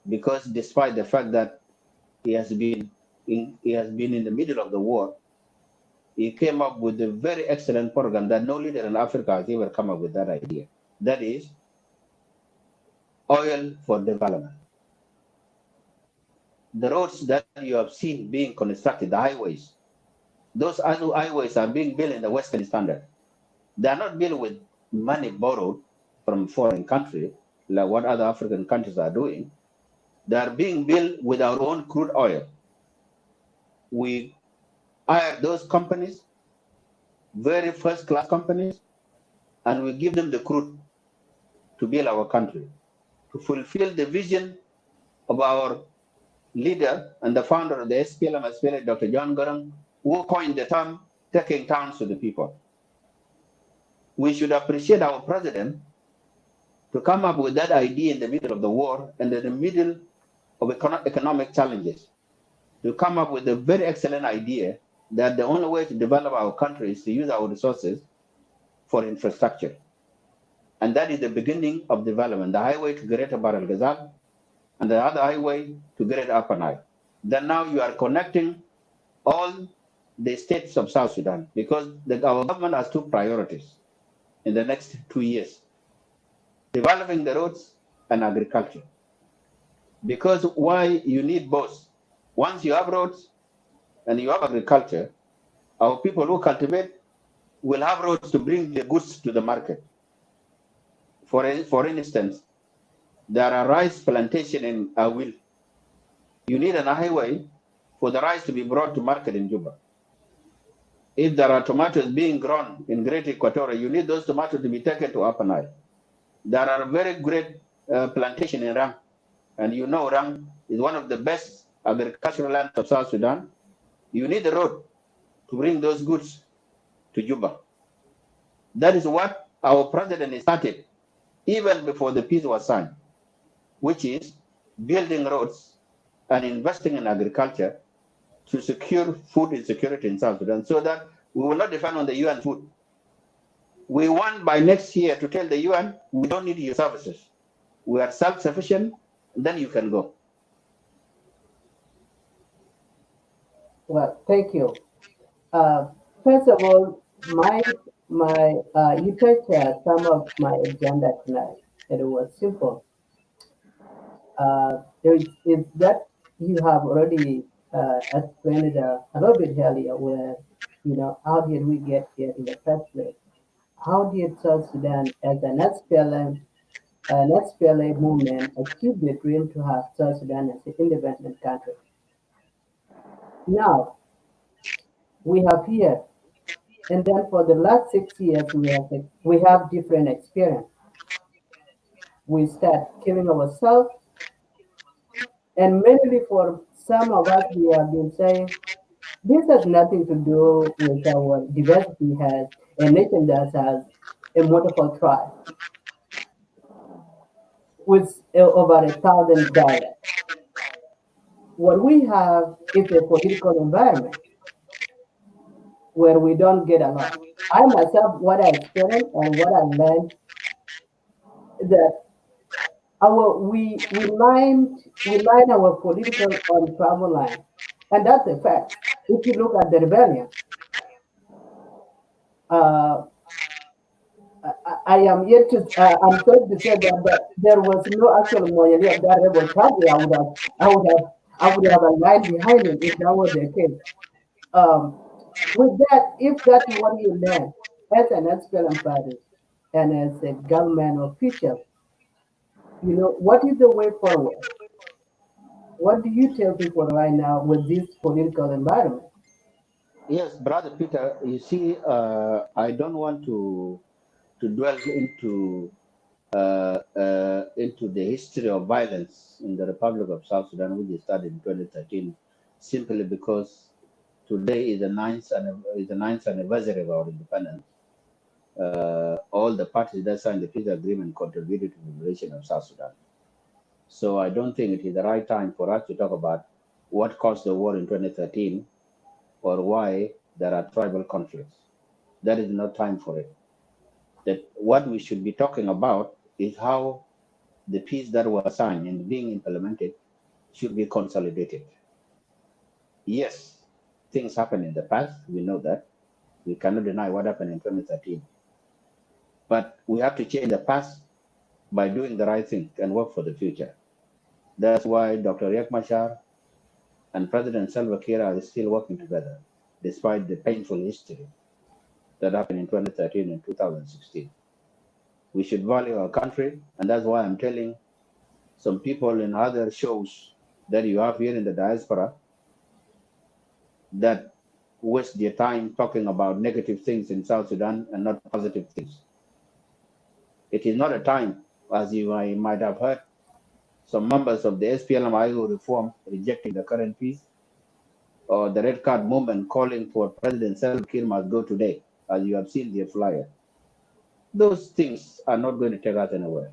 Speaker 9: because despite the fact that he has been in the middle of the war, he came up with a very excellent program that no leader in Africa has ever come up with that idea. That is oil for development. The roads that you have seen being constructed, the highways, those highways are being built in the Western standard. They are not built with money borrowed from foreign countries, like what other African countries are doing. They are being built with our own crude oil. We hire those companies, very first-class companies, and we give them the crude to build our country, to fulfill the vision of our leader and the founder of the SPLM, Dr. John Garang, who coined the term taking towns to the people. We should appreciate our president to come up with that idea in the middle of the war and in the middle of economic challenges, to come up with a very excellent idea that the only way to develop our country is to use our resources for infrastructure. And that is the beginning of development, the highway to Greater Bahr el Ghazal and the other highway to Greater Upper Nile. Then now you are connecting all the states of South Sudan, because our government has two priorities in the next 2 years: developing the roads and agriculture. Because why you need both? Once you have roads and you have agriculture, our people who cultivate will have roads to bring the goods to the market. For instance, there are rice plantation in Awil. You need a highway for the rice to be brought to market in Juba. If there are tomatoes being grown in Great Equatorial, you need those tomatoes to be taken to Upper Nile. There are very great plantation in Rang, and you know Rang is one of the best agricultural lands of South Sudan. You need a road to bring those goods to Juba. That is what our president started even before the peace was signed, which is building roads and investing in agriculture to secure food insecurity in South Sudan, so that we will not depend on the UN food. We want by next year to tell the UN, we don't need your services. We are self-sufficient, then you can go.
Speaker 2: Well, thank you. First of all, you touched some of my agenda tonight, and it was simple. It's that you have already explained it a little bit earlier, where how did we get here in the first place? How did South Sudan, as an SPLA movement, achieve the dream to have South Sudan as an independent country? Now we have here, and then for the last 6 years we have different experience. We start killing ourselves, and mainly for some of us, we have been saying this has nothing to do with our diversity as a nation that has a multiple tribe with over 1,000 dialects. What we have is a political environment where we don't get along. I myself, what I experienced and what I learned, that we line our political on travel line, and that's a fact. If you look at the rebellion, uh, I am yet to. I'm sorry to say that, but there was no actual Moyali of that rebel party. I would have aligned behind him if that was the case. Um, with that, if that's what you learn as an SPLM party and as a government official, what is the way forward? What do you tell people right now with this political environment?
Speaker 9: Yes, Brother Peter, you see, I don't want to dwell into the history of violence in the Republic of South Sudan, which started in 2013, simply because today is the ninth anniversary of our independence. All the parties that signed the peace agreement contributed to the liberation of South Sudan. So I don't think it is the right time for us to talk about what caused the war in 2013 or why there are tribal conflicts. That is not time for it. That what we should be talking about is how the peace that was signed and being implemented should be consolidated. Yes, things happened in the past. We know that. We cannot deny what happened in 2013. But we have to change the past by doing the right thing and work for the future. That's why Dr. Riek Machar and President Salva Kiir are still working together, despite the painful history that happened in 2013 and 2016. We should value our country, and that's why I'm telling some people in other shows that you have here in the diaspora that waste their time talking about negative things in South Sudan and not positive things. It is not a time, as you might have heard, some members of the SPLM-IO reform rejecting the current peace, or the red card movement calling for President Salva Kiir must go today, as you have seen their flyer. Those things are not going to take us anywhere.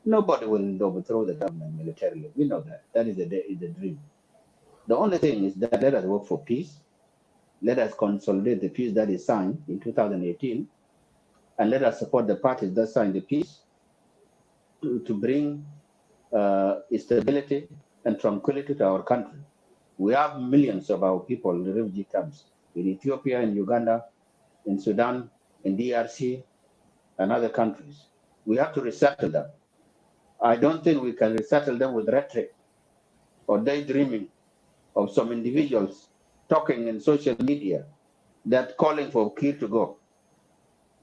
Speaker 9: Nobody will overthrow the government militarily. We know that. That is the dream. The only thing is that let us work for peace. Let us consolidate the peace that is signed in 2018, and let us support the parties that signed the peace to bring stability and tranquility to our country. We have millions of our people in refugee camps in Ethiopia, in Uganda, in Sudan, in DRC, and other countries. We have to resettle them. I don't think we can resettle them with rhetoric or daydreaming of some individuals talking in social media that calling for Kiir to go.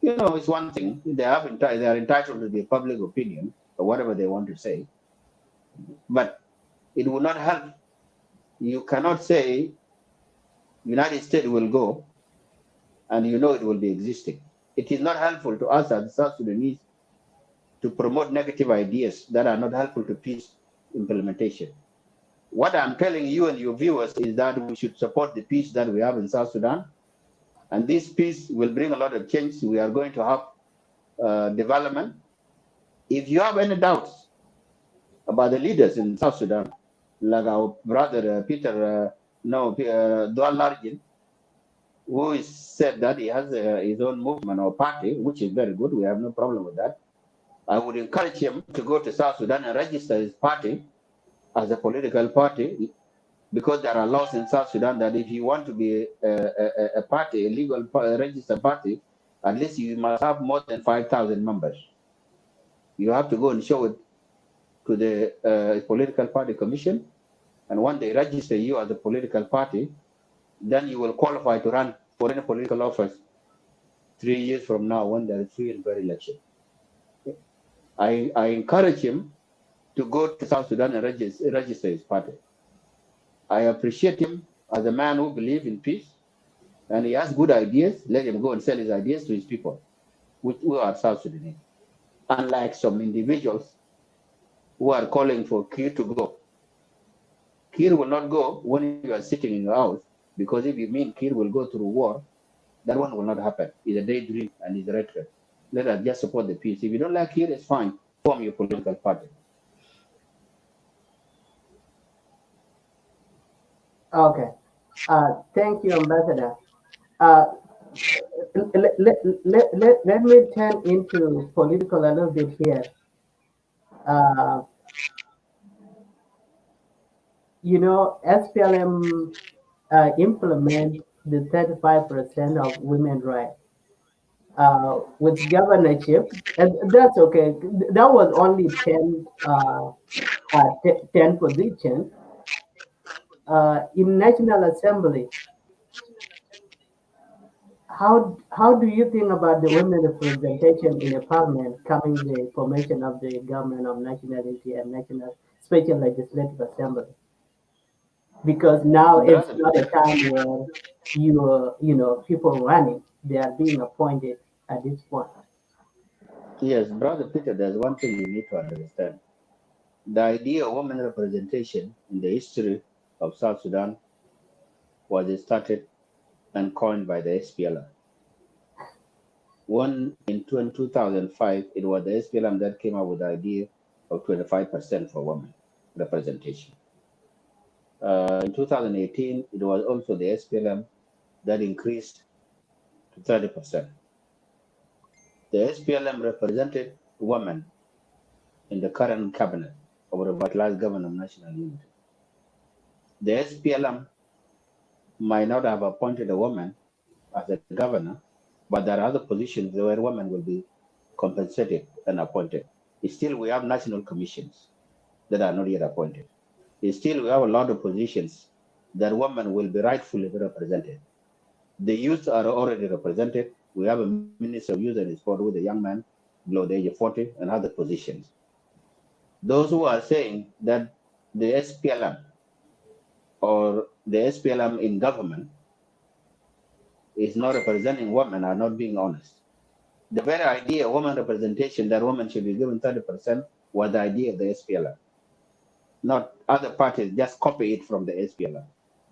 Speaker 9: You know, it's one thing. They are entitled to their public opinion or whatever they want to say, but it will not help. You cannot say United States will go and you know it will be existing. It is not helpful to us as South Sudanese to promote negative ideas that are not helpful to peace implementation. What I'm telling you and your viewers is that we should support the peace that we have in South Sudan, and this peace will bring a lot of change. We are going to have development. If you have any doubts about the leaders in South Sudan, like our brother Peter Dual Largin, who is said that he has his own movement or party, which is very good. We have no problem with that. I would encourage him to go to South Sudan and register his party as a political party, because there are laws in South Sudan that if you want to be a party, a legal registered party, at least you must have more than 5,000 members. You have to go and show it to the political party commission, and when they register you as a political party, then you will qualify to run for any political office 3 years from now when there is free and fair election. I encourage him to go to South Sudan and register his party. I appreciate him as a man who believes in peace, and he has good ideas. Let him go and sell his ideas to his people, who are South Sudanese. Unlike some individuals who are calling for Kiir to go. Kiir will not go when you are sitting in your house, because if you mean Kiir will go through war, that one will not happen. It's a daydream and it's a rhetoric. Let us just support the peace. If you don't like Kiir, it's fine. Form your political party.
Speaker 2: Okay. Thank you, Ambassador. Uh, let me turn into political a little bit here. Uh, SPLM implement the 35% of women rights with governorship, and that's okay. That was only 10 positions in National Assembly. How do you think about the women representation in the parliament coming the formation of the government of nationality and national special legislative assembly? Because now it's
Speaker 9: Brother,
Speaker 2: not a time where people running; they are being appointed at this point.
Speaker 9: yes, Brother Peter, there's one thing you need to understand. The idea of women representation in the history of South Sudan was started and coined by the SPLM. One in 2005, it was the SPLM that came up with the idea of 25% for women representation. In 2018, it was also the SPLM that increased to 30%. The SPLM represented women in the current cabinet of a revitalized government of national unity. The SPLM might not have appointed a woman as a governor, but there are other positions where women will be compensated and appointed. Still, we have national commissions that are not yet appointed. Still, we have a lot of positions that women will be rightfully represented. The youth are already represented. We have a minister of youth and sport with a young man below the age of 40 and other positions. Those who are saying that the SPLM or the SPLM in government is not representing women, are not being honest. The very idea, woman representation, that women should be given 30%, was the idea of the SPLM. Not other parties just copy it from the SPLM.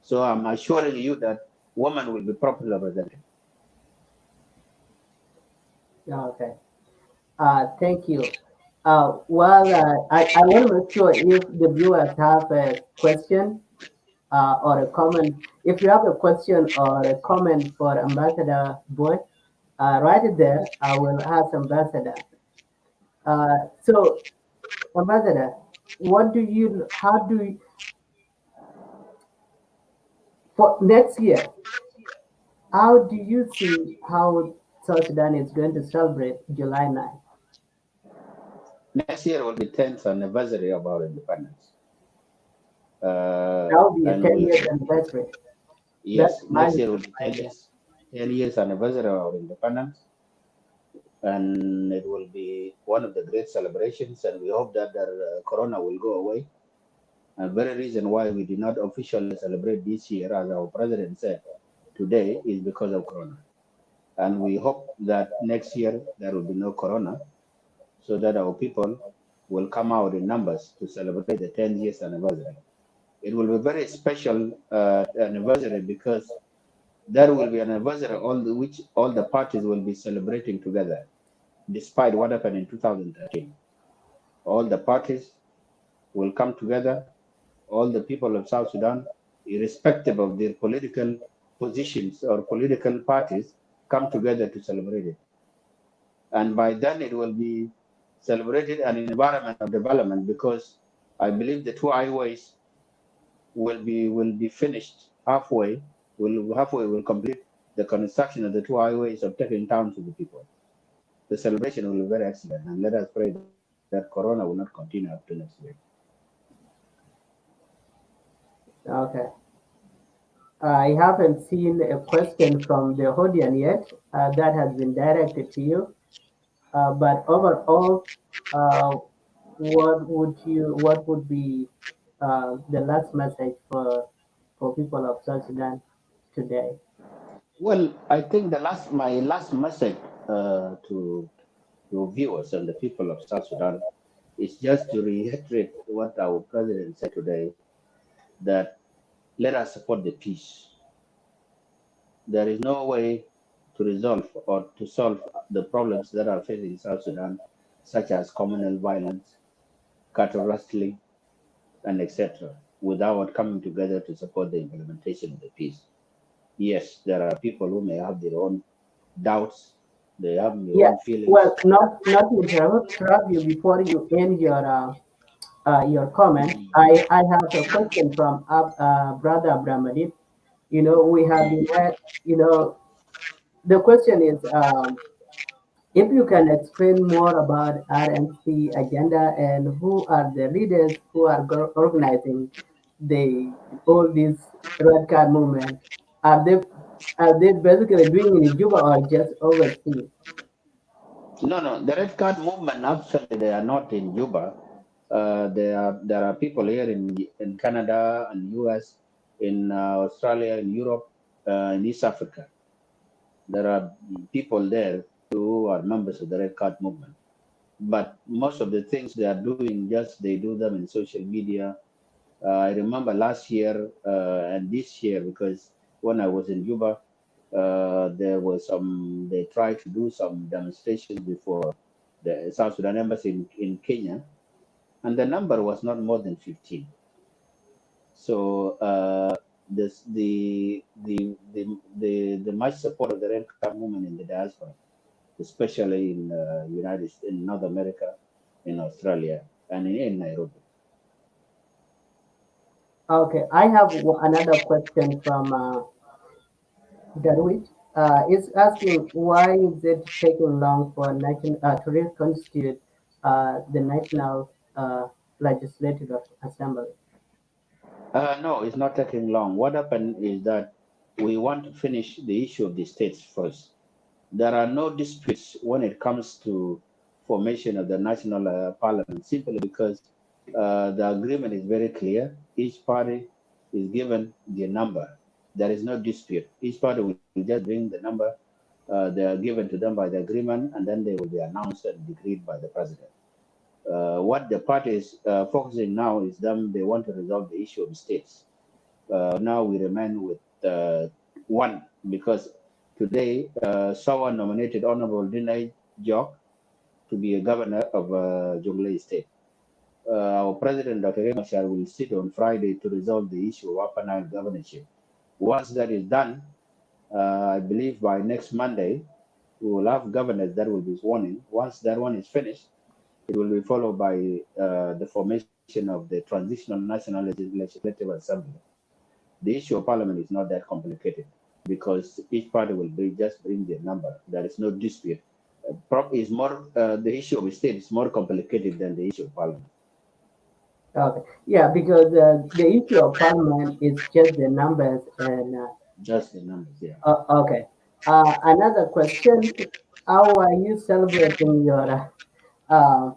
Speaker 9: So I'm assuring you that women will be properly represented.
Speaker 2: Okay. Thank you. I want to make sure if the viewers have a question or a comment, if you have a question or a comment for Ambassador Boy, write it there. I will ask Ambassador. So, Ambassador, how do you, for next year, how do you see how South Sudan is going to celebrate July 9th?
Speaker 9: Next year will be 10th anniversary of our independence.
Speaker 2: That will be a
Speaker 9: And
Speaker 2: 10
Speaker 9: we,
Speaker 2: years anniversary. That's
Speaker 9: yes, next year will
Speaker 2: milestone
Speaker 9: be
Speaker 2: right there.
Speaker 9: 10 years anniversary of our independence. And it will be one of the great celebrations. And we hope that Corona will go away. And very reason why we did not officially celebrate this year, as our president said today, is because of Corona. And we hope that next year there will be no Corona, so that our people will come out in numbers to celebrate the 10 years anniversary. It will be a very special anniversary because there will be an anniversary which all the parties will be celebrating together, despite what happened in 2013. All the parties will come together, all the people of South Sudan, irrespective of their political positions or political parties, come together to celebrate it. And by then it will be celebrated an environment of development, because I believe the two highways will be finished halfway. Will complete the construction of the two highways of taking town to the people. The celebration will be very excellent, and let us pray that Corona will not continue up to next week.
Speaker 2: Okay. I haven't seen a question from the audience yet that has been directed to you. But overall, uh, what would be the last message for people of South Sudan today?
Speaker 9: Well, I think my last message to viewers and the people of South Sudan is just to reiterate what our president said today, that let us support the peace. There is no way to resolve or to solve the problems that are facing South Sudan, such as communal violence, cattle rustling, and etc., without coming together to support the implementation of the peace. Yes, there are people who may have their own doubts, they have their
Speaker 2: Yeah.
Speaker 9: own feelings.
Speaker 2: Well, not to interrupt you before you end your comment. I have a question from Brother Abramadit. You know, we have been had. You know, the question is. If you can explain more about RNC agenda and who are the leaders who are organizing the all these red card movement, are they basically doing it in Juba or just overseas?
Speaker 9: No, the red card movement actually they are not in Juba. There are people here in Canada and US, in Australia, in Europe, in East Africa. There are people there who are members of the red card movement. But most of the things they are doing, just they do them in social media. I remember last year and this year, because when I was in Juba, there was they tried to do some demonstrations before the South Sudan embassy in Kenya, and the number was not more than 15. So this the much support of the Red Card movement in the diaspora, especially in in North America, in Australia, and in Nairobi.
Speaker 2: Okay, I have another question from Darwin. Is asking why is it taking long for to reconstitute the National Legislative Assembly?
Speaker 9: No, it's not taking long. What happened is that we want to finish the issue of the states first. There are no disputes when it comes to formation of the national parliament, simply because the agreement is very clear. Each party is given the number. there is no dispute. Each party will just bring the number they are given to them by the agreement, and then they will be announced and decreed by the president. What the party is focusing now is them. They want to resolve the issue of states. Now we remain with one because today someone nominated Honorable Dinay Jok to be a governor of Jonglei State. Our president, Dr. Machar, will sit on Friday to resolve the issue of Upper Nile governorship. Once that is done, I believe by next Monday, we will have governors that will be sworn in. Once that one is finished, it will be followed by the formation of the Transitional National Legislative Assembly. The issue of parliament is not that complicated because each party will just bring their number. There is no dispute. Is more the issue of state is more complicated than the issue of parliament.
Speaker 2: Okay. Yeah, because the issue of parliament is just the numbers and.
Speaker 9: Just the numbers, yeah.
Speaker 2: Okay. Another question: how are you celebrating uh,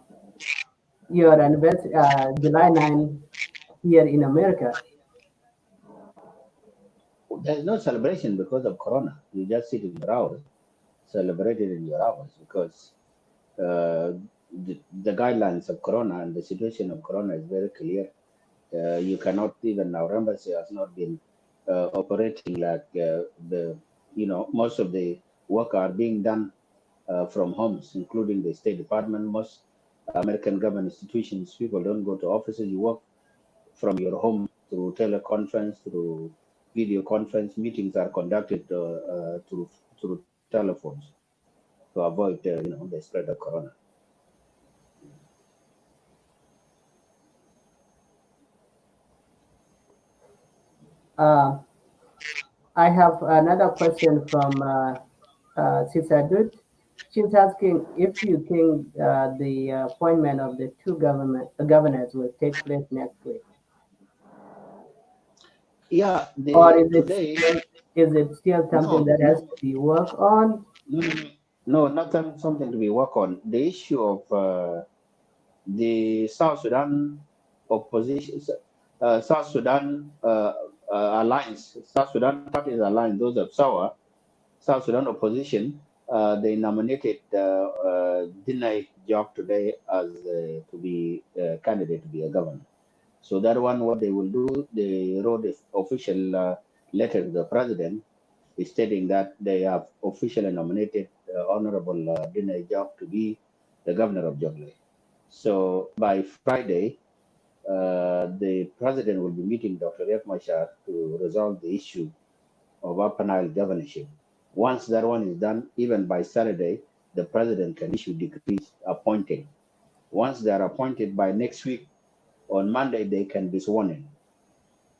Speaker 2: your anniversary, July 9 here in America?
Speaker 9: There's no celebration because of Corona. You just sit in your house, celebrate it in your house because the guidelines of Corona and the situation of Corona is very clear. You cannot even our embassy has not been operating like most of the work are being done from homes, including the State Department. Most American government institutions, people don't go to offices. You work from your home through teleconference, through video conference. Meetings are conducted through telephones to avoid the spread of corona.
Speaker 2: Uh, I have another question from Sisadut. She's asking if you think the appointment of the two governors will take place next week,
Speaker 9: Yeah,
Speaker 2: or
Speaker 9: today.
Speaker 2: is it still something
Speaker 9: No,
Speaker 2: that has
Speaker 9: no,
Speaker 2: to be worked on?
Speaker 9: no, no, no, not something to be worked on. The issue of the South Sudan opposition, South Sudan alliance, South Sudan parties alliance, those of South Sudan opposition, they nominated Dinay Job today as to be candidate to be a governor. So that one, what they will do, they wrote an official letter to the president stating that they have officially nominated Honorable Dinay Job to be the governor of Jonglei. So by Friday, the president will be meeting Dr. Riek Machar to resolve the issue of Upper Nile governorship. Once that one is done, even by Saturday, the president can issue decrees appointing. Once they are appointed by next week, on Monday, they can be sworn in.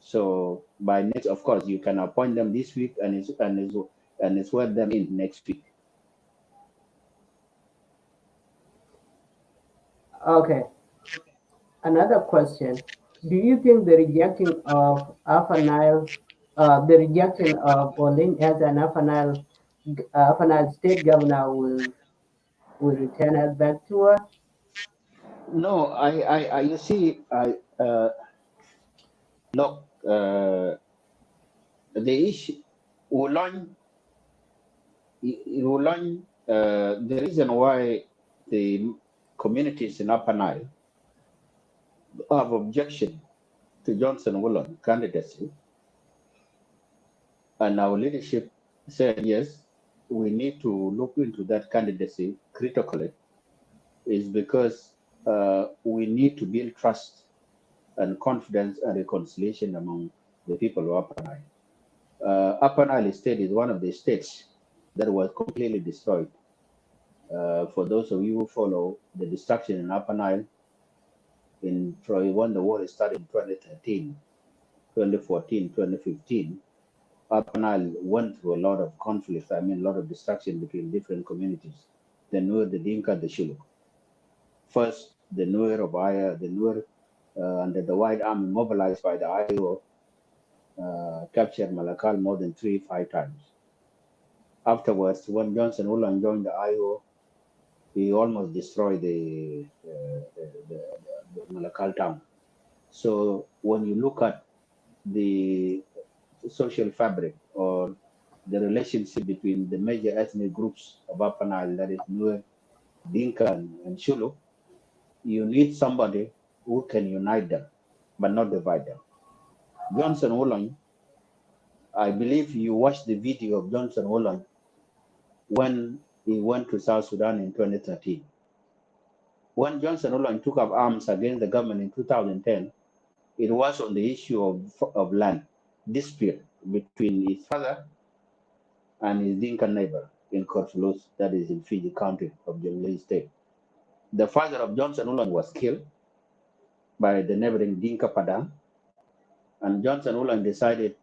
Speaker 9: So by next, of course, you can appoint them this week and swear them in next week.
Speaker 2: Okay. Another question: do you think the rejecting of Upper Nile, the rejection of Olin as an Upper Nile state governor will return us back to us?
Speaker 9: No, you see, look, the issue, Ulan, the reason why the communities in Upper Nile have objection to Johnson Woolen candidacy, and our leadership said yes, we need to look into that candidacy critically, is because we need to build trust and confidence and reconciliation among the people of Upper Nile. Upper Nile State is one of the states that was completely destroyed. For those of you who follow the destruction in Upper Nile, when the war started in 2013, 2014, 2015, Upper Nile went through a lot of conflict. I mean, a lot of destruction between different communities. The Nuer, the Dinka, the Shilluk. First, the Nuer of Aya, the Nuer under the White Army mobilized by the IO captured Malakal more than 3-5 times. Afterwards, when Johnson Ulan joined the IO, he almost destroyed the Malakal town. So when you look at the social fabric or the relationship between the major ethnic groups of Upper Nile, that is Nuer, Dinka, and Shulu, you need somebody who can unite them, but not divide them. Johnson Olony, I believe you watched the video of Johnson Olony when he went to South Sudan in 2013. When Johnson Olony took up arms against the government in 2010, it was on the issue of land dispute between his father and his Dinka neighbor in Korfluz, that is in Fiji County of Jonglei State. The father of Johnson Olony was killed by the neighboring Dinka Padang, and Johnson Olony decided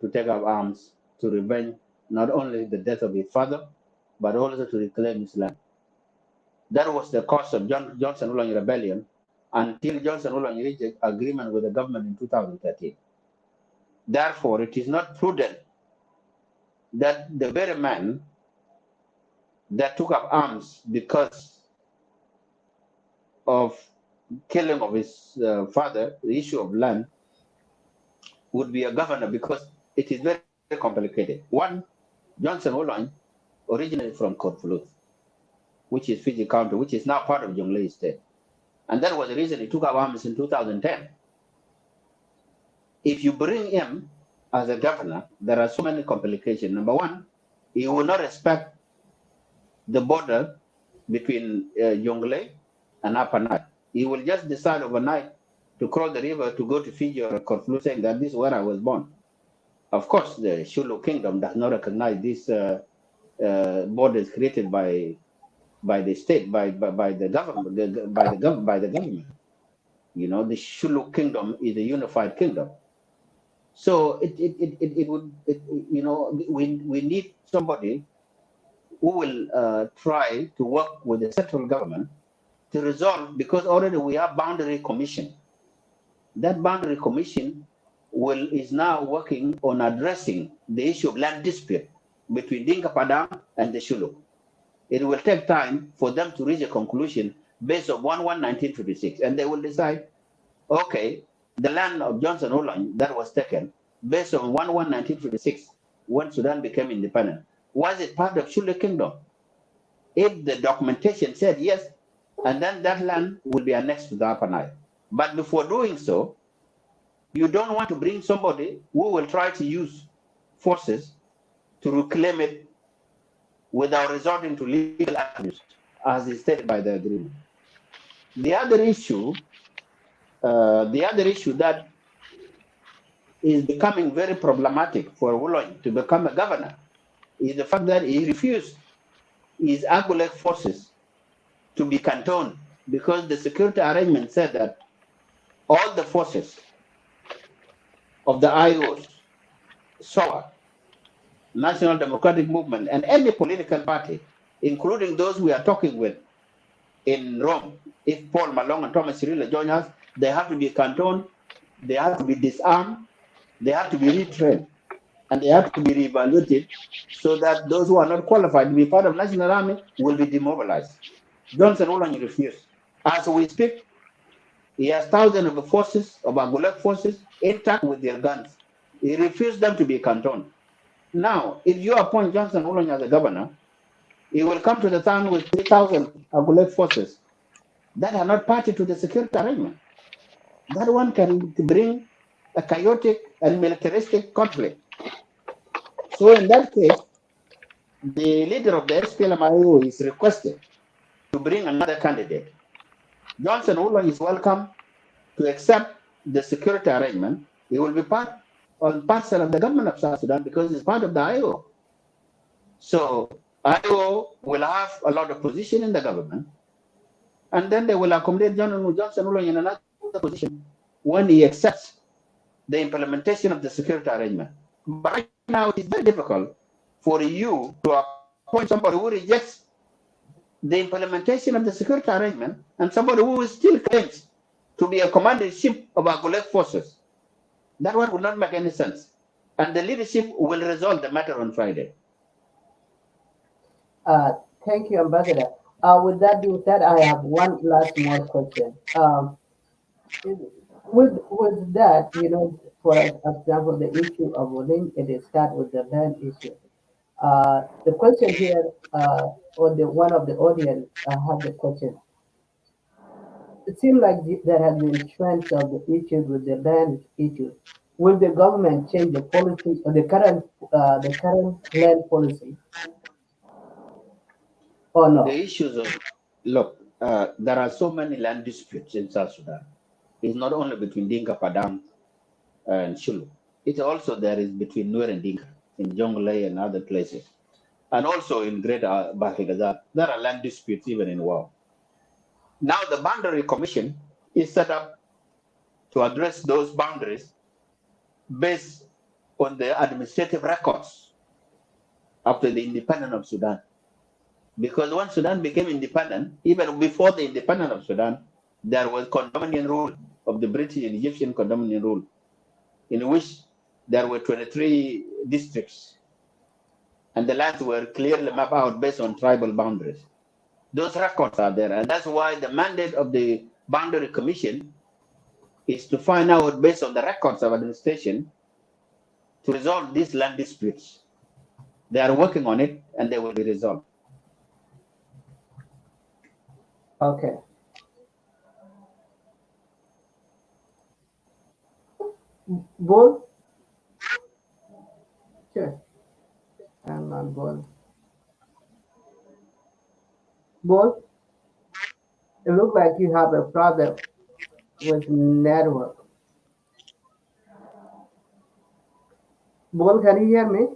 Speaker 9: to take up arms to revenge not only the death of his father, but also to reclaim his land. That was the cause of Johnson Olony rebellion until Johnson Olony reached an agreement with the government in 2013. Therefore, it is not prudent that the very man that took up arms because of killing of his father, the issue of land, would be a governor, because it is very, very complicated. One, Johnson Olony originated from Korfluz, which is Fiji County, which is now part of Jonglei State. And that was the reason he took up arms in 2010. If you bring him as a governor, there are so many complications. Number one, he will not respect the border between Jonglei and Upper Nile. He will just decide overnight to cross the river to go to Fiji or Korfluz, saying that this is where I was born. Of course, the Shulu kingdom does not recognize these borders created by the state, by the government, by the government. You know, the Shulu kingdom is a unified kingdom. So we need somebody who will try to work with the central government to resolve, because already we have boundary commission. That boundary commission is now working on addressing the issue of land dispute between Dinka Padang and the Shulu. It will take time for them to reach a conclusion based on 1/1/1956, and they will decide, okay, the land of Johnson Olony that was taken based on 1/1/1956, when Sudan became independent, was it part of Shulu Kingdom? If the documentation said yes, and then that land will be annexed to the Upper Nile. But before doing so, you don't want to bring somebody who will try to use forces to reclaim it without resorting to legal avenues, as is stated by the agreement. The other issue that is becoming very problematic for Olony to become a governor is the fact that he refused his Agulek forces to be cantoned, because the security arrangement said that all the forces of the IOs, SOA, National Democratic Movement, and any political party, including those we are talking with in Rome, if Paul Malong and Thomas Cirillo join us, they have to be cantoned, they have to be disarmed, they have to be retrained, and they have to be reevaluated, so that those who are not qualified to be part of National Army will be demobilized. Johnson Olony refused. As we speak, he has thousands of forces, of Agulek forces, intact with their guns. He refused them to be cantoned. Now, if you appoint Johnson Olony as a governor, he will come to the town with 3,000 Agulek forces that are not party to the security arrangement. That one can bring a chaotic and militaristic conflict. So in that case, the leader of the SPLM-IO is requested to bring another candidate. Johnson Olony is welcome to accept the security arrangement. He will be part and parcel of the government of South Sudan, because he's part of the IO. So IO will have a lot of position in the government, and then they will accommodate Johnson Olony in another position when he accepts the implementation of the security arrangement. But right now, it's very difficult for you to appoint somebody who rejects the implementation of the security arrangement and somebody who still claims to be a commander-in-chief of Agulek forces. That one would not make any sense. And the leadership will resolve the matter on Friday.
Speaker 2: Thank you, Ambassador. With that being said, I have one last more question. With that, for example, the issue of Wolin, it is start with the land issue. The question here, or the one of the audience had the question. It seems like there has been trends of the issues with the land issues. Will the government change the policy or the current land policy or
Speaker 9: The
Speaker 2: no?
Speaker 9: issues of, look, there are so many land disputes in South Sudan. It's not only between Dinka Padang and Shulu. It also there is between Nuer and Dinka in Jonglei and other places. And also in Greater Bahigazat, there are land disputes even in Wow. Now the boundary commission is set up to address those boundaries based on the administrative records after the independence of Sudan. Because when Sudan became independent, even before the independence of Sudan, there was condominium rule of the British and Egyptian condominium rule, in which there were 23 districts, and the lands were clearly mapped out based on tribal boundaries. Those records are there, and that's why the mandate of the Boundary Commission is to find out, based on the records of administration, to resolve these land disputes. They are working on it, and they will be resolved.
Speaker 2: Okay. Bull? Sure. I'm not Bull. Bull, it looks like you have a problem with network. Bull, can you hear me?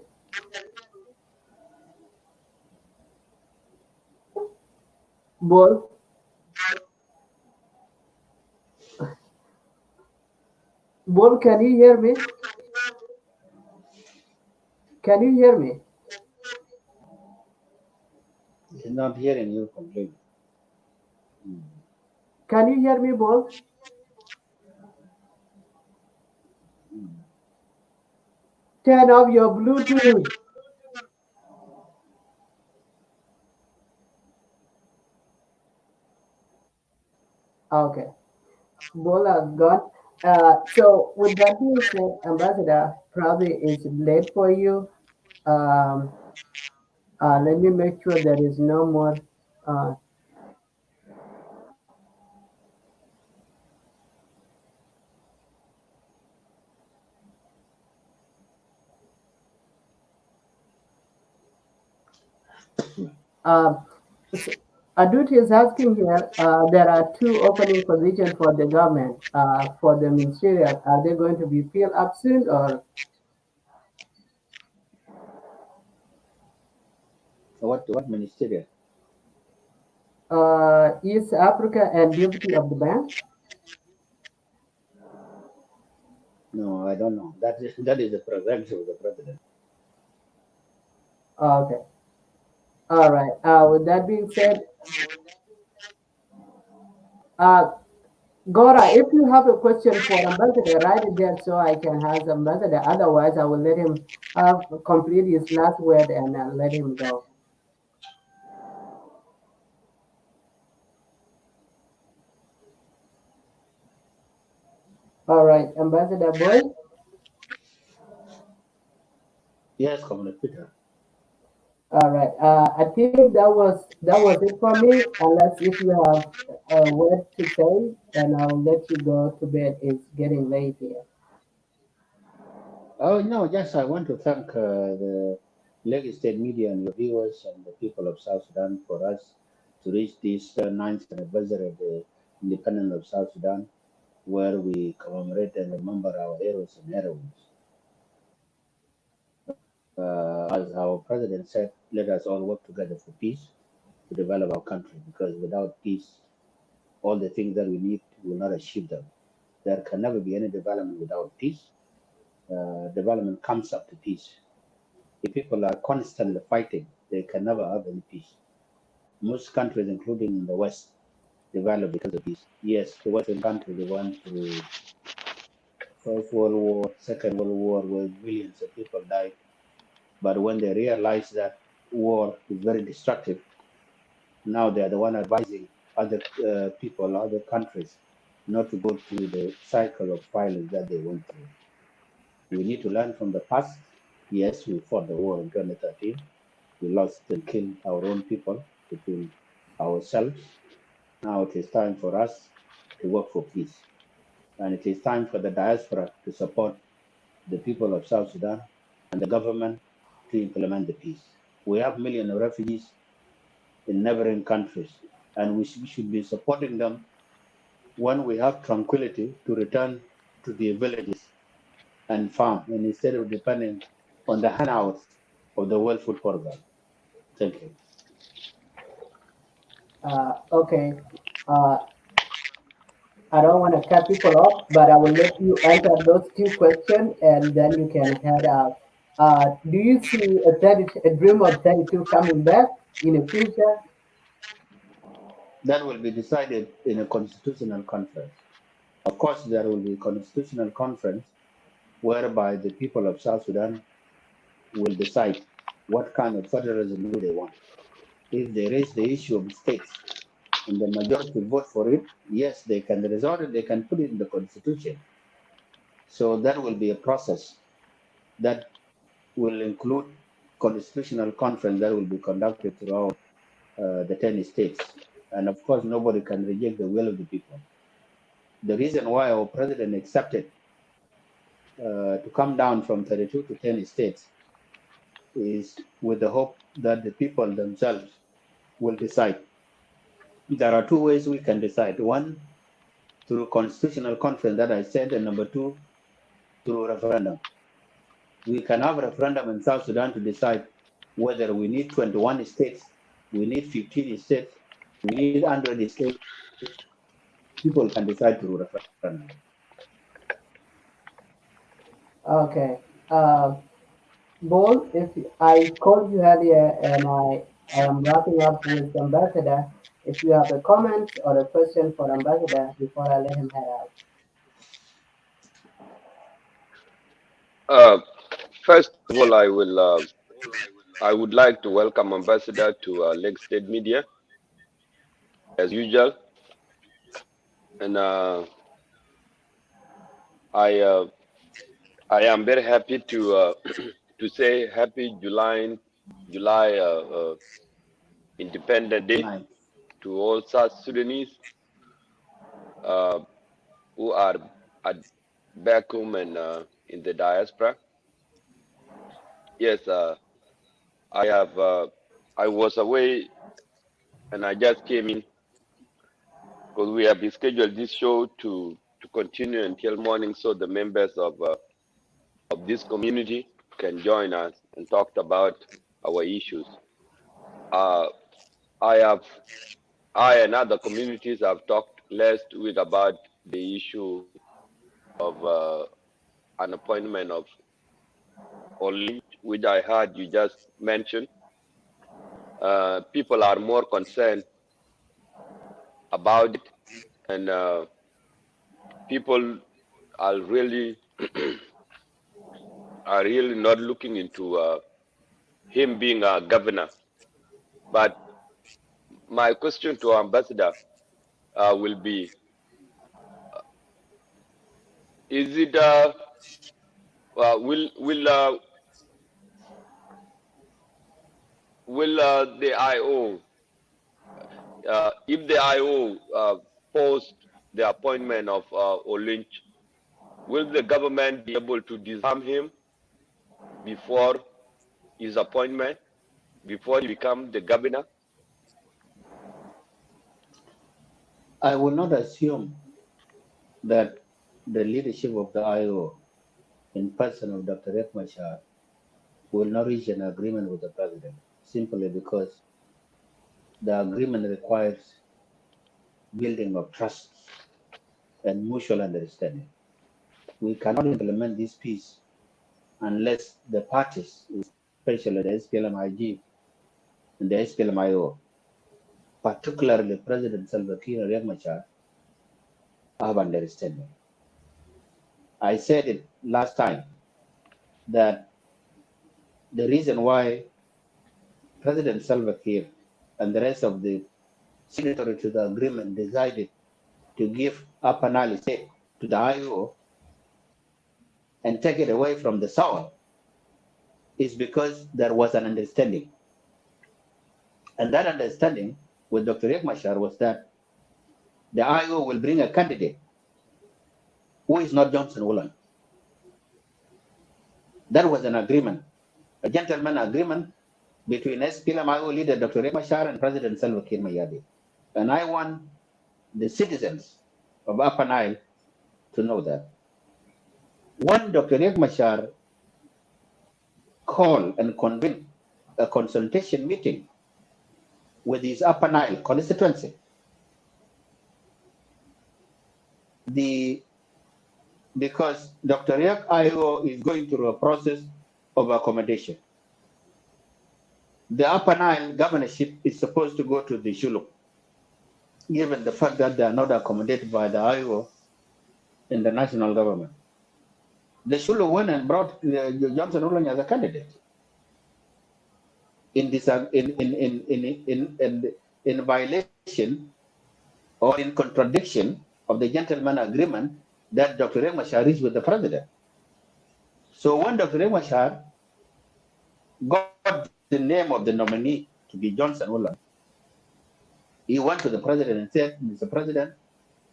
Speaker 2: Bull? Bull, can you hear me? Can you hear me?
Speaker 9: He's not hearing you completely.
Speaker 2: Can you hear me, Bull? Turn off your Bluetooth. Okay. Bull has gone. So with that being said, Ambassador probably is late for you. Um, let me make sure there is no more. Uh, uh, so Adut is asking here. There are two opening positions for the government. For the ministerial, are they going to be filled up soon or?
Speaker 9: What ministerial?
Speaker 2: East Africa and deputy of the bank.
Speaker 9: No, I don't know. That is the prerogative of the president.
Speaker 2: Okay. All right. With that being said, uh, Gora, if you have a question for Ambassador, write it there so I can ask Ambassador. Otherwise, I will let him complete his last word and let him go. All right, Ambassador Boy.
Speaker 9: Yes, Comrade Peter.
Speaker 2: All right. I think that was it for me. Unless if you have a word to say, then I'll let you go to bed. It's getting late here.
Speaker 9: Oh no, just I want to thank the Lagos State media and your viewers and the people of South Sudan for us to reach this ninth anniversary of the independence of South Sudan, where we commemorate and remember our heroes and heroines. As our president said, let us all work together for peace to develop our country, because without peace, all the things that we need will not achieve them. There can never be any development without peace. Development comes up to peace. If people are constantly fighting, they can never have any peace. Most countries, including the West, develop because of peace. Yes, the Western countries they went through First World War, Second World War, where millions of people died. But when they realized that war is very destructive, now they are the one advising other people, other countries, not to go through the cycle of violence that they went through. We need to learn from the past. Yes, we fought the war in 2013. We lost and killed our own people between ourselves. Now it is time for us to work for peace. And it is time for the diaspora to support the people of South Sudan and the government to implement the peace. We have millions of refugees in neighboring countries, and we should be supporting them when we have tranquility to return to their villages and farm, and instead of depending on the handouts of the World Food Program. Thank you.
Speaker 2: Okay. Uh, I don't want to cut people off, but I will let you answer those two questions and then you can head out. Do you see a dream of 32 coming back in the future?
Speaker 9: That will be decided in a constitutional conference. Of course, there will be a constitutional conference whereby the people of South Sudan will decide what kind of federalism do they want. If they raise the issue of states and the majority vote for it, yes, they can resort it, they can put it in the constitution. So that will be a process that will include constitutional conference that will be conducted throughout the 10 states. And of course, nobody can reject the will of the people. The reason why our president accepted to come down from 32 to 10 states is with the hope that the people themselves will decide. There are two ways we can decide. One, through constitutional conference that I said, and number two, through referendum. We can have a referendum in South Sudan to decide whether we need 21 states, we need 15 states, we need 100 states. People can decide through referendum.
Speaker 2: Okay. Bol, if I called you earlier and I am wrapping up with Ambassador, if you have a comment or a question for Ambassador before I let him head out.
Speaker 10: Uh, First of all, I would like to welcome Ambassador to Lake State Media as usual, and I uh, I am very happy to to say Happy July Independent Day
Speaker 9: Nice.
Speaker 10: to all South Sudanese uh, who are at back home and in the diaspora. Yes, I was away and I just came in because we have scheduled this show to continue until morning, so the members of this community can join us and talk about our issues. Uh, I and other communities have talked last week about the issue of an appointment of Oli, which I heard you just mentioned. People are more concerned about it, and people are really not looking into him being a governor. But my question to Ambassador will be: Is it will the IO, if the IO post the appointment of Olinch, will the government be able to disarm him before his appointment, before he becomes the governor?
Speaker 9: I will not assume that the leadership of the IO in person of Dr. Riek Machar will not reach an agreement with the president, simply because the agreement requires building of trust and mutual understanding. We cannot implement this peace unless the parties, especially the SPLM-IG and the SPLM-IO, particularly President Salva Kiir and Riek Machar, have understanding. I said it last time that the reason why President Salva Kiir and the rest of the signatory to the agreement decided to give Upper Nile State to the IO and take it away from the South is because there was an understanding. And that understanding with Dr. Riek Machar was that the IO will bring a candidate who is not Johnson Woolen. That was an agreement, a gentleman agreement between SPLM-IO leader Dr. Riek Machar and President Salva Kiir Mayardit. And I want the citizens of Upper Nile to know that. When Dr. Riek Machar called and convened a consultation meeting with his Upper Nile constituency, because Dr. Riek IO is going through a process of accommodation. The Upper Nile governorship is supposed to go to the Shuluk, given the fact that they are not accommodated by the IO in the national government. The Shuluk went and brought Johnson Olony as a candidate in violation or in contradiction of the gentleman agreement that Dr. Riek Machar reached with the president. So when Dr. Riek Machar got the name of the nominee to be Johnson Olony, he went to the president and said, Mr. President,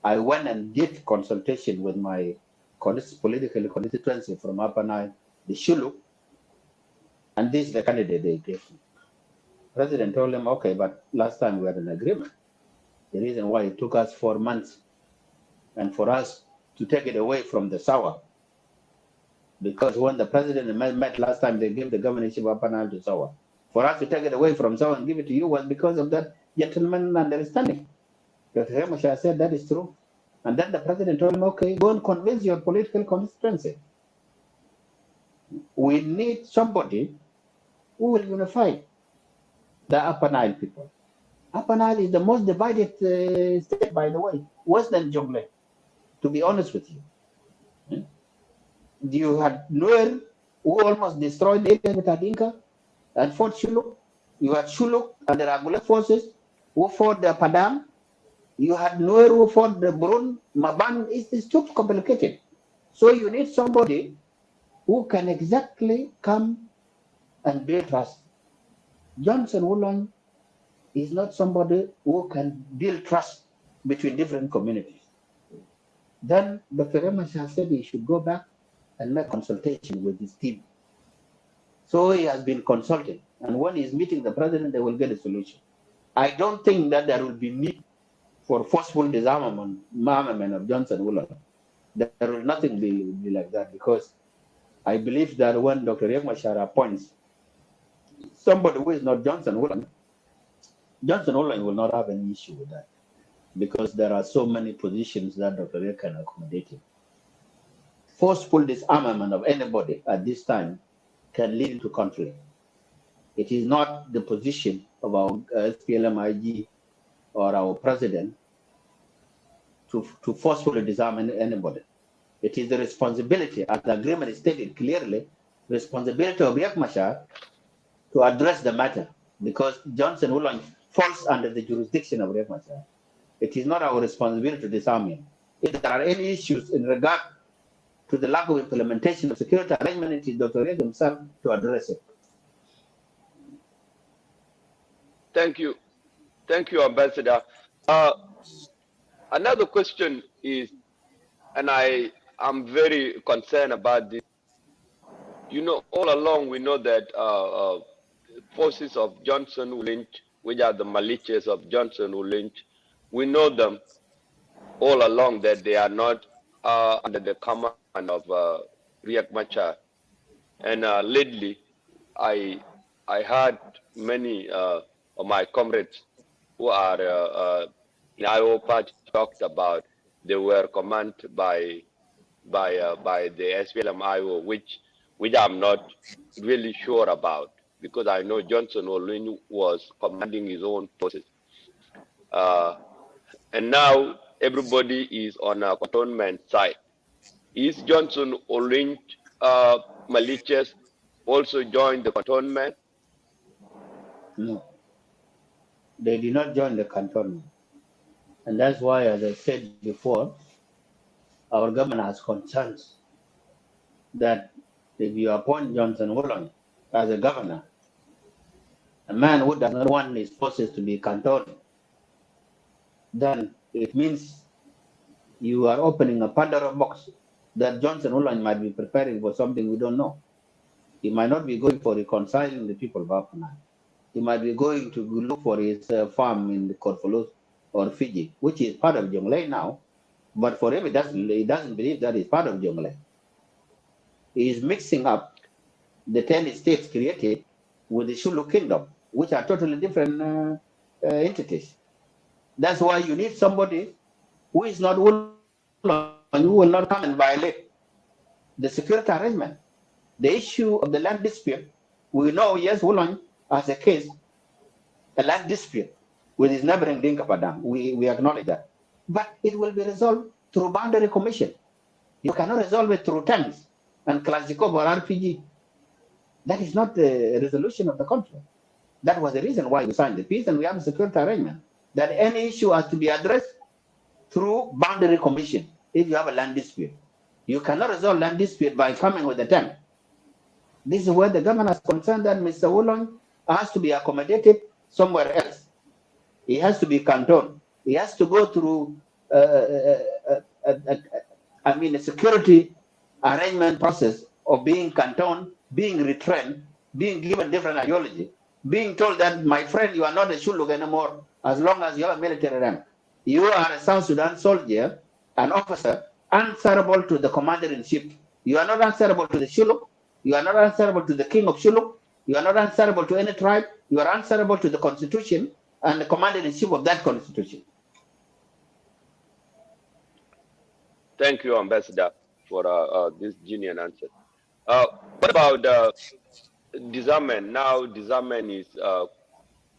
Speaker 9: I went and did consultation with my political constituency from Upper Nile, the Shuluk, and this is the candidate they gave me. President told him, okay, but last time we had an agreement. The reason why it took us 4 months and for us to take it away from the Sawa, because when the president met last time, they gave the governorship of Upper Nile to Sawa. For us to take it away from Sawa and give it to you was because of that gentleman understanding. Dr. Riek Machar said that is true. And then the president told him, okay, go and convince your political constituency. We need somebody who will unify the Upper Nile people. Upper Nile is the most divided state, by the way, worse than Jonglei, to be honest with you. You had Nuer, who almost destroyed the area with Adinka and fought Shuluk. You had Shuluk and the Ragula forces who fought the Padang. You had Nuer who fought the Burun, Maban. It's too complicated. So you need somebody who can exactly come and build trust. Johnson Woolen is not somebody who can build trust between different communities. Then Dr. Riek Machar said he should go back and make consultation with his team. So he has been consulted. And when he's meeting the president, they will get a solution. I don't think that there will be need for forceful disarmament of Johnson Woolen. There will nothing be like that, because I believe that when Dr. Riek Machar appoints somebody who is not Johnson Woolen will not have any issue with that, because there are so many positions that Dr. Riek can accommodate him. Forceful disarmament of anybody at this time can lead to conflict. It is not the position of our SPLM-IG or our president to forcefully disarm anybody. It is the responsibility, as the agreement is stated clearly, responsibility of Riek Machar to address the matter, because Johnson Woolen falls under the jurisdiction of Riek Machar. It is not our responsibility to disarm him. If there are any issues in regard to the lack of implementation of security arrangement, it is Dr. Riek himself to address it.
Speaker 10: Thank you. Thank you, Ambassador. Another question is, and am very concerned about this. You know, all along we know that forces of Johnson Woolen, which are the militias of Johnson Woolen, we know them all along that they are not under the command of Riek Machar. And lately, I heard many of my comrades who are in IO party talked about they were commanded by the SPLM IO, which I'm not really sure about, because I know Johnson Olin was commanding his own forces. And now everybody is on a cantonment side. Is Johnson Olin militias also join the cantonment?
Speaker 9: No, they did not join the cantonment. And that's why, as I said before, our government has concerns that if you appoint Johnson Wolong as a governor, a man who does not want his forces to be cantoned, then it means you are opening a Pandora box that Johnson Wolong might be preparing for something we don't know. He might not be going for reconciling the people of Upper Nile. He might be going to look for his farm in the Korfolus or Fiji, which is part of Jonglei now. But for him, he doesn't believe that it's part of Jonglei. He is mixing up the 10 states created with the Shulu kingdom, which are totally different entities. That's why you need somebody who is not willing, who will not come and violate the security arrangement. The issue of the land dispute, we know, yes, Wulang has a case, a land dispute with his neighboring Dinka Padang. We acknowledge that. But it will be resolved through boundary commission. You cannot resolve it through tanks and Kalashnikov or RPG. That is not the resolution of the conflict. That was the reason why we signed the peace, and we have a security arrangement that any issue has to be addressed through boundary commission if you have a land dispute. You cannot resolve land dispute by coming with a tank. This is where the government is concerned that Mr. Wolong has to be accommodated somewhere else. He has to be cantoned. He has to go through, a security arrangement process of being cantoned, being retrained, being given different ideology, being told that, my friend, you are not a Shuluk anymore as long as you have a military rank. You are a South Sudan soldier, an officer, answerable to the commander-in-chief. You are not answerable to the Shuluk. You are not answerable to the king of Shuluk. You are not answerable to any tribe. You are answerable to the constitution and the commander-in-chief of that constitution.
Speaker 10: Thank you, Ambassador, for this genuine answer. What about disarmament? Now disarmament is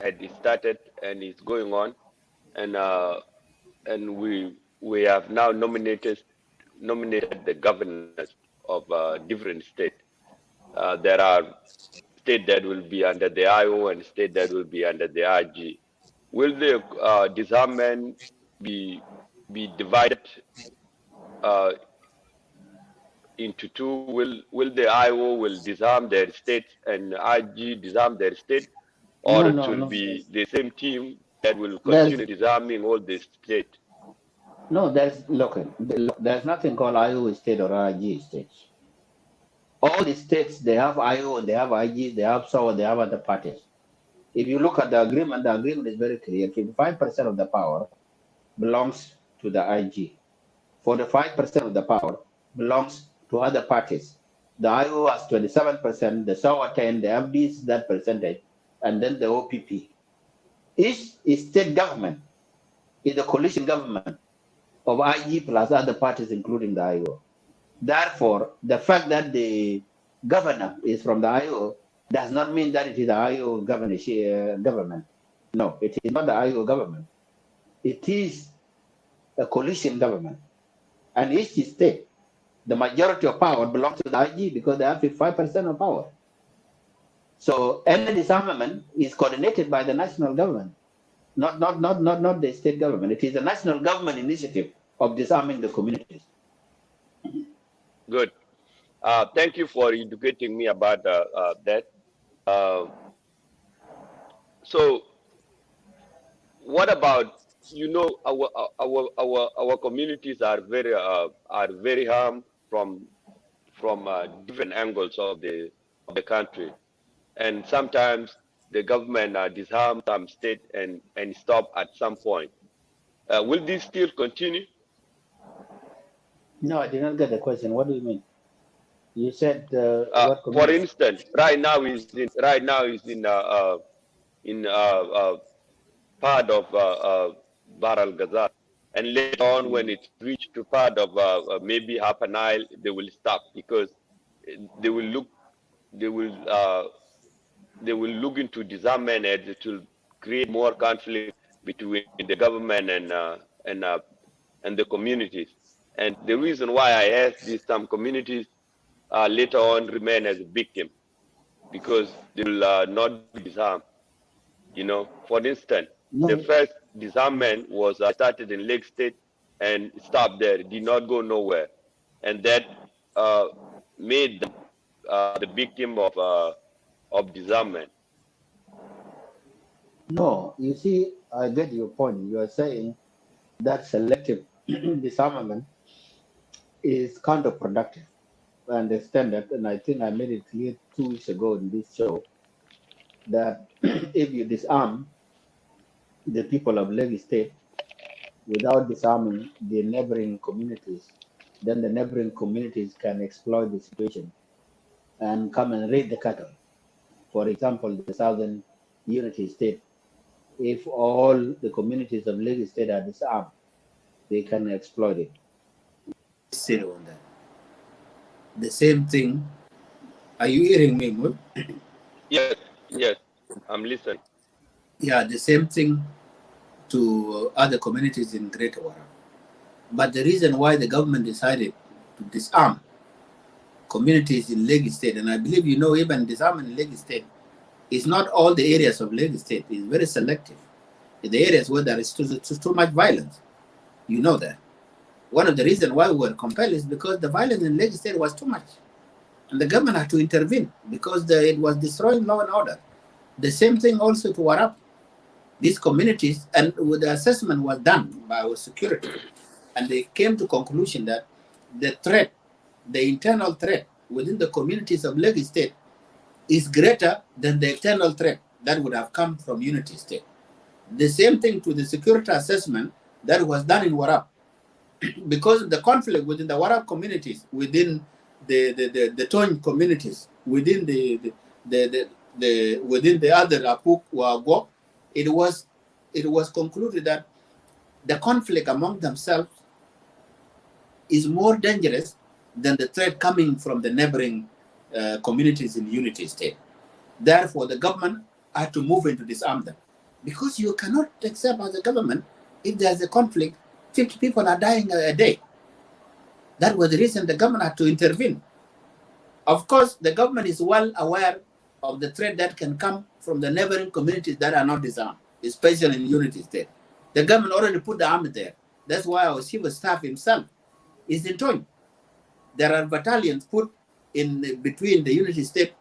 Speaker 10: had started and is going on, and we have now nominated the governors of different states. There are states that will be under the IO and states that will be under the IG. Will the disarmament be divided into two? Will the IO will disarm their states and IG disarm their state, or it will be the same team that will continue disarming all the states?
Speaker 9: No, there's nothing called IO state or IG states. All the states, they have IO, they have IG, they have SOA, they have other parties. If you look at the agreement is very clear. 55% of the power belongs to the IG. 45% of the power belongs to other parties. The IO has 27%, the SOA 10, the FDs that percentage, and then the OPP. Each state government is a coalition government of IG plus other parties, including the IO. Therefore, the fact that the governor is from the IO does not mean that it is the IO government. No, it is not the IO government. It is a coalition government. And each state, the majority of power belongs to the IG because they have 55% of power. So any disarmament is coordinated by the national government, not the state government. It is the national government initiative of disarming the communities.
Speaker 10: Good. Thank you for educating me about that. So, what about, our communities are very harmed from different angles of the country, and sometimes the government disarm some state and stop at some point. Will this still continue?
Speaker 9: No, I did not get the question. What do you mean? You said what community?
Speaker 10: For instance, right now is in part of Bahr al Ghazal, and later on when it reached to part of maybe Upper Nile, they will stop because they will look into disarmament as it will create more conflict between the government and the communities. And the reason why I asked this, some communities later on remain as a victim because they will not be disarmed. For instance, the first disarmament was started in Lake State and stopped there, did not go nowhere. And that made them the victim of disarmament.
Speaker 9: No, you see, I get your point. You are saying that selective disarmament is counterproductive. I understand that, and I think I made it clear 2 weeks ago in this show that if you disarm the people of Lagos State without disarming the neighboring communities, then the neighboring communities can exploit the situation and come and raid the cattle. For example, the Southern Unity State, if all the communities of Lagos State are disarmed, they can exploit it.
Speaker 11: Zero on that. The same thing. Are you hearing me, Mul?
Speaker 10: Yes, yes, I'm listening.
Speaker 11: Yeah, the same thing to other communities in Greater Warab. But the reason why the government decided to disarm communities in Lagos State, and I believe you know even disarming in Lagos State, is not all the areas of Lagos State. It's very selective. In the areas where there is too much violence, you know that. One of the reasons why we were compelled is because the violence in Lagos State was too much. And the government had to intervene because it was destroying law and order. The same thing also to Warab. These communities, and the assessment was done by our security, and they came to conclusion that the threat, the internal threat within the communities of Lagos State is greater than the external threat that would have come from Unity State. The same thing to the security assessment that was done in Warab. Because of the conflict within the Warab communities, within the Tony communities, within within the other Apuk Wagok, it was concluded that the conflict among themselves is more dangerous than the threat coming from the neighboring communities in Unity State. Therefore, the government had to move in to disarm them. Because you cannot accept as a government, if there's a conflict, 50 people are dying a day. That was the reason the government had to intervene. Of course, the government is well aware of the threat that can come from the neighboring communities that are not disarmed, especially in Unity State. The government already put the army there. That's why our chief of staff himself is in Tony. There are battalions put in between the Unity State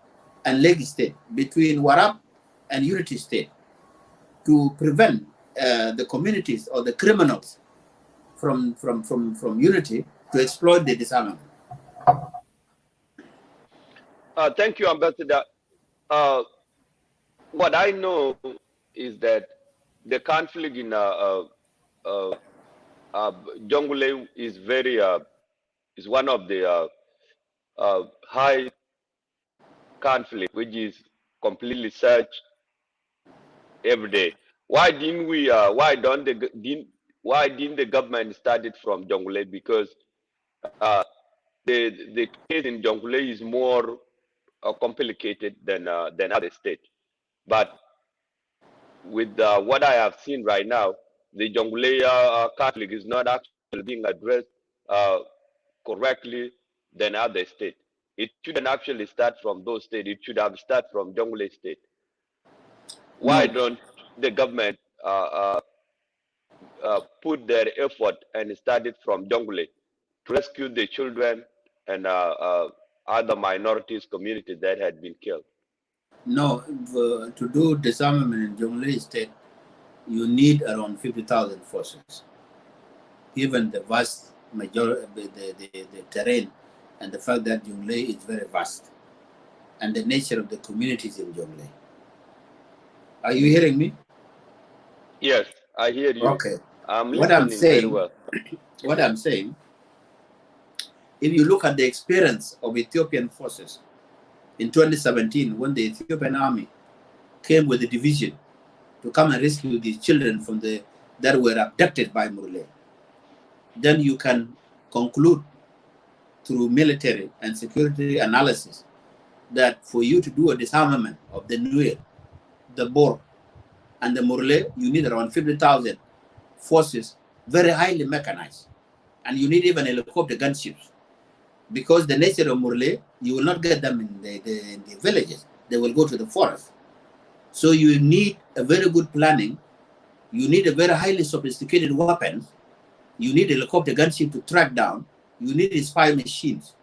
Speaker 11: and Lagos State, between Warab and Unity State, to prevent the communities or the criminals from Unity to exploit the disarmament.
Speaker 10: Thank you, Ambassador. What I know is that the conflict in Jonglei is is one of the high conflict, which is completely searched every day. Why didn't we? Why didn't the government start it from Jonglei? Because the case in Jonglei is more complicated than other states. But with what I have seen right now, the Jonglei conflict is not actually being addressed correctly than other states. It shouldn't actually start from those states. It should have started from Jonglei State. Why don't the government put their effort and start it from Jonglei to rescue the children and other minorities communities that had been killed?
Speaker 11: No, to do disarmament in Jonglei State, you need around 50,000 forces. Given the vast majority, the terrain, and the fact that Jonglei is very vast, and the nature of the communities in Jonglei. Are you hearing me?
Speaker 10: Yes, I hear you.
Speaker 11: Okay.
Speaker 10: I'm listening very well.
Speaker 11: What I'm saying, if you look at the experience of Ethiopian forces in 2017, when the Ethiopian army came with a division to come and rescue these children from that were abducted by Murle, then you can conclude through military and security analysis that for you to do a disarmament of the Nuer, the Bor, and the Murle, you need around 50,000 forces, very highly mechanized. And you need even helicopter gunships. Because the nature of Murle, you will not get them in the villages. They will go to the forest. So you need a very good planning. You need a very highly sophisticated weapons. You need helicopter gunship to track down. You need spy machines.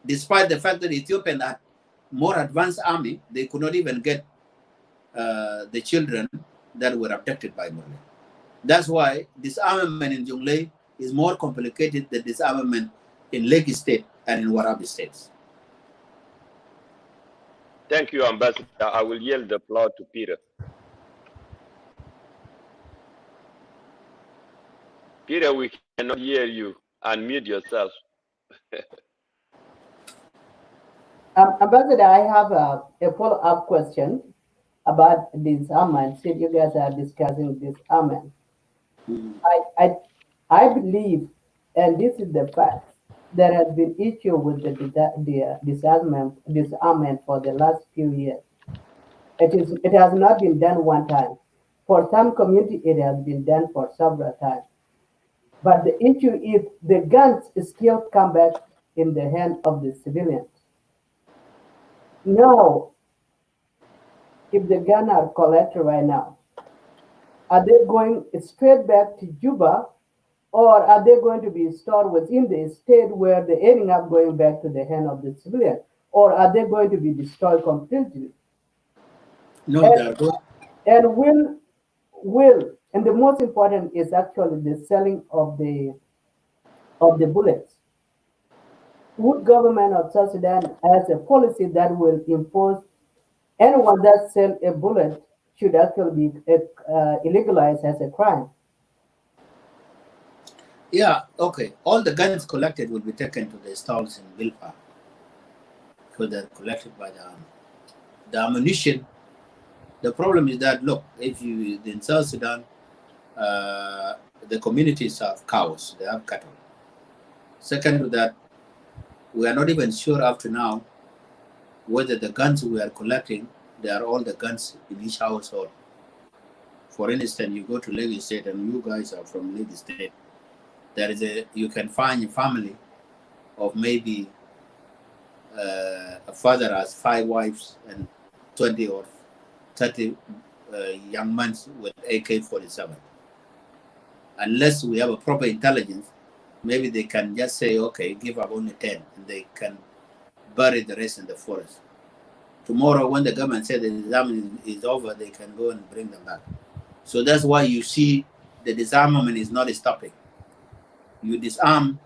Speaker 11: despite the fact that Ethiopian had more advanced army, they could not even get the children that were abducted by Murle. That's why disarmament in Jonglei is more complicated than disarmament in Lake State and in Warabi states.
Speaker 10: Thank you, Ambassador. I will yield the floor to Peter. Peter, we cannot hear you. Unmute yourself.
Speaker 2: Ambassador, I have a follow-up question about disarmament. Since you guys are discussing disarmament, I believe, and this is the fact, there has been issue with the disarmament for the last few years. It has not been done one time. For some community, it has been done for several times. But the issue is the guns still come back in the hand of the civilians. Now, if the guns are collected right now, are they going straight back to Juba, or are they going to be stored within the state where they're ending up going back to the hand of the civilian, or are they going to be destroyed completely?
Speaker 11: No,
Speaker 2: and will and the most important is actually the selling of the bullets. Would government of South Sudan has a policy that will impose anyone that sell a bullet should actually be illegalized as a crime?
Speaker 11: Yeah, okay. All the guns collected will be taken to the stalls in Bilpa because they're collected by the army. The ammunition, the problem is that, look, if you in South Sudan, the communities have cows, they have cattle. Second to that, we are not even sure up to now whether the guns we are collecting, they are all the guns in each household. For instance, you go to Lagos State, and you guys are from Lagos State. You can find a family of maybe a father has 5 wives and 20 or 30 young men with AK-47. Unless we have a proper intelligence, maybe they can just say, okay, give up only 10, and they can bury the rest in the forest. Tomorrow, when the government says the disarmament is over, they can go and bring them back. So that's why you see the disarmament is not stopping. You disarm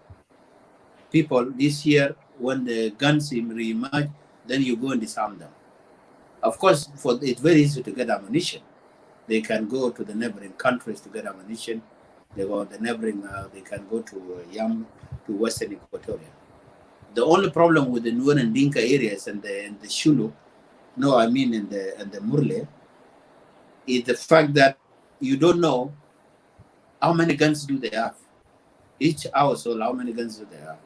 Speaker 11: people this year, when the guns re-emerge, then you go and disarm them. Of course, it's very easy to get ammunition. They can go to the neighboring countries to get ammunition. They go the neighboring. They can go to Yam, to Western Equatoria. The only problem with the Nuer and Dinka areas and the Shulu, no, I mean in the Murle, is the fact that you don't know how many guns do they have. Each household, how many guns do they have?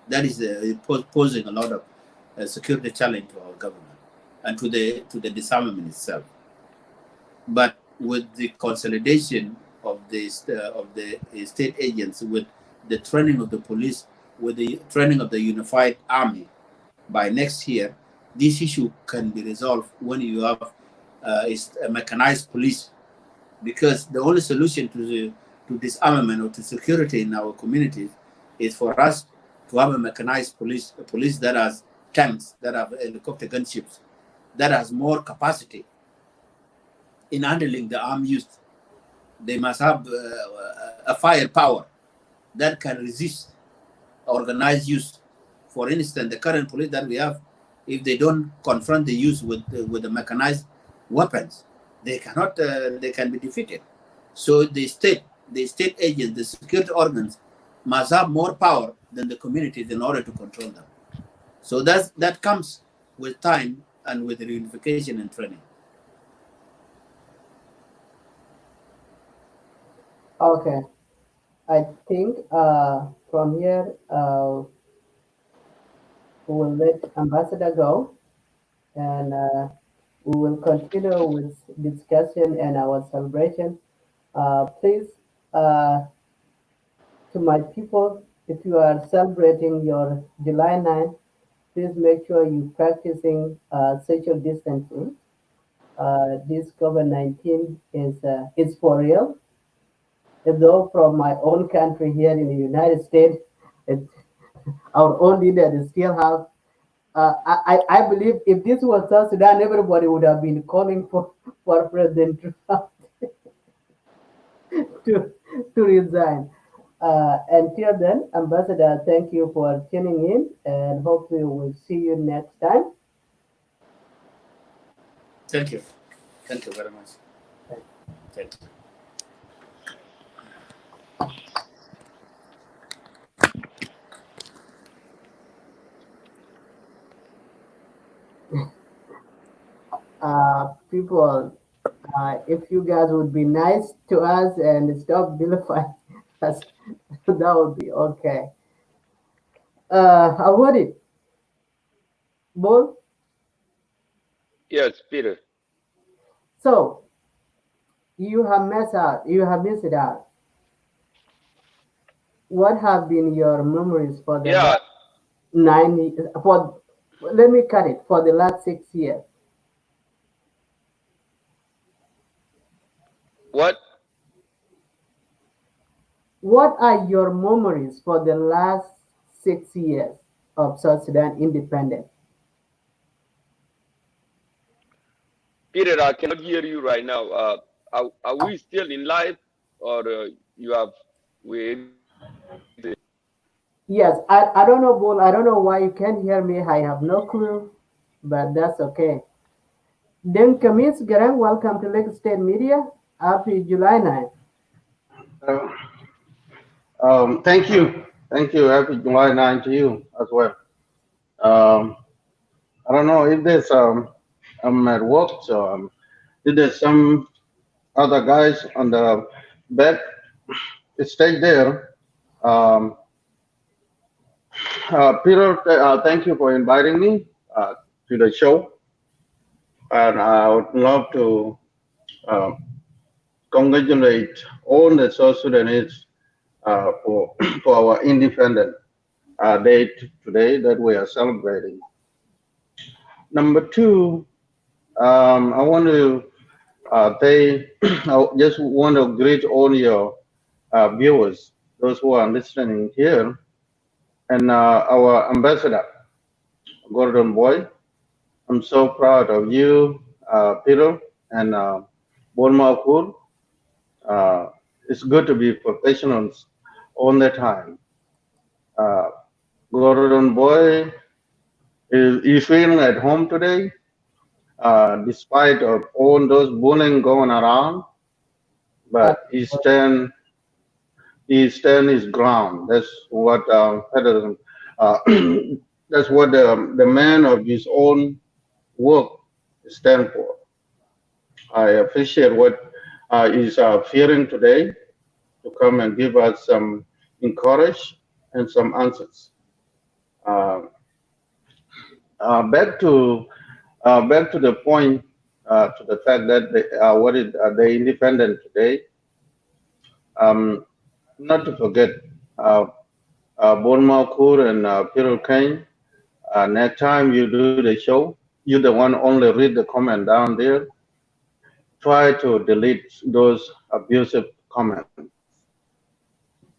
Speaker 11: That is posing a lot of security challenge to our government and to the disarmament itself. But with the consolidation of the state agents, with the training of the police, with the training of the unified army, by next year, this issue can be resolved when you have a mechanized police, because the only solution to disarmament or to security in our communities is for us to have a mechanized police, a police that has tanks, that have helicopter gunships, that has more capacity in handling the armed youth. They must have a firepower that can resist organized youth. For instance, the current police that we have, if they don't confront the youth with the mechanized weapons, they cannot. They can be defeated. So the state agents, the security organs, must have more power than the communities in order to control them. So that comes with time and with reunification and training.
Speaker 2: Okay, I think from here we will let Ambassador go, and we will continue with discussion and our celebration. Please, to my people, if you are celebrating your July 9th, please make sure you practicing social distancing. This COVID-19 is for real. Though from my own country here in the United States, it, our own leaders still have I believe if this was South Sudan, everybody would have been calling for President Trump to, to resign. Until then, Ambassador, thank you for tuning in and hopefully we'll see you next time.
Speaker 11: Thank you. Thank you very much. Thank you.
Speaker 2: People, if you guys would be nice to us and stop vilifying us, that would be okay. I want it. Bull.
Speaker 10: Yes, Peter.
Speaker 2: So you have messed out. You have missed it out. What have been your memories for the
Speaker 10: Yeah,
Speaker 2: last 9 years? For let me cut it for the last 6 years.
Speaker 10: what?
Speaker 2: What are your memories for the last 6 years of South Sudan independence?
Speaker 10: Peter, I cannot hear you right now. Are we still in live or you have we?
Speaker 2: Yes, I don't know, Bull. I don't know why you can't hear me. I have no clue, but that's okay. Then Kamis Garang, welcome to Lake State Media. Happy July 9th.
Speaker 6: Uh, thank you. Happy July 9 to you as well. Um, I don't know if there's I'm at work, so if there's some other guys on the back stage there. Um, Peter, thank you for inviting me to the show, and I would love to uh, congratulate all the South Sudanese for for our independent day today that we are celebrating. Number two, I want to they I just want to greet all your viewers, those who are listening here, and our ambassador, Gordon Boy. I'm so proud of you, Peter, and Bulma Kur. It's good to be professionals all the time. Uh, Gordon Boy, is you feeling at home today? Despite of all those bullying going around, but he stand his ground. That's what Peterson, uh, that's what the man of his own work stand for. I appreciate what he's fearing today to come and give us some encourage and some answers. Uh, back to back to the point, to the fact that what is the independent today. Um, not to forget, uh, Bonma Kur and Peter Kane. Next time you do the show, you the one only read the comment down there. Try to delete those abusive comments.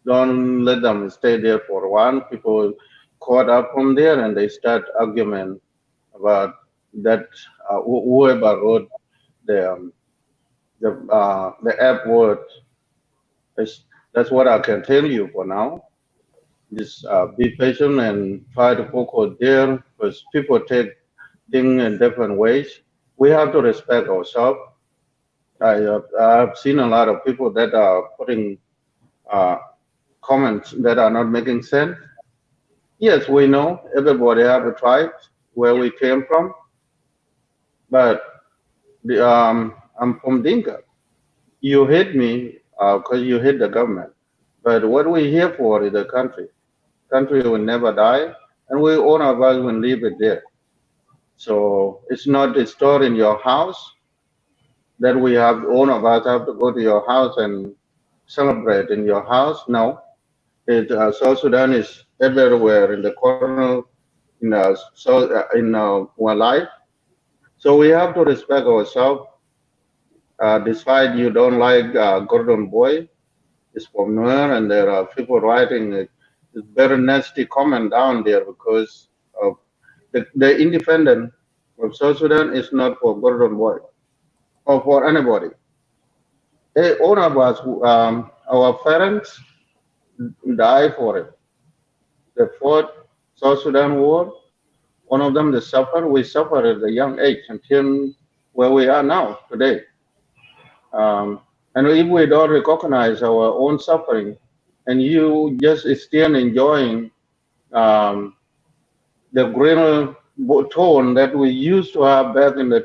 Speaker 6: Don't let them stay there for a while. People caught up from there and they start argument about that whoever wrote the the F word. That's what I can tell you for now. Just be patient and try to focus there because people take things in different ways. We have to respect ourselves. I've seen a lot of people that are putting uh, comments that are not making sense. Yes, we know everybody have a tribe where we came from, but I'm from Dinka. You hate me because you hate the government. But what we're here for is the country. Country will never die, and we all of us will leave it there. So it's not a store in your house that we have. All of us have to go to your house and celebrate in your house. No, South Sudan is everywhere in the corner in our life. So we have to respect ourselves. Despite you don't like Gordon Boy, is from Nuer, and there are people writing a very nasty comment down there because of
Speaker 9: the independence of South Sudan is not for Gordon Boy or for anybody. All of us, our parents died for it. They fought South Sudan war. One of them, they suffered. We suffered at a young age until where we are now today. Um, and if we don't recognize our own suffering, and you just still enjoying um, the green tone that we used to have back in the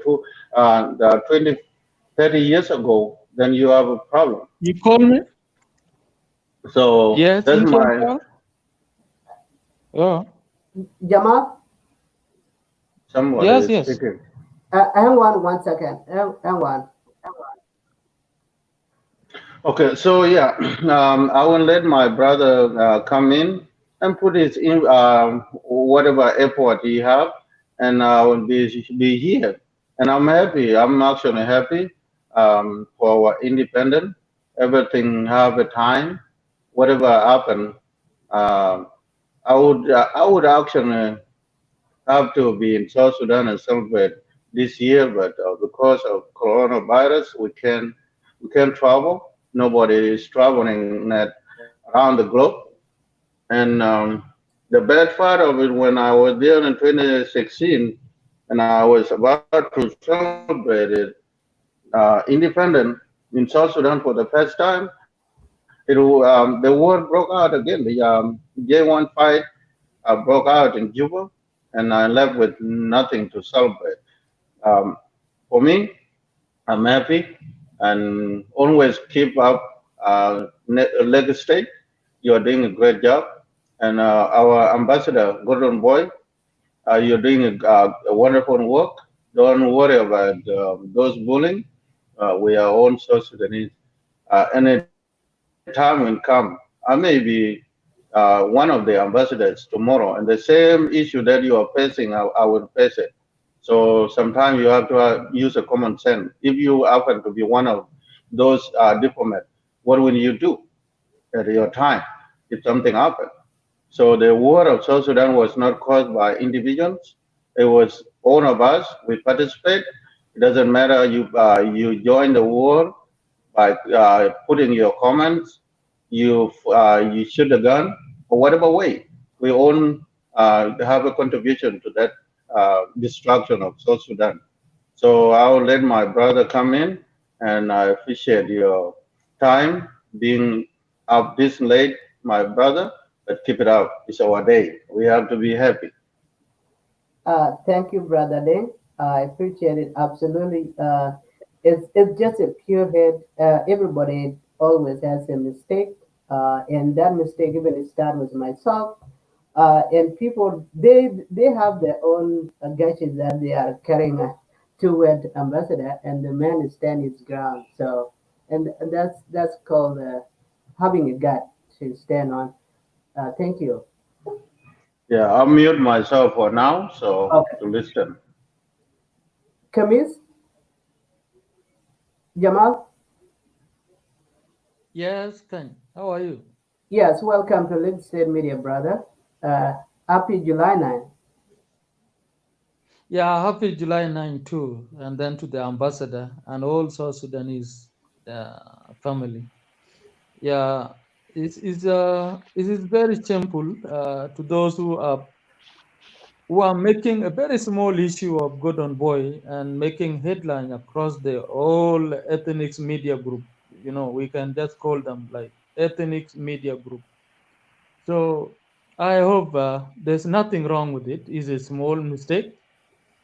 Speaker 9: 20, 30 years ago, then you have a problem.
Speaker 1: You call me?
Speaker 9: So
Speaker 1: Yes,
Speaker 9: that's
Speaker 1: interim
Speaker 9: my
Speaker 1: call? Oh,
Speaker 2: Jamal,
Speaker 9: somebody
Speaker 1: yes,
Speaker 9: is
Speaker 1: yes.
Speaker 9: speaking.
Speaker 2: hang on 1 second. Hang on.
Speaker 9: Okay, so yeah, I will let my brother come in and put his in whatever effort he have, and I will be here. And I'm happy. I'm actually happy for our independent. Everything have a time. Whatever happen, um I would actually have to be in South Sudan and celebrate this year, but because of coronavirus, we can't travel. Nobody is traveling around the globe, and the bad part of it when I was there in 2016, and I was about to celebrate it, independent in South Sudan for the first time. The war broke out again. The J1 fight broke out in Juba, and I left with nothing to celebrate. Um, for me, I'm happy and always keep up Lagos State. You're doing a great job. And our ambassador, Gordon Boy, you're doing a wonderful work. Don't worry about those bullying. We are all South Sudanese. Any time will come. I may be one of the ambassadors tomorrow, and the same issue that you are facing, I will face it. So sometimes you have to use a common sense. If you happen to be one of those diplomats, what will you do at your time if something happens? So the war of South Sudan was not caused by individuals. It was all of us. We participate. It doesn't matter you join the war by putting your comments, you shoot the gun, or whatever way. We all have a contribution to that destruction of South Sudan. So I'll let my brother come in, and I appreciate your time being up this late, my brother. But keep it up. It's our day. We have to be happy.
Speaker 2: Thank you, Brother Ding. I appreciate it absolutely. It's just a pure head. Everybody always has a mistake, and that mistake even start with myself. And people they have their own gadgets that they are carrying toward ambassador, and the man stand his ground. So, and that's called having a gut to stand on. Thank you.
Speaker 9: Yeah, I'll mute myself for now, so
Speaker 2: Okay,
Speaker 9: to listen.
Speaker 2: Kamis, Jamal.
Speaker 1: Yes, Ken. How are you?
Speaker 2: Yes, welcome to Lead State Media, brother. Happy July 9th.
Speaker 1: Yeah, happy July 9 too, and then to the ambassador and all South Sudanese family. Yeah, it is very shameful to those who are making a very small issue of Gordon Boy and making headline across the all ethnic media group. You know, we can just call them like ethnic media group. So I hope there's nothing wrong with it. It's a small mistake,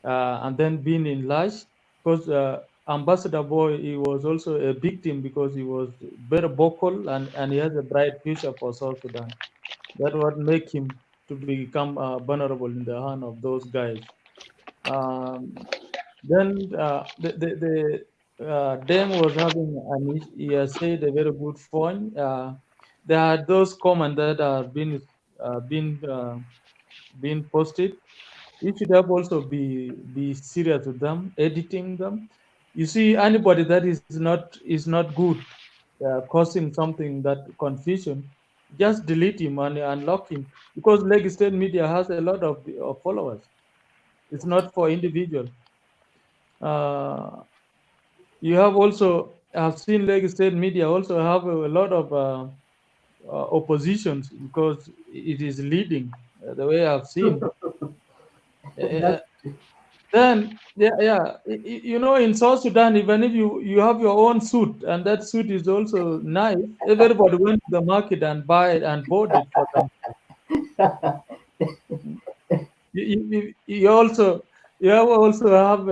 Speaker 1: and then being enlarged. Because Ambassador Boy, he was also a victim because he was very vocal and he has a bright future for South Sudan. That what make him to become vulnerable in the hand of those guys. Um, then Deng was having he has said a very good point. There are those comments that are being posted. You should have also be serious with them, editing them. You see, anybody that is not good, causing something that confusion, just delete him and unlock him because Lagos State Media has a lot of followers. It's not for individual. You have also, I've seen Lagos State media also have a lot of oppositions because it is leading the way I've seen. Uh,
Speaker 2: That's
Speaker 1: then in South Sudan, even if you have your own suit and that suit is also nice, everybody went to the market and buy it and bought it for them. You also have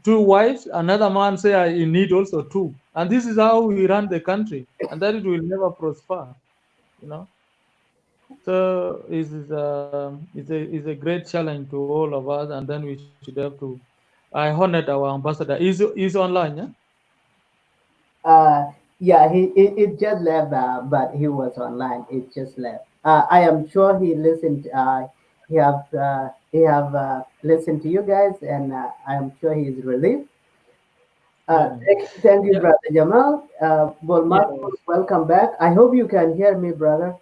Speaker 1: two wives. Another man say I need also two, and this is how we run the country, and that it will never prosper. You know, so it's a great challenge to all of us, and then we should have to. I honored our ambassador. Is online, yeah.
Speaker 2: yeah, it just left, but he was online. It just left. I am sure he listened. He have listened to you guys, and I am sure he is relieved.
Speaker 1: Yeah.
Speaker 2: Thank you,
Speaker 1: Yeah.
Speaker 2: brother Jamal. Bolmat,
Speaker 1: Yes.
Speaker 2: welcome back. I hope you can hear me, brother.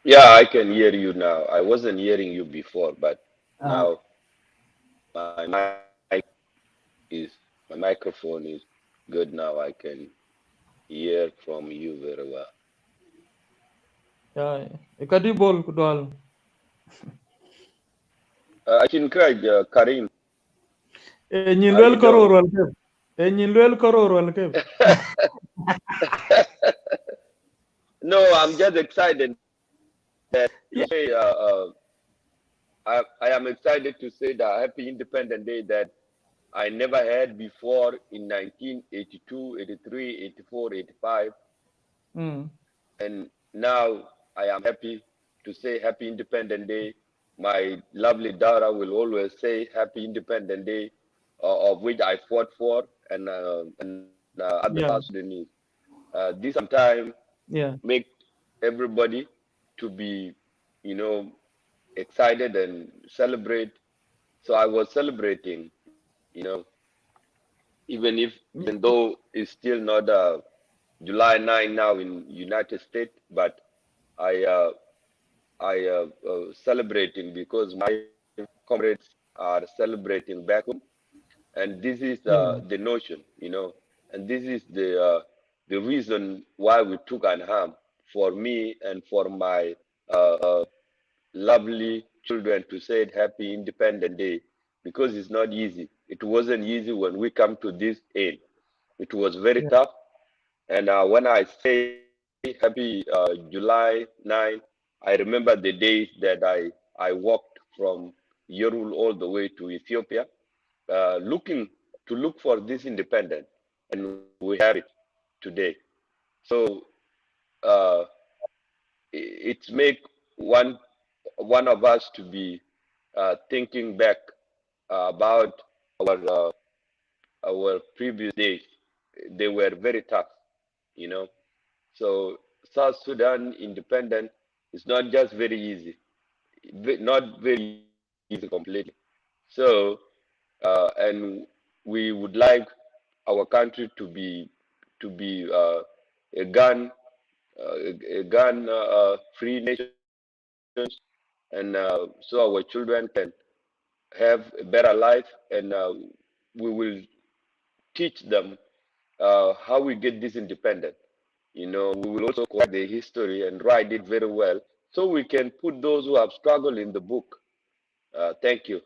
Speaker 10: Yeah, I can hear you now. I wasn't hearing you before, but
Speaker 2: Uh,
Speaker 10: now my mic is my microphone is good now. I can hear from you very well.
Speaker 1: Yeah. Ikadibol kudwal.
Speaker 10: I can encourage Karim. How
Speaker 1: Nyinwel
Speaker 10: you
Speaker 1: koror
Speaker 10: doing?
Speaker 1: walkeb. Nyinwel koror walkeb.
Speaker 10: No, I'm just excited that
Speaker 1: Yeah.
Speaker 10: to say I am excited to say that Happy Independent Day that I never had before in 1982, 83, 84, 85.
Speaker 1: Mm.
Speaker 10: And now I am happy to say Happy Independent Day. My lovely daughter will always say Happy Independent Day, of which I fought for, and other South
Speaker 1: Yeah.
Speaker 10: Sudanese. This sometimes
Speaker 1: Yeah.
Speaker 10: make everybody to be, you know, excited and celebrate. So I was celebrating, even though it's still not July 9 now in United States, but I celebrating because my comrades are celebrating back home, and this is
Speaker 1: Yeah.
Speaker 10: the notion, and this is the reason why we took an harm for me and for my lovely children to say Happy Independent Day because it's not easy. It wasn't easy when we come to this end. It was very
Speaker 1: Yeah.
Speaker 10: tough, and when I say Happy July 9, I remember the days that I walked from Yerul all the way to Ethiopia, looking to look for this independence, and we have it today. So uh, it's make one one of us to be thinking back about our our previous days. They were very tough, you know. So South Sudan independent is not just very easy, not very easy completely. So and we would like our country to be a gun a gun free nations, and so our children can have a better life, and we will teach them how we get this independent. We will also collect the history and write it very well so we can put those who have struggled in the book. Thank you.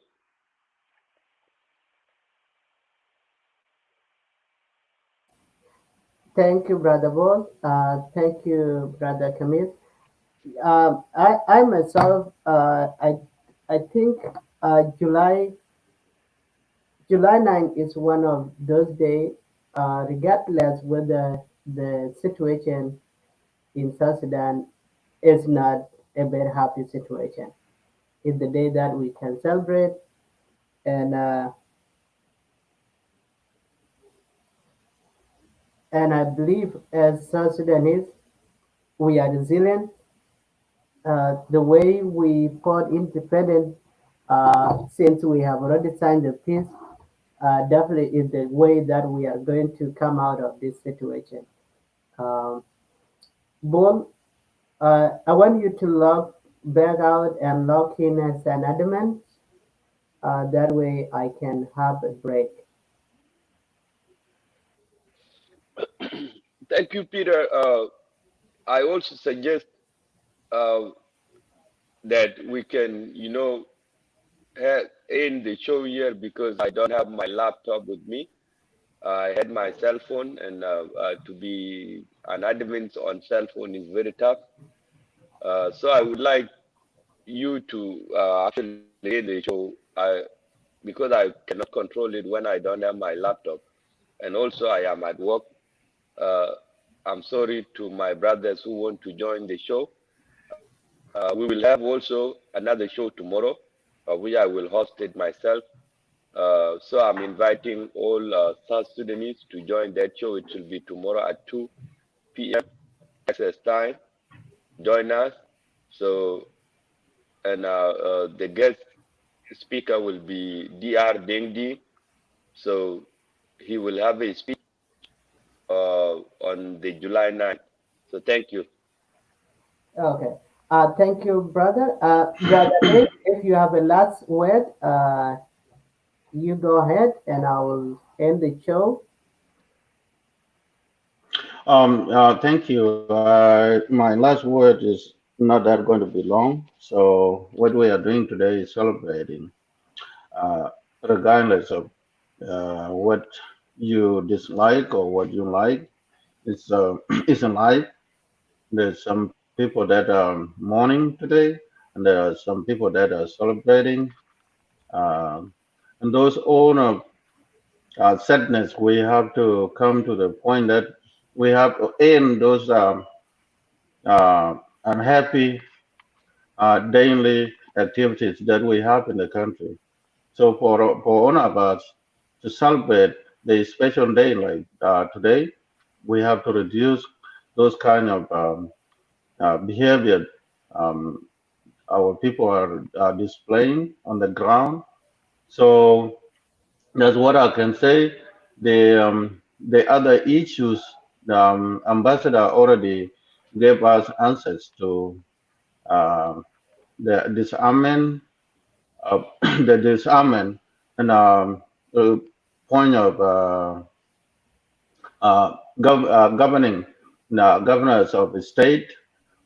Speaker 2: Thank you, brother Bol. Thank you, brother Kamil. I myself, I think July 9 is one of those days, regardless whether the situation in South Sudan is not a very happy situation. It's the day that we can celebrate, and I believe as South Sudanese, we are resilient. The way we fought independence, since we have already signed the peace, definitely is the way that we are going to come out of this situation. Um, Bol, I want you to log back out and log in as an admin. That way I can have a break.
Speaker 10: Thank you, Peter. I also suggest uh, that we can, end the show here because I don't have my laptop with me. I had my cell phone, and to be an admin on cell phone is very tough. So I would like you to actually end the show because I cannot control it when I don't have my laptop, and also I am at work. Uh, I'm sorry to my brothers who want to join the show. We will have also another show tomorrow, which I will host it myself. So I'm inviting all South Sudanese to join that show. It will be tomorrow at 2 p.m. Access time. Join us. So, and the guest speaker will be Dr. Dengdi. So he will have a speech on the July 9th. So thank you.
Speaker 2: Okay. Thank you, brother. Brother Dave, if you have a last word, you go ahead and I will end the show.
Speaker 6: Thank you. My last word is not that going to be long. So what we are doing today is celebrating, uh, regardless of what you dislike or what you like. It's it's a life. There's some people that are mourning today, and there are some people that are celebrating. Um and those own sadness, we have to come to the point that we have to end those unhappy daily activities that we have in the country. So for all of us to celebrate the special day like today, we have to reduce those kind of behavior um, our people are displaying on the ground. So that's what I can say. The other issues, the ambassador already gave us answers to uh, the disarmament, the disarmament, and the point of governing governors of the state.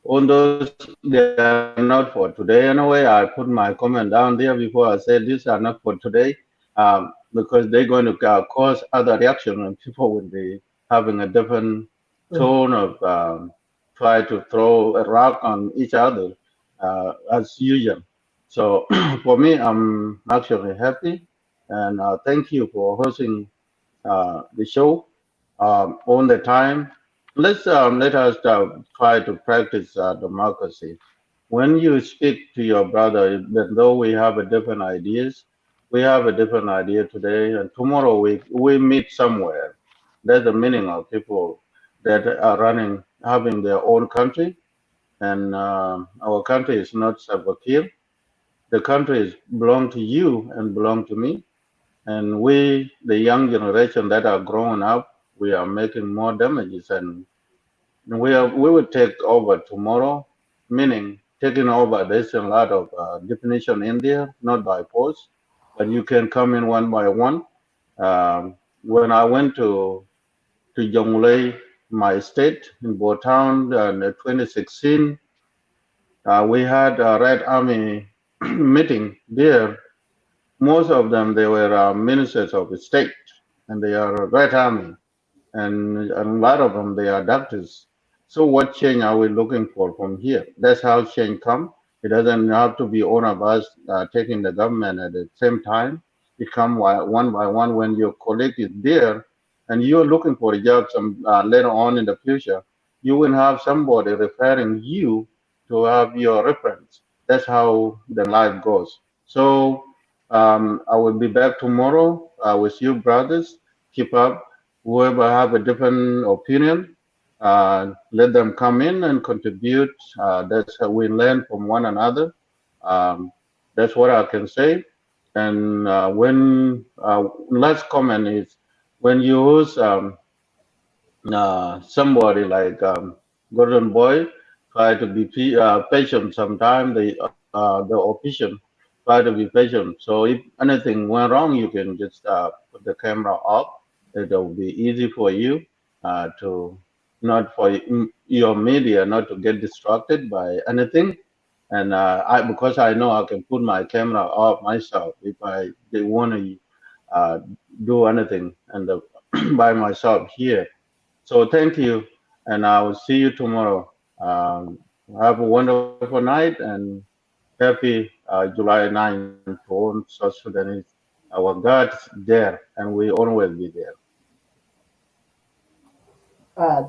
Speaker 6: All those, they are not for today anyway. I put my comment down there before I said these are not for today, because they're going to cause other reaction and people will be having a different
Speaker 2: Mhm.
Speaker 6: tone of try to throw a rock on each other as usual. So for me, I'm actually happy, and thank you for hosting the show all the time. Let us try to practice democracy. When you speak to your brother, even though we have a different ideas, we have a different idea today, and tomorrow we meet somewhere. That's the meaning of people that are running, having their own country, and our country is not self-care. The country is belong to you and belong to me, and we, the young generation that are growing up, we are making more damages, and we will take over tomorrow, meaning taking over. There's a lot of definition in there, not by force, but you can come in one by one. When I went to Jonglei, my state in Botown in 2016, we had a Red Army meeting there. Most of them, they were ministers of the state, and they are Red Army, and a lot of them, they are doctors. So what change are we looking for from here? That's how change come. It doesn't have to be all of us taking the government at the same time. It come one by one when your colleague is there, and you're looking for a job some later on in the future. You will have somebody referring you to have your reference. That's how the life goes. So I will be back tomorrow with you, brothers. Keep up. Whoever have a different opinion, let them come in and contribute. That's how we learn from one another. Um, that's what I can say. And when last comment is when you use somebody like Gordon Boy try to be patient. Sometimes the opposition
Speaker 9: try to be patient. So if anything went wrong, you can just put the camera off. It will be easy for you to not for your media not to get distracted by anything. And I because I know I can put my camera off myself if I they want to uh, do anything and by myself here. So thank you, and I will see you tomorrow. Have a wonderful night and happy July 9th to all South Sudanese. Our God's there, and we always be there.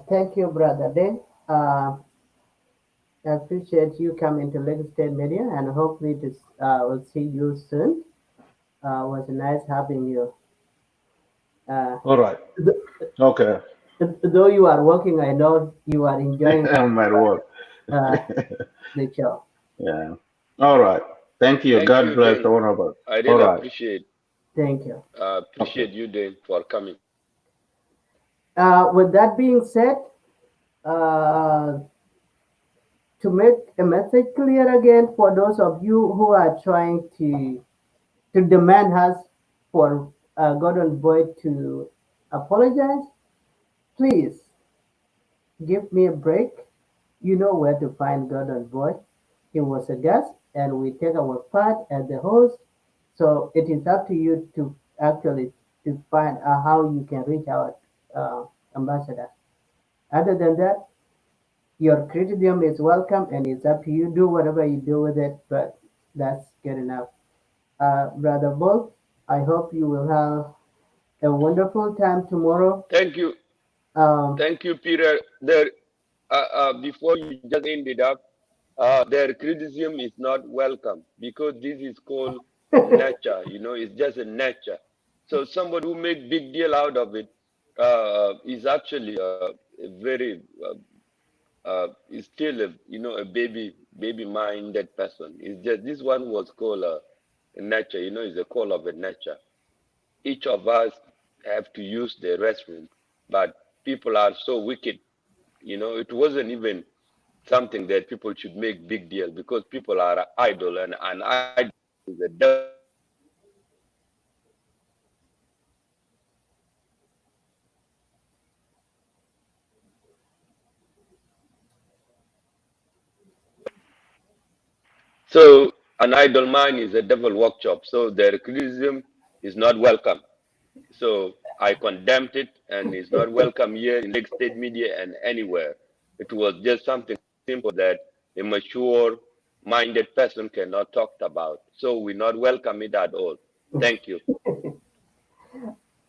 Speaker 2: Thank you, Brother Day. I appreciate you coming to Lagos State Media, and hopefully this will see you soon. Was nice having you. Uh,
Speaker 9: All right.
Speaker 2: th-
Speaker 9: Okay.
Speaker 2: though you are working, I know you are enjoying
Speaker 9: My word.
Speaker 2: uh, the show.
Speaker 9: Yeah. All right. Thank you.
Speaker 10: Thank
Speaker 9: God
Speaker 10: you,
Speaker 9: bless
Speaker 10: Dane.
Speaker 9: all of us.
Speaker 10: I
Speaker 9: All
Speaker 10: really
Speaker 9: right.
Speaker 2: Thank you.
Speaker 9: Okay.
Speaker 10: appreciate you, Dane, for coming.
Speaker 2: With that being said, uh, to make a message clear again for those of you who are trying to demand us for Gordon Boyd to apologize, please give me a break. You know where to find Gordon Boyd. He was a guest, and we take our part as the host. So it is up to you to actually to find how you can reach out, ambassador. Other than that, your criticism is welcome, and it's up to you. Do whatever you do with it, but that's good enough. Brother Bolt, I hope you will have a wonderful time tomorrow.
Speaker 10: Thank you.
Speaker 2: Um,
Speaker 10: Thank you, Peter. There, before you just end it up, their criticism is not welcome because this is called nature. You know, it's just a nature. So somebody who make big deal out of it is actually a very is still a a baby minded person. It's just this one was called a nature. You know, it's a call of a nature. Each of us have to use the restroom, but people are so wicked. You know, it wasn't even something that people should make big deal because people are idle and an idol is a devil. So an idle mind is a devil workshop. So their criticism is not welcome. So I condemned it and it's not welcome here in Lake State media and anywhere. It was just something simple that a mature minded person cannot talk about. So we not welcome it at all. Thank you.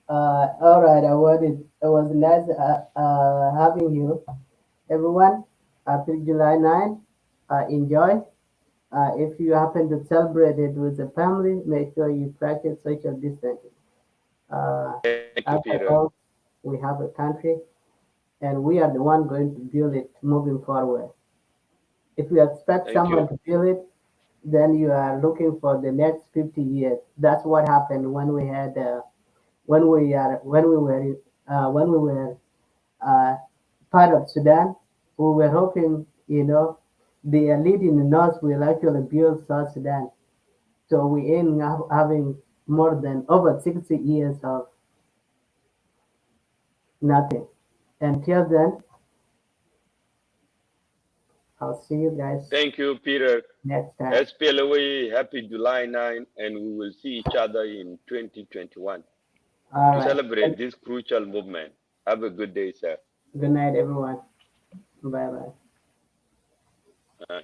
Speaker 2: all right, I wanted. It was nice having you, everyone. Happy July 9. Enjoy. If you happen to celebrate it with the family, make sure you practice social distancing. Uh,
Speaker 10: Thank you,
Speaker 2: After
Speaker 10: Peter.
Speaker 2: all, we have a country, and we are the one going to build it moving forward. If you expect
Speaker 10: Thank
Speaker 2: someone
Speaker 10: you.
Speaker 2: to build it, then you are looking for the next 50 years. That's what happened when we had when we were uh, part of Sudan. We were hoping, the elite in the north will actually build South Sudan. So we end up having more than over 60 years of nothing. Until then, I'll see you guys
Speaker 10: Thank you, Peter.
Speaker 2: next time.
Speaker 10: SPLOA, happy July 9, and we will see each other in 2021
Speaker 2: All
Speaker 10: to
Speaker 2: right.
Speaker 10: celebrate this crucial movement. Have a good day, sir.
Speaker 2: Good night, everyone. Bye bye.